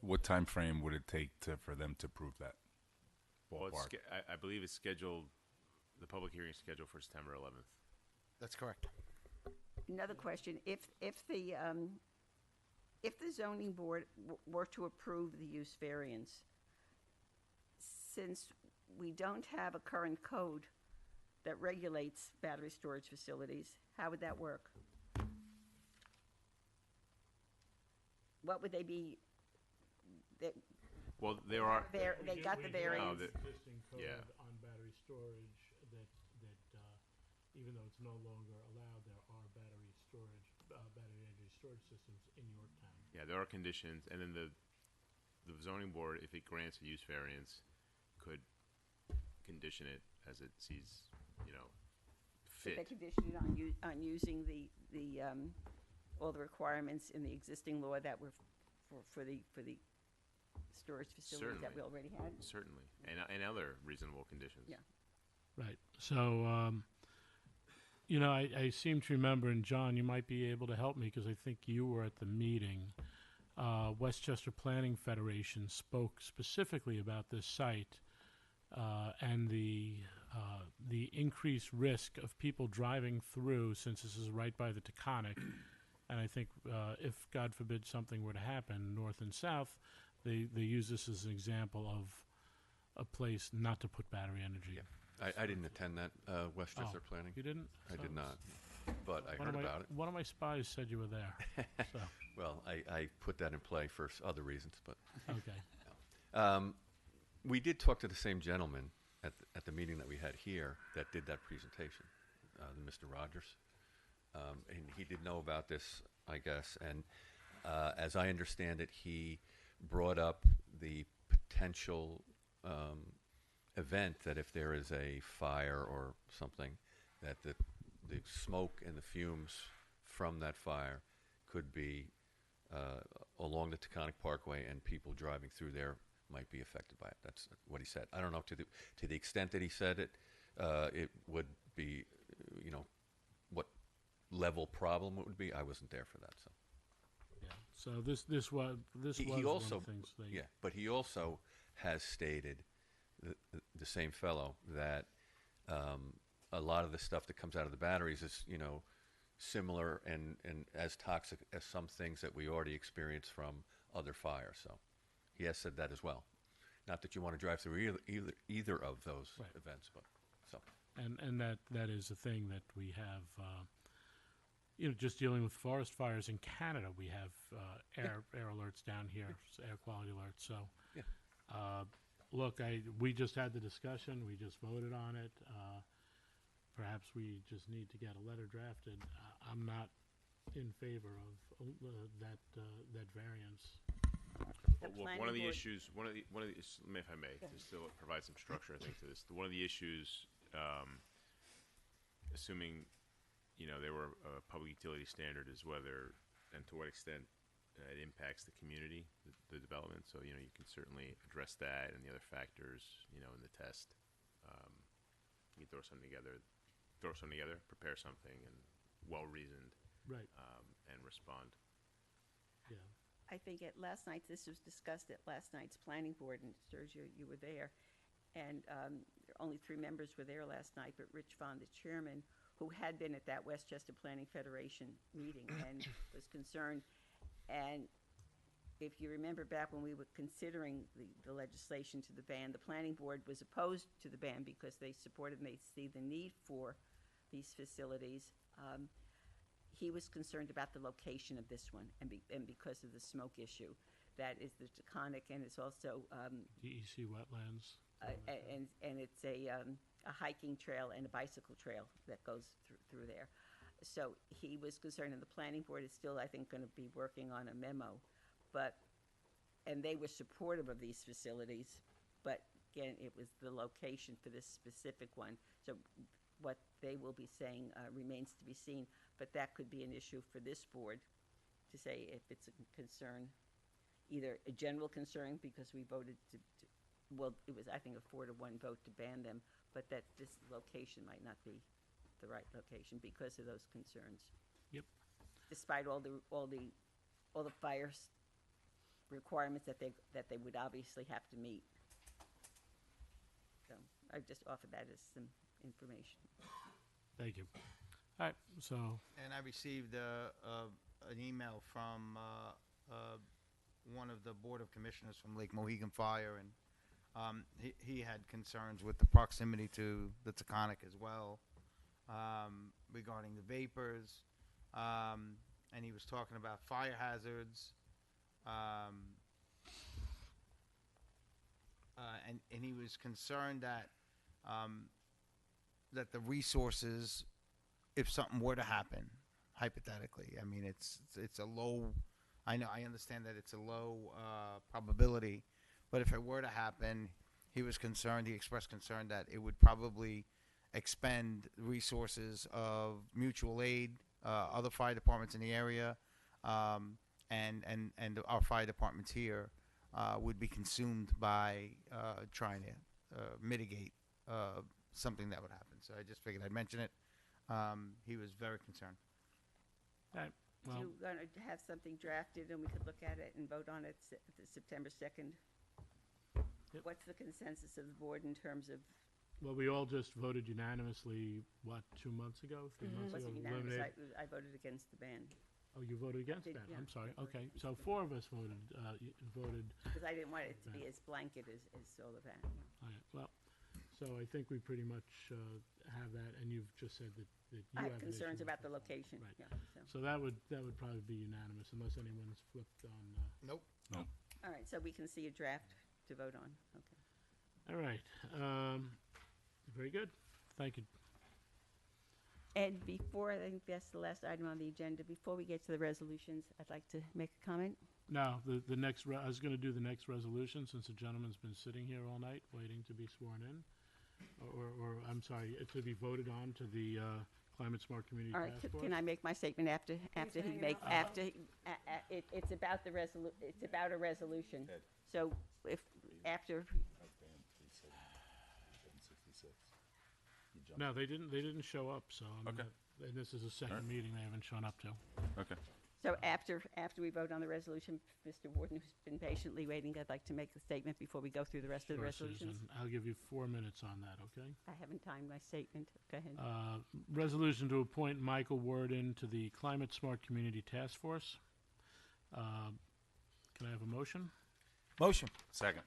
What time frame would it take for them to prove that? Well, it's Ballpark. I believe it's scheduled, the public hearing is scheduled for September 11th. That's correct. Another question, if the zoning board were to approve the use variance, since we don't have a current code that regulates battery storage facilities, how would that work? What would they be, Well, there are, they got the We do have variance? an existing code yeah. on battery storage that, even though it's no longer allowed, there are battery energy storage systems in Yorktown. Yeah, there are conditions, and then the zoning board, if it grants a use variance, could condition it as it sees, They fit. conditioned it on using the all the requirements in the existing law that were for the storage facilities that we already had? Certainly, and other reasonable conditions. Yeah. Right. So, I seem to remember, and John, you might be able to help me because I think you were at the meeting. Westchester Planning Federation spoke specifically about this site and the increased risk of people driving through, since this is right by the Taconic. And I think if, God forbid, something were to happen, north and south, they use this as an example of a place not to put battery energy. I didn't attend that Westchester Oh, planning. You didn't? I So did not, but I one heard of my- about it. One of my spies said you were there. So, Well, I put that in play for other reasons, but okay. we did talk to the same gentleman at the meeting that we had here that did that presentation, Mr. Rogers. And he did know about this, I guess. And as I understand it, he brought up the potential event that if there is a fire or something, that the smoke and the fumes from that fire could be along the Taconic Parkway, and people driving through there might be affected by it. That's what he said. I don't know to the extent that he said it, it would be, what level problem it would be. I wasn't there for that, so. Yeah. So this was He one also, of the things they. yeah, but he also has stated, the same fellow, that a lot of the stuff that comes out of the batteries is, similar and as toxic as some things that we already experience from other fires. So he has said that as well. Not that you want to drive through either of those Right. events, but so. And that is a thing that we have, just dealing with forest fires in Canada, we have air alerts down here, air quality alerts. So, Yeah. Look, we just had the discussion, we just voted on it. Perhaps we just need to get a letter drafted. I'm not in favor of that variance. The Well, planning one of the board- issues, if I may, just to provide some structure, I think, to this. One of the issues, assuming, there were a public utility standard, is whether and to what extent it impacts the community, the development. So, you can certainly address that and the other factors, in the test. You can throw something together, prepare something, and well-reasoned, Right. and respond. Yeah. I think this was discussed at last night's planning board, and Sergio, you were there. And only 3 members were there last night, but Rich Vaughn, the chairman, who had been at that Westchester Planning Federation meeting and was concerned. And if you remember back when we were considering the legislation to the ban, the planning board was opposed to the ban because they supported and they see the need for these facilities. He was concerned about the location of this one and because of the smoke issue. That is the Taconic, and it's also DEC wetlands. and it's a hiking trail and a bicycle trail that goes through there. So he was concerned, and the planning board is still, I think, going to be working on a memo. And they were supportive of these facilities, but again, it was the location for this specific one. So what they will be saying remains to be seen, but that could be an issue for this board to say if it's a concern, either a general concern because we voted well, it was, I think, a 4-1 vote to ban them, but that this location might not be the right location because of those concerns. Yep. Despite all the fire requirements that they would obviously have to meet. So I just offered that as some information. Thank you. All right, so. And I received an email from one of the Board of Commissioners from Lake Mohegan Fire, and he had concerns with the proximity to the Taconic as well, regarding the vapors, and he was talking about fire hazards, and he was concerned that that the resources, if something were to happen, hypothetically, I mean, it's a low. I understand that it's a low probability, but if it were to happen, he was concerned. He expressed concern that it would probably expend resources of mutual aid, other fire departments in the area, and our fire departments here would be consumed by trying to mitigate something that would happen. So I just figured I'd mention it. He was very concerned. All right. Well, You're going to have something drafted and we could look at it and vote on it September 2nd? Yep. What's the consensus of the board in terms of? well, we all just voted unanimously, 2 months ago, 3 months ago? Wasn't unanimous. eliminate- I voted against the ban Oh, you voted against Did- that? yeah, I'm sorry. I voted Okay, against so it. 4 of us voted. because I didn't want it to be as blanket as all of that. All right, well, so I think we pretty much have that, and you've just said that you I have have an concerns issue. about the location. Right. Yeah, So that would probably be unanimous unless anyone's flipped on. Nope. All right, so we can see a draft to vote on. Okay. All right. Very good. Thank you. And before, I think that's the last item on the agenda, before we get to the resolutions, I'd like to make a comment. Now, the next, I was gonna do the next resolution, since the gentleman's been sitting here all night waiting to be sworn in. Or, I'm sorry, to be voted on to the, Climate Smart Community All right, Task Force. can I make my statement after he make, after, it's about the it's about a resolution. So if, after, No, they didn't show up, so, I mean, Okay. and this is the second meeting they haven't shown up to. Okay. so after we vote on the resolution, Mr. Warden, who's been patiently waiting, I'd like to make a statement before we go through the rest of the Sure, resolutions. Susan. I'll give you 4 minutes on that, okay? I haven't timed my statement. Go ahead. Resolution to appoint Michael Worden to the Climate Smart Community Task Force. Can I have a motion? Motion. Second.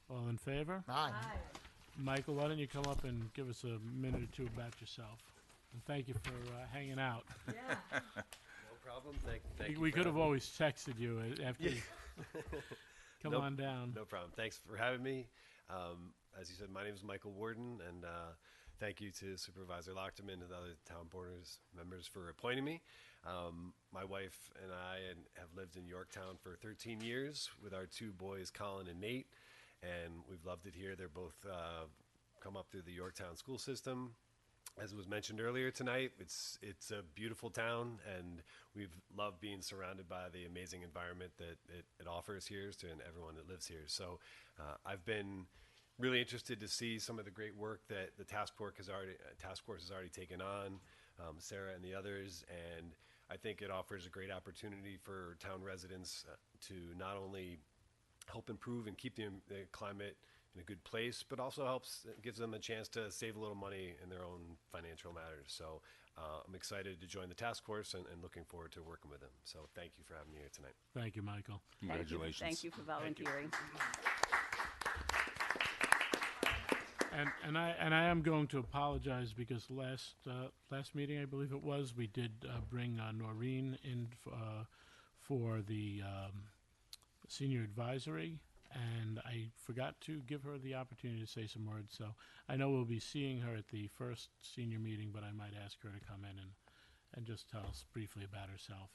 All in favor? Aye. Michael, why don't you come up and give us a minute or two about yourself? And thank you for hanging out. No problem. Thank you. We for could have having me. always texted you after. Yeah. Come Nope, on down. No problem. Thanks for having me. As you said, my name is Michael Warden, and thank you to Supervisor Lochterman and the other town boarders members for appointing me. My wife and I have lived in Yorktown for 13 years with our two boys, Colin and Nate, and we've loved it here. They're both come up through the Yorktown school system. As was mentioned earlier tonight, it's a beautiful town, and we've loved being surrounded by the amazing environment that it offers here to and everyone that lives here. So I've been really interested to see some of the great work that the task force has already taken on, Sarah and the others, and I think it offers a great opportunity for town residents to not only help improve and keep the climate in a good place, but also gives them a chance to save a little money in their own financial matters. So I'm excited to join the task force and looking forward to working with them. So thank you for having me here tonight. Thank you, Michael. Congratulations. Thank you for volunteering. And I am going to apologize because last meeting, I believe it was, we did bring Noreen in for the senior advisory, and I forgot to give her the opportunity to say some words. So I know we'll be seeing her at the first senior meeting, but I might ask her to come in and just tell us briefly about herself.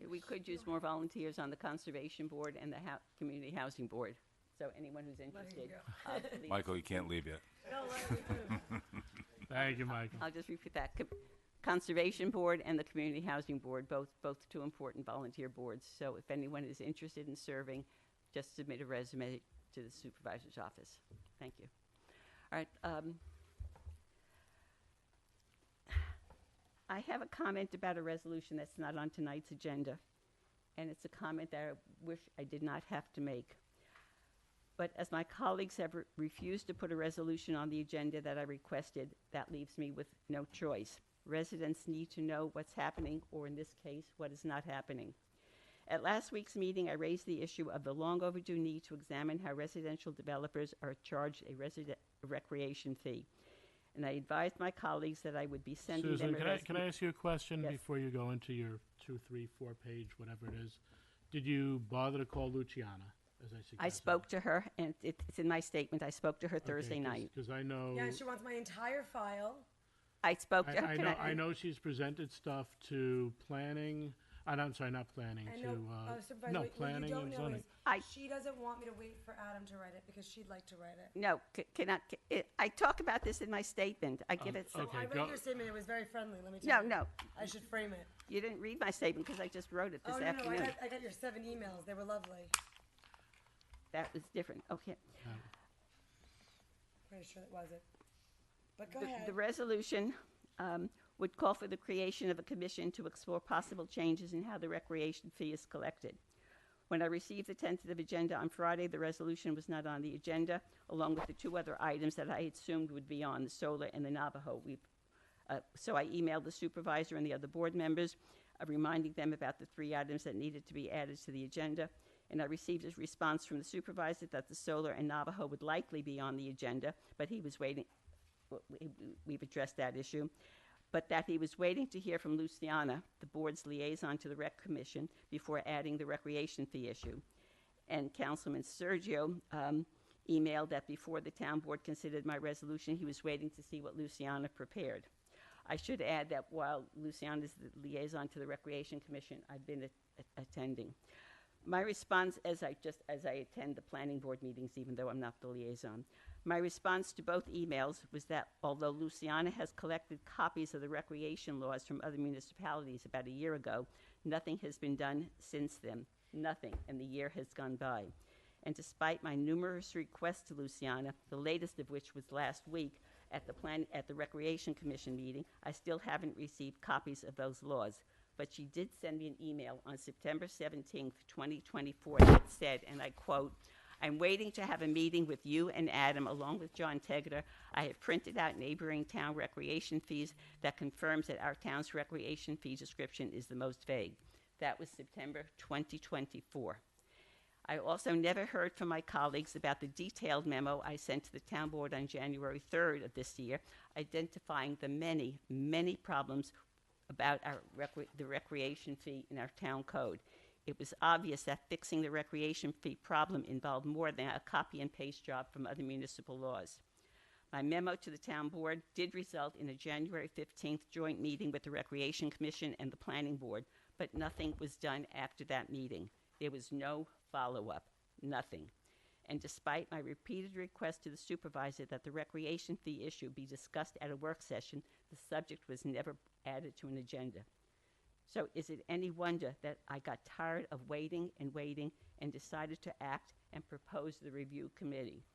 We could use more volunteers on the Conservation Board and the Community Housing Board. So anyone who's interested, please. Michael, you can't leave yet. Thank you, Michael. I'll just repeat that. Conservation Board and the Community Housing Board, both two important volunteer boards. So if anyone is interested in serving, just submit a resume to the supervisor's office. Thank you. All right. I have a comment about a resolution that's not on tonight's agenda, and it's a comment that I wish I did not have to make. But as my colleagues have refused to put a resolution on the agenda that I requested, that leaves me with no choice. Residents need to know what's happening, or in this case, what is not happening. At last week's meeting, I raised the issue of the long overdue need to examine how residential developers are charged a recreation fee. And I advised my colleagues that I would be sending Susan, them can I ask you a question Yes. before you go into your 2, 3, 4 page, whatever it is? Did you bother to call Luciana, as I suggested? I spoke to her, and it's in my statement. I spoke to her Thursday night. Because I know. Yeah, she wants my entire file. I spoke to her. I know she's presented stuff to planning. I'm sorry, not planning. I to know, Supervisor, no what planning you don't and know zoning. is she doesn't want me to wait for Adam to write it because she'd like to write it. No, I talk about this in my statement. I give it. So I read your statement. It was very friendly. Let me tell you. No. I should frame it. You didn't read my statement because I just wrote it this No, afternoon. I got your 7 emails. They were lovely. That was different. Okay. Pretty sure it wasn't. But go ahead. The resolution would call for the creation of a commission to explore possible changes in how the recreation fee is collected. When I received the tentative agenda on Friday, the resolution was not on the agenda, along with the 2 other items that I assumed would be on, the solar and the Navajo. So I emailed the supervisor and the other board members, reminding them about the 3 items that needed to be added to the agenda. And I received a response from the supervisor that the solar and Navajo would likely be on the agenda, but he was waiting. We've addressed that issue. But that he was waiting to hear from Luciana, the board's liaison to the Rec Commission, before adding the recreation fee issue. And Councilman Sergio emailed that before the town board considered my resolution, he was waiting to see what Luciana prepared. I should add that while Luciana is the liaison to the Recreation Commission, I've been attending. My response, as I attend the planning board meetings, even though I'm not the liaison, my response to both emails was that although Luciana has collected copies of the recreation laws from other municipalities about a year ago, nothing has been done since then. Nothing, and the year has gone by. And despite my numerous requests to Luciana, the latest of which was last week at the Recreation Commission meeting, I still haven't received copies of those laws. But she did send me an email on September 17th, 2024 that said, and I quote, "I'm waiting to have a meeting with you and Adam along with John Tegeter. I have printed out neighboring town recreation fees that confirms that our town's recreation fee description is the most vague." That was September 2024. I also never heard from my colleagues about the detailed memo I sent to the town board on January 3rd of this year, identifying the many, many problems about the recreation fee in our town code. It was obvious that fixing the recreation fee problem involved more than a copy and paste job from other municipal laws. My memo to the town board did result in a January 15th joint meeting with the Recreation Commission and the Planning Board, but nothing was done after that meeting. There was no follow-up, nothing. And despite my repeated request to the supervisor that the recreation fee issue be discussed at a work session, the subject was never added to an agenda. So is it any wonder that I got tired of waiting and decided to act and propose the review committee?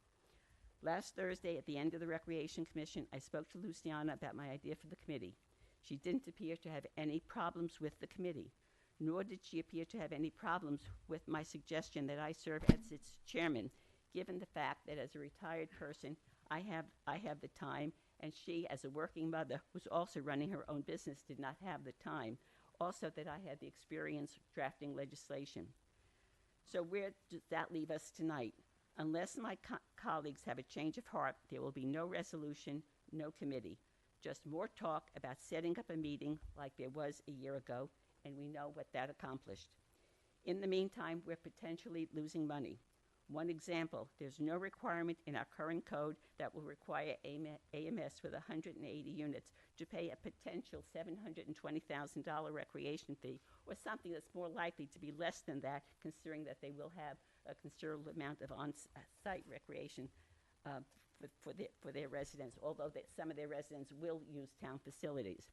Last Thursday, at the end of the Recreation Commission, I spoke to Luciana about my idea for the committee. She didn't appear to have any problems with the committee, nor did she appear to have any problems with my suggestion that I serve as its chairman, given the fact that as a retired person, I have the time, and she, as a working mother, who's also running her own business, did not have the time. Also, that I had the experience drafting legislation. So where does that leave us tonight? Unless my colleagues have a change of heart, there will be no resolution, no committee. Just more talk about setting up a meeting like there was a year ago, and we know what that accomplished. In the meantime, we're potentially losing money. One example, there's no requirement in our current code that will require AMS with 180 units to pay a potential $720,000 recreation fee, or something that's more likely to be less than that, considering that they will have a considerable amount of on-site recreation for their residents, although some of their residents will use town facilities.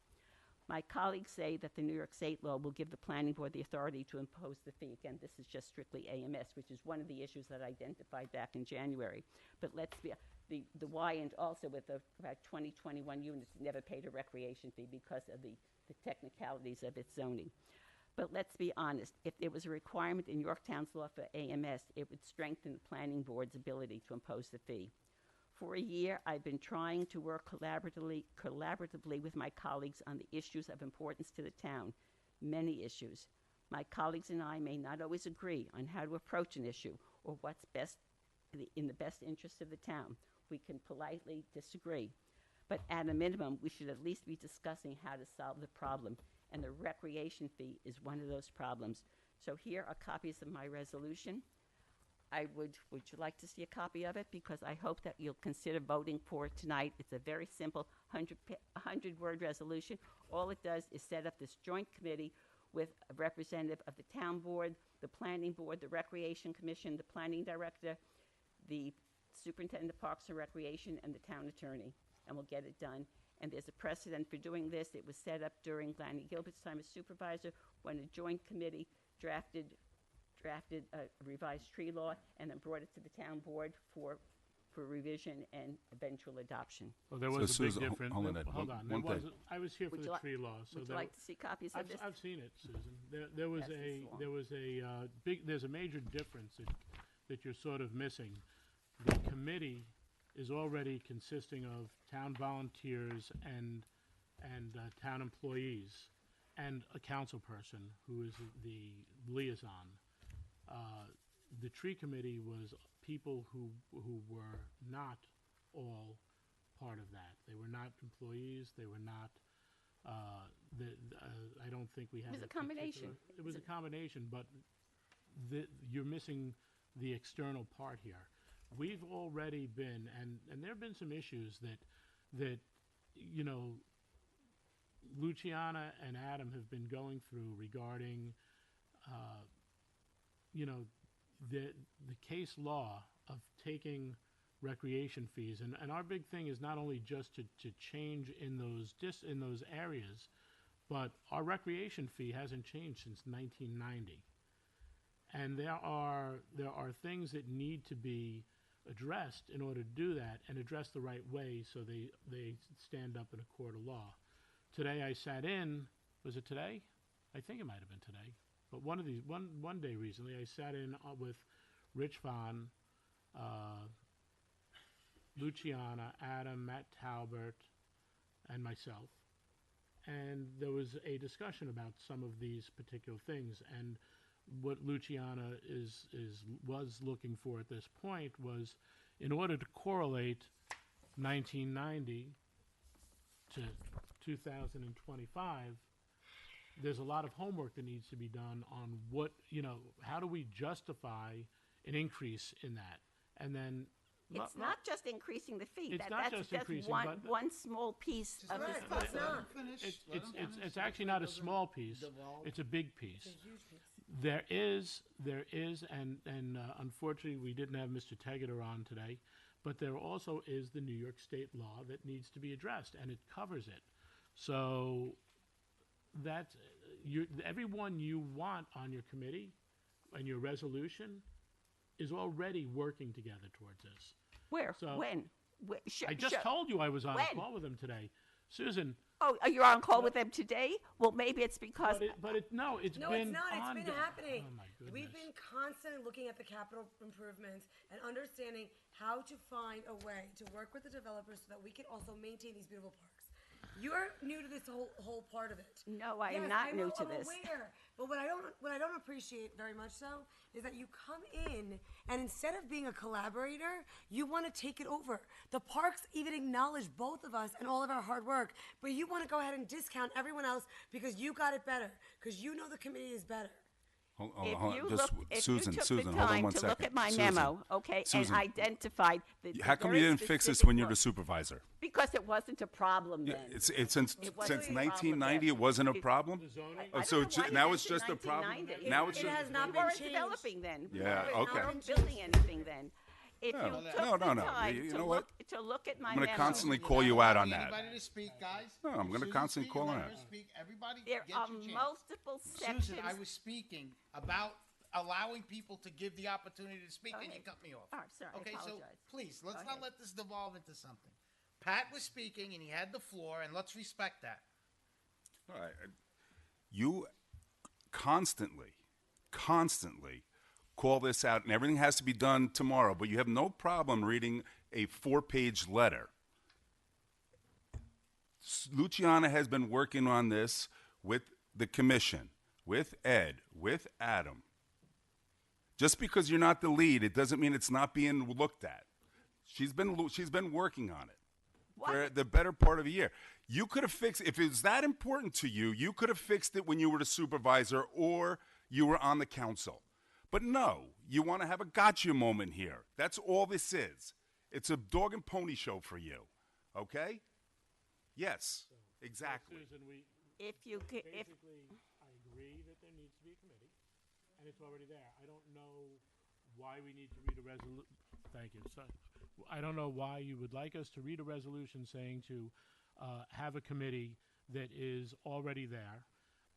My colleagues say that the New York State law will give the planning board the authority to impose the fee. Again, this is just strictly AMS, which is one of the issues that I identified back in January. But let's be, the Wyand also with about 2021 units never paid a recreation fee because of the technicalities of its zoning. But let's be honest, if there was a requirement in Yorktown's law for AMS, it would strengthen the planning board's ability to impose the fee. For a year, I've been trying to work collaboratively with my colleagues on the issues of importance to the town, many issues. My colleagues and I may not always agree on how to approach an issue or what's best in the best interest of the town. We can politely disagree. But at a minimum, we should at least be discussing how to solve the problem, and the recreation fee is one of those problems. So here are copies of my resolution. Would you like to see a copy of it? Because I hope that you'll consider voting for it tonight. It's a very simple 100-word resolution. All it does is set up this joint committee with a representative of the town board, the planning board, the recreation commission, the planning director, the superintendent of parks and recreation, and the town attorney, and we'll get it done. And there's a precedent for doing this. It was set up during Lanny Gilbert's time as supervisor when a joint committee drafted a revised tree law and then brought it to the town board for revision and eventual adoption. Well, there was a big Susan, difference. hold on, Ed, Hold one- on. one There thing. was I was here for Would the you tree law. So Would you there like to see copies of this? I've seen it, Susan. There was Pass this along. there's a major difference that you're sort of missing. The committee is already consisting of town volunteers and town employees and a council person who is the liaison. The tree committee was people who were not all part of that. They were not employees. They were not. I don't think we had. It was a combination. It was a combination, but you're missing the external part here. we've already been, and there have been some issues that, you know, Luciana and Adam have been going through regarding, you know, the case law of taking recreation fees, and our big thing is not only just to change in those areas, but our recreation fee hasn't changed since 1990, and there are things that need to be addressed in order to do that, and addressed the right way so they stand up in a court of law. Today I sat in, was it today? I think it might have been today, but one day recently I sat in with Rich Vaughn, Luciana, Adam, Matt Talbert, and myself, and there was a discussion about some of these particular things. And what Luciana was looking for at this point was, in order to correlate 1990 to 2025, there's a lot of homework that needs to be done on what, you know, how do we justify an increase in that? And then It's not just increasing the fee. It's not just increasing, but- one small piece of this puzzle. It's actually not a small piece. It's a big piece. There is, and unfortunately we didn't have Mr. Tegeter on today, but there also is the New York State law that needs to be addressed, and it covers it. So that's everyone you want on your committee and your resolution is already working together towards this. Where? So- When? I just told you I was on When? a call with him today. Susan, Oh, you're on call with them today? Well, maybe it's because. no, it's No, been it's not. It's been ongoing. happening. Oh, my goodness. We've been constantly looking at the capital improvements and understanding how to find a way to work with the developers so that we can also maintain these beautiful parks. You're new to this whole part of it. No, I am Yes, not I new know, to I'm this. aware. But what I don't appreciate very much so is that you come in and instead of being a collaborator, you want to take it over. The parks even acknowledge both of us and all of our hard work, but you want to go ahead and discount everyone else because you got it better, because you know the committee is better. Hold If on, you just look, if Susan, you took Susan, the hold on time one to second. look at my Susan, memo, okay, Susan, and identified the how come very you didn't fix this specific when you're the work- supervisor? Because it wasn't a problem then. It's since It wasn't since a problem 1990 it then. wasn't a problem. I So don't know why you now it's mentioned just a problem. 1990. Now it's It just has not we weren't developing then. Yeah, We okay. weren't building anything then. If No, you no, took no, the no. time You to know what? look to look at my I'm going to memo, constantly call you out on that. Anybody to speak, guys? No, I'm going to Susan constantly speak, call let her her out. speak. Everybody, there get are your chance. multiple sections. Susan, I was speaking about allowing people to give the opportunity to speak, and you Okay. cut me off. Oh, I'm sorry, I Okay, so apologize. please, let's Go not ahead. let this devolve into something. Pat was speaking, and he had the floor, and let's respect that. All right. You constantly call this out, and everything has to be done tomorrow, but you have no problem reading a 4-page letter. Luciana has been working on this with the commission, with Ed, with Adam. Just because you're not the lead, it doesn't mean it's not being looked at. She's been working on it for the better part of a year. You could have fixed, if it was that important to you, you could have fixed it when you were the supervisor or you were on the council. But no, you want to have a gotcha moment here. That's all this is. It's a dog and pony show for you. Okay? Yes, exactly. Susan, If you ca- if basically, I agree that there needs to be a committee, and it's already there. I don't know why we need to read a resolution. Thank you. So, I don't know why you would like us to read a resolution saying to have a committee that is already there,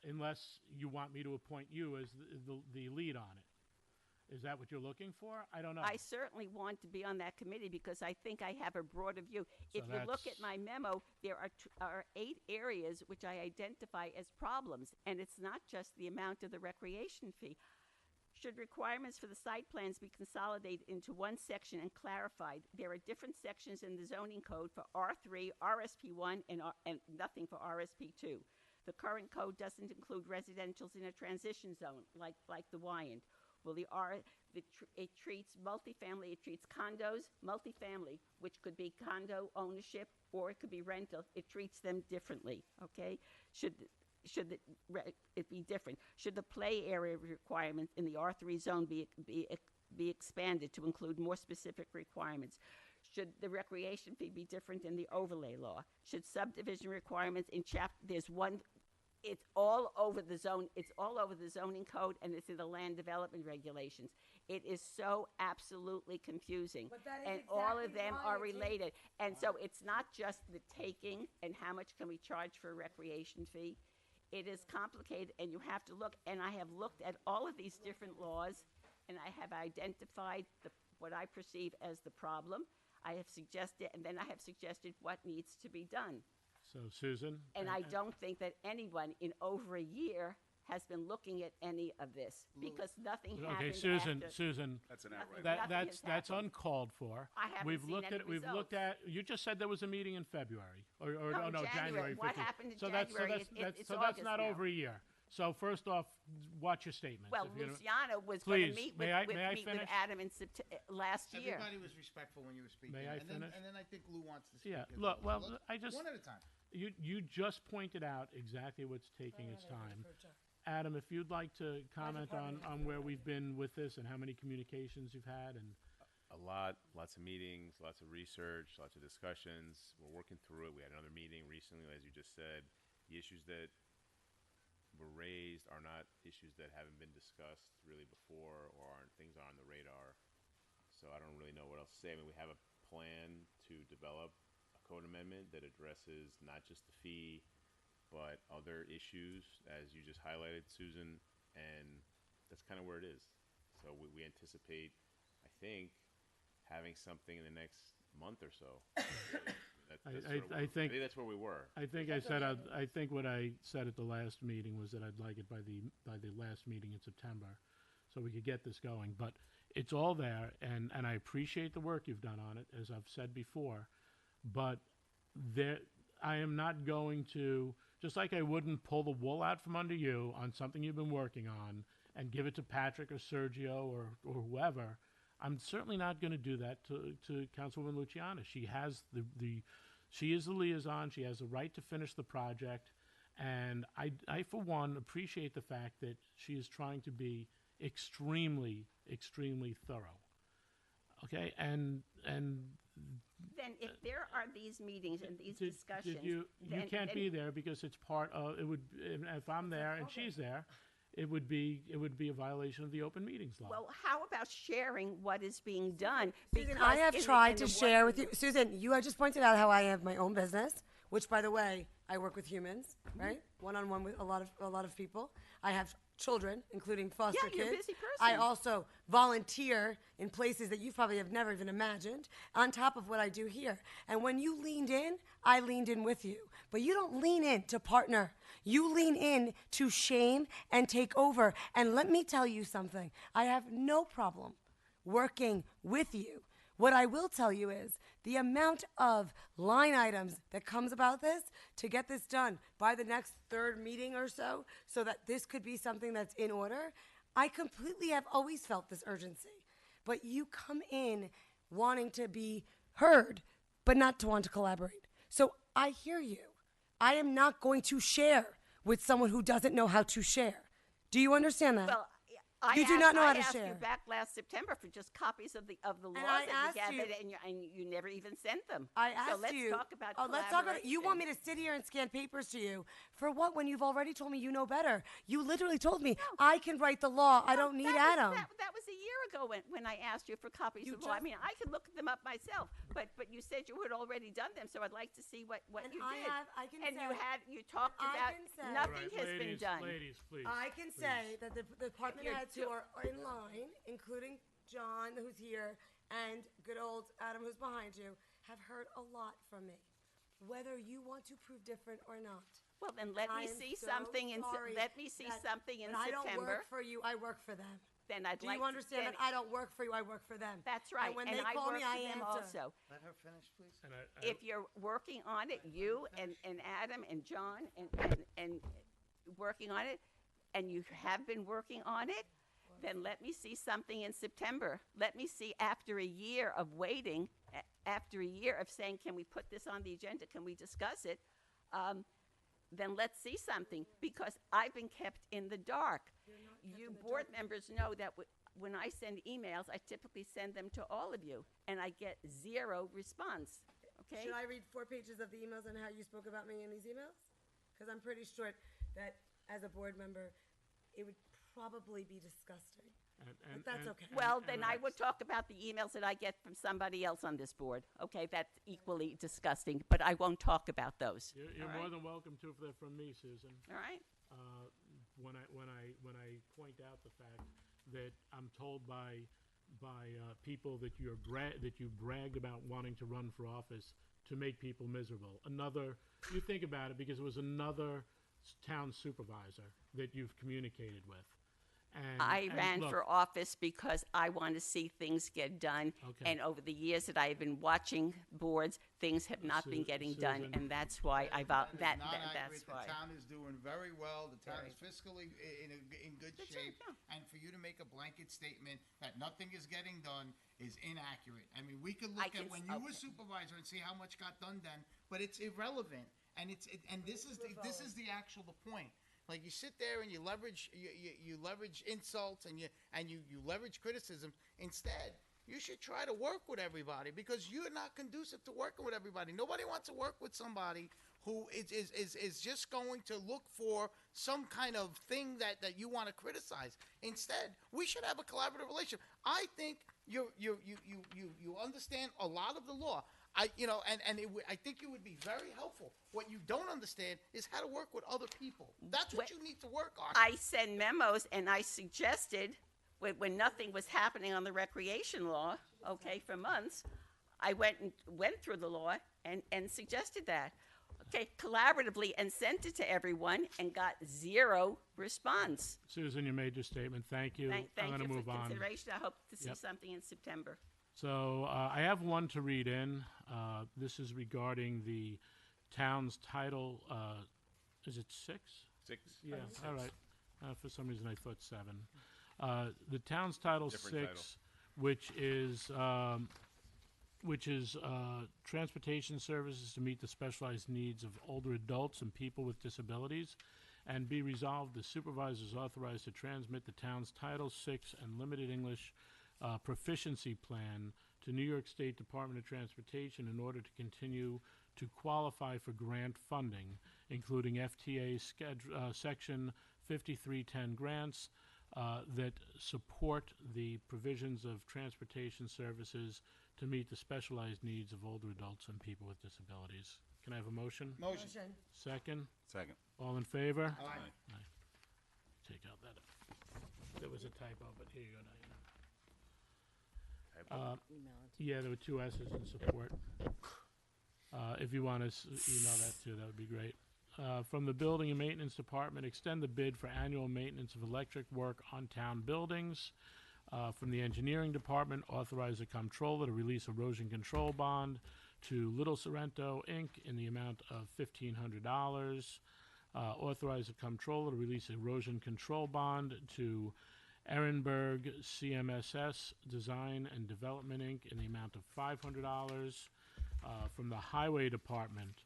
unless you want me to appoint you as the lead on it. Is that what you're looking for? I don't know. I certainly want to be on that committee because I think I have a broader view. So If you look that's- at my memo, there are 8 areas which I identify as problems, and it's not just the amount of the recreation fee. Should requirements for the site plans be consolidated into one section and clarified? There are different sections in the zoning code for R3, RSP1, and nothing for RSP2. The current code doesn't include residentials in a transition zone, like the Wyand. Well, it treats multifamily, it treats condos, multifamily, which could be condo ownership or it could be rental. It treats them differently, okay? Should it be different? Should the play area requirement in the R3 zone be be expanded to include more specific requirements? Should the recreation fee be different than the overlay law? Should subdivision requirements in there's one, it's all over the zone, it's all over the zoning code, and it's in the land development regulations. It is so absolutely confusing. But that is And all of exactly them why are it's in- related. And so it's not just the taking and how much can we charge for a recreation fee. It is complicated, and you have to look, and I have looked at all of these different laws, and I have identified what I perceive as the problem. I have suggested, and then I have suggested what needs to be done. So Susan? And I don't think that anyone in over a year has been looking at any of this, because nothing happened Okay, Susan, after. Susan, That's an outright. Nothing has that's happened. uncalled for. I haven't We've seen looked any at, we've looked results. at, you just said there was a meeting in February, or No, no, January 15th. What happened in So January? It's so that's August not now. over a year. So first off, watch your statements. Well, if you're gonna- Luciano was going to Please, meet may with, I- with, may I meet with finish? Adam in last year. Everybody was respectful when you were speaking. May I and finish? Then, and then I think Lou wants to speak. Yeah, as look, well, So I just. one at a time. You just pointed out exactly what's taking its time. Adam, if you'd like to comment on where we've been with this and how many communications you've had and. Lots of meetings, lots of research, lots of discussions. We're working through it. We had another meeting recently, as you just said. The issues that were raised are not issues that haven't been discussed really before or aren't things on the radar. So I don't really know what else to say. I mean, we have a plan to develop a code amendment that addresses not just the fee, but other issues, as you just highlighted, Susan, and that's kind of where it is. So we anticipate, I think, having something in the next month or so. I think that's where we were. I think I said I think what I said at the last meeting was that I'd like it by the last meeting in September, so we could get this going. But it's all there, and I appreciate the work you've done on it, as I've said before. But I am not going to, just like I wouldn't pull the wool out from under you on something you've been working on and give it to Patrick or Sergio or whoever. I'm certainly not going to do that to Councilwoman Luciana. She has she is the liaison. She has the right to finish the project. And I, for one, appreciate the fact that she is trying to be extremely, extremely thorough. Okay? And Then if there are these meetings and these discussions. you then- can't then- be there because it's part of, it would, if I'm there and she's there, it would be a violation of the open meetings law. Well, how about sharing what is being done? Susan, Because I have in the- tried in to the share work- with you. Susan, you had just pointed out how I have my own business, which, by the way, I work with humans, right? One-on-one with a lot of people. I have children, including foster Yeah, you're a kids. busy person. I also volunteer in places that you probably have never even imagined, on top of what I do here. And when you leaned in, I leaned in with you. But you don't lean in to partner. You lean in to shame and take over. And let me tell you something. I have no problem working with you. What I will tell you is the amount of line items that comes about this to get this done by the next third meeting or so that this could be something that's in order. I completely have always felt this urgency. But you come in wanting to be heard, but not to want to collaborate. So I hear you. I am not going to share with someone who doesn't know how to share. Do you understand that? Well, You do not know how to I asked share. you back last September for just copies of the laws I that asked you you- gathered, and you never even sent them. I So asked let's you. talk about let's talk about. You want me collaboration. to sit here and scan papers to you for what? When you've already told me you know better. You literally told me I can write the law. I don't need Adam. That was a year ago when I asked you for copies You of the law. I just- mean, I could look them up myself, but you said you had already done them, so I'd like to see what And you I did. have- I can and say- you talked I about can say- nothing All right, has been ladies, done. Ladies, please. I can say that the department you're heads who are in line, including John, who's here, and good old Adam, who's behind you, have heard a lot from me. Whether you want to prove different or not. Well, then let I me am see so something in sorry let me see that- something in but I don't September. work for you. I work for them. Then I'd Do like you understand to, that I don't work for you? I work for them. That's right. And when and they I call work me, for I them answer. also. Let her finish, please. And If you're working on it, you and Adam and John and working on it, and you have been working on it, then let me see something in September. Let me see after a year of waiting, after a year of saying, can we put this on the agenda? Can we discuss it? Then let's see something, because I've been kept in the dark. You board members know that when I send emails, I typically send them to all of you, and I get 0 response, okay? Should I read 4 pages of the emails on how you spoke about me in these emails? Because I'm pretty sure that as a board member, it would probably be disgusting. But that's okay. Well, then I would talk about the emails that I get from somebody else on this board, okay? That's equally disgusting, but I won't talk about those. You're more than welcome to if they're from me, Susan. All right? When I point out the fact that I'm told by people that you bragged about wanting to run for office to make people miserable. You think about it, because it was another town supervisor that you've communicated with. I ran look, for office because I want to see things get done. Okay. And over the years that I have been watching boards, things have not been getting done, Susan. and that's why I That is not that's accurate. why. The town is doing very well. The town is fiscally in good shape. And for you to make a blanket statement that nothing is getting done is inaccurate. I mean, we could look at when you were supervisor and see how much got done then, but it's irrelevant. And this is the actual point. Like, you sit there and you leverage insults and you leverage criticism. Instead, you should try to work with everybody, because you're not conducive to working with everybody. Nobody wants to work with somebody who is just going to look for some kind of thing that you want to criticize. Instead, we should have a collaborative relationship. I think you understand a lot of the law. I think it would be very helpful. What you don't understand is how to work with other people. That's what you need to work on. I send memos, and I suggested, when nothing was happening on the recreation law, okay, for months, I went through the law and suggested that, okay, collaboratively, and sent it to everyone and got 0 response. Susan, you made your statement. Thank you. Thank I'm going to you move for on. consideration. I hope to see Yep. something in September. So I have one to read in. This is regarding the town's title. Is it 6? 6. Yeah. Six. All right. For some reason, I thought 7. The town's title Different 6, which is transportation services to meet the specialized needs of older adults and people with disabilities. And be resolved, the supervisor is authorized to transmit the town's Title VI and limited English proficiency plan to New York State Department of Transportation in order to continue to qualify for grant funding, including FTA Section 5310 grants that support the provisions of transportation services to meet the specialized needs of older adults and people with disabilities. Can I have a motion? Motion. Second? Second. All in favor? Aye. Take out that. There was a typo, but here you go now. Yeah, there were 2 S's in support. If you want to email that too, that would be great. From the Building and Maintenance Department, extend the bid for annual maintenance of electric work on town buildings. From the Engineering Department, authorize the comptroller to release erosion control bond to Little Sorrento, Inc. in the amount of $1,500. Authorize the comptroller to release erosion control bond to Ehrenberg CMSS Design and Development, Inc. in the amount of $500. From the Highway Department,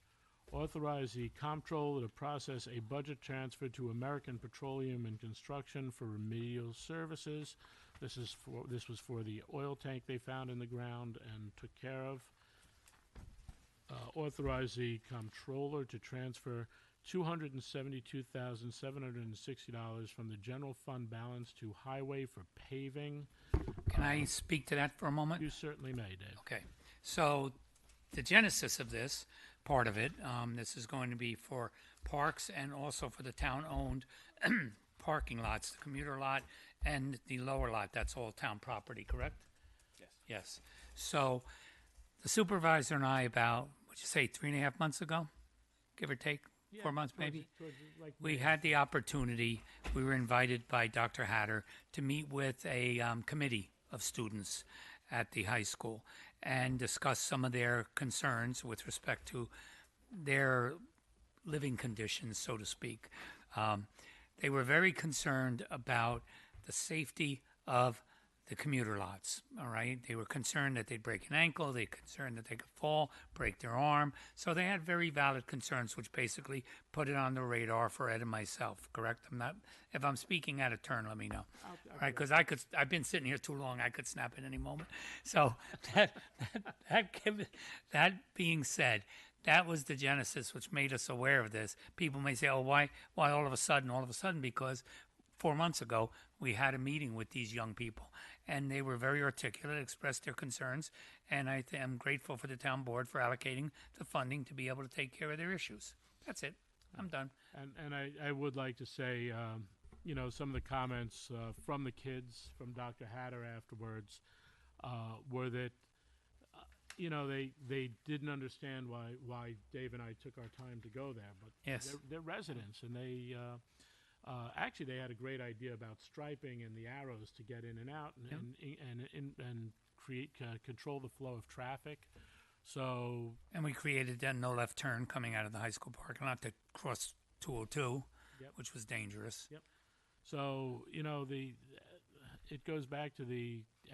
authorize the comptroller to process a budget transfer to American Petroleum and Construction for remedial services. This was for the oil tank they found in the ground and took care of. Authorize the comptroller to transfer $272,760 from the general fund balance to highway for paving. Can I speak to that for a moment? You certainly may, Dave. Okay. So the genesis of this, part of it, this is going to be for parks and also for the town-owned parking lots, the commuter lot and the lower lot. That's all town property, correct? Yes. Yes. So the supervisor and I, about, what'd you say, 3.5 months ago, give or take? 4 months maybe? We had the opportunity, we were invited by Dr. Hatter to meet with a committee of students at the high school and discuss some of their concerns with respect to their living conditions, so to speak. They were very concerned about the safety of the commuter lots. All right, they were concerned that they'd break an ankle. They concerned that they could fall, break their arm. So they had very valid concerns, which basically put it on the radar for Ed and myself. Correct? I'm not. If I'm speaking out of turn, let me know. All right, because I've been sitting here too long. I could snap at any moment. So that being said, that was the genesis which made us aware of this. People may say, "Oh, why all of a sudden?" All of a sudden, because 4 months ago we had a meeting with these young people, and they were very articulate, expressed their concerns, and I am grateful for the town board for allocating the funding to be able to take care of their issues. That's it. I'm done. And I would like to say, some of the comments from the kids, from Dr. Hatter afterwards, were that, they didn't understand why Dave and I took our time to go there. But yes, they're residents, and they actually they had a great idea about striping and the arrows to get in and out and create control the flow of traffic. So, and we created that no left turn coming out of the high school parking lot to cross 202, which was dangerous. Yep. So, it goes back to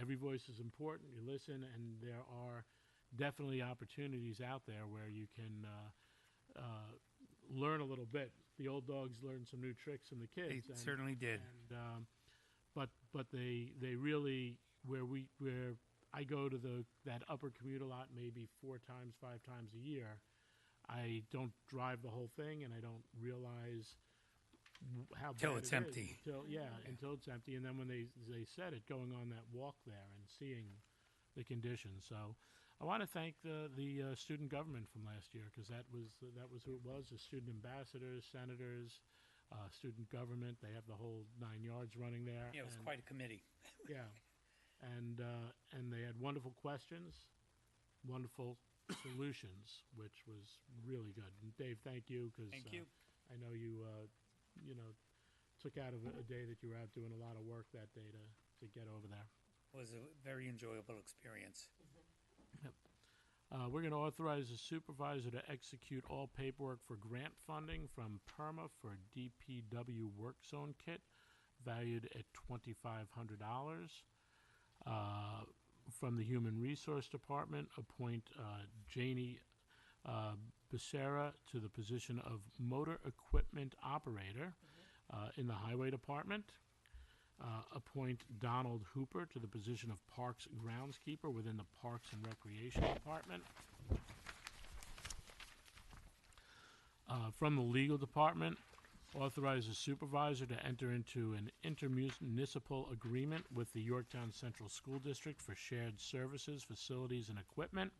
every voice is important. You listen, and there are definitely opportunities out there where you can learn a little bit. The old dogs learned some new tricks from the kids. They certainly did. And, but they really where I go to that upper commuter lot maybe 4 times, 5 times a year. I don't drive the whole thing, and I don't realize how bad Till it's it is empty. Until it's empty. And then when they said it, going on that walk there and seeing the conditions. So I want to thank the student government from last year, because that was who it was: the student ambassadors, senators, student government. They have the whole 9 yards running there. Yeah, it was quite a committee. Yeah. And they had wonderful questions, wonderful solutions, which was really good. And Dave, thank you, because I know you took out of a day that you were out doing a lot of work that day to get over there. It was a very enjoyable experience. Yep. We're going to authorize the supervisor to execute all paperwork for grant funding from PERMA for DPW work zone kit, valued at $2,500. From the Human Resource Department, appoint Janie Becerra to the position of Motor Equipment Operator in the Highway Department. Appoint Donald Hooper to the position of Parks Groundskeeper within the Parks and Recreation Department. From the Legal Department, authorize the supervisor to enter into an intermunicipal agreement with the Yorktown Central School District for shared services, facilities, and equipment.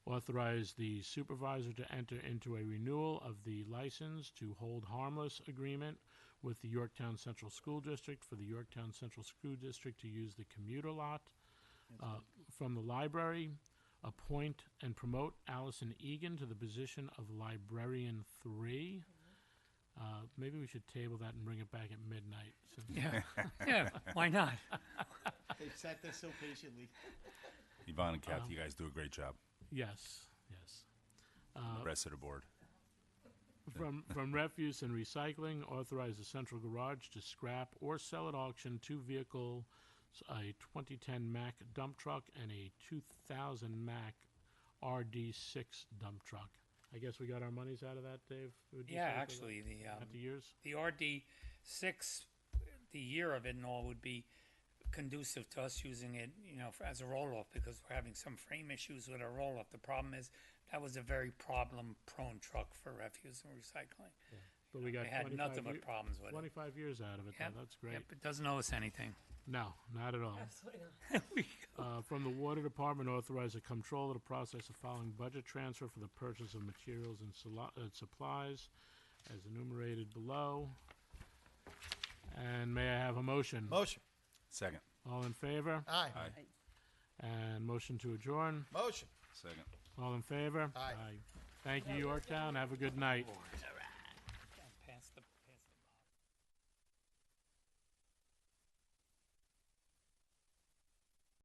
Authorize the supervisor to enter into a renewal of the license to hold harmless agreement with the Yorktown Central School District for the Yorktown Central School District to use the commuter lot. From the library, appoint and promote Allison Egan to the position of Librarian 3. Maybe we should table that and bring it back at midnight. Yeah, why not? They've sat there so patiently. Yvonne and Kathy, you guys do a great job. Yes. The rest of the board. From Refuse and Recycling, authorize the Central Garage to scrap or sell at auction 2 vehicles, a 2010 Mack dump truck and a 2000 Mack RD6 dump truck. I guess we got our monies out of that, Dave? Would you Yeah, say for actually, that? At the years? the RD6, the year of it and all would be conducive to us using it, as a roll-off, because we're having some frame issues with our roll-off. The problem is that was a very problem-prone truck for refuse and recycling. Yeah. But we got We had nothing but problems with it. 25 years out of it, Yep, though. That's great. Yep, it doesn't owe us anything. No, not at all. From the Water Department, authorize the control of the process of following budget transfer for the purchase of materials and supplies as enumerated below. And may I have a motion? Motion. Second. All in favor? Aye. And motion to adjourn? Motion. Second. All in favor? Aye. Thank you, Yorktown. Have a good night.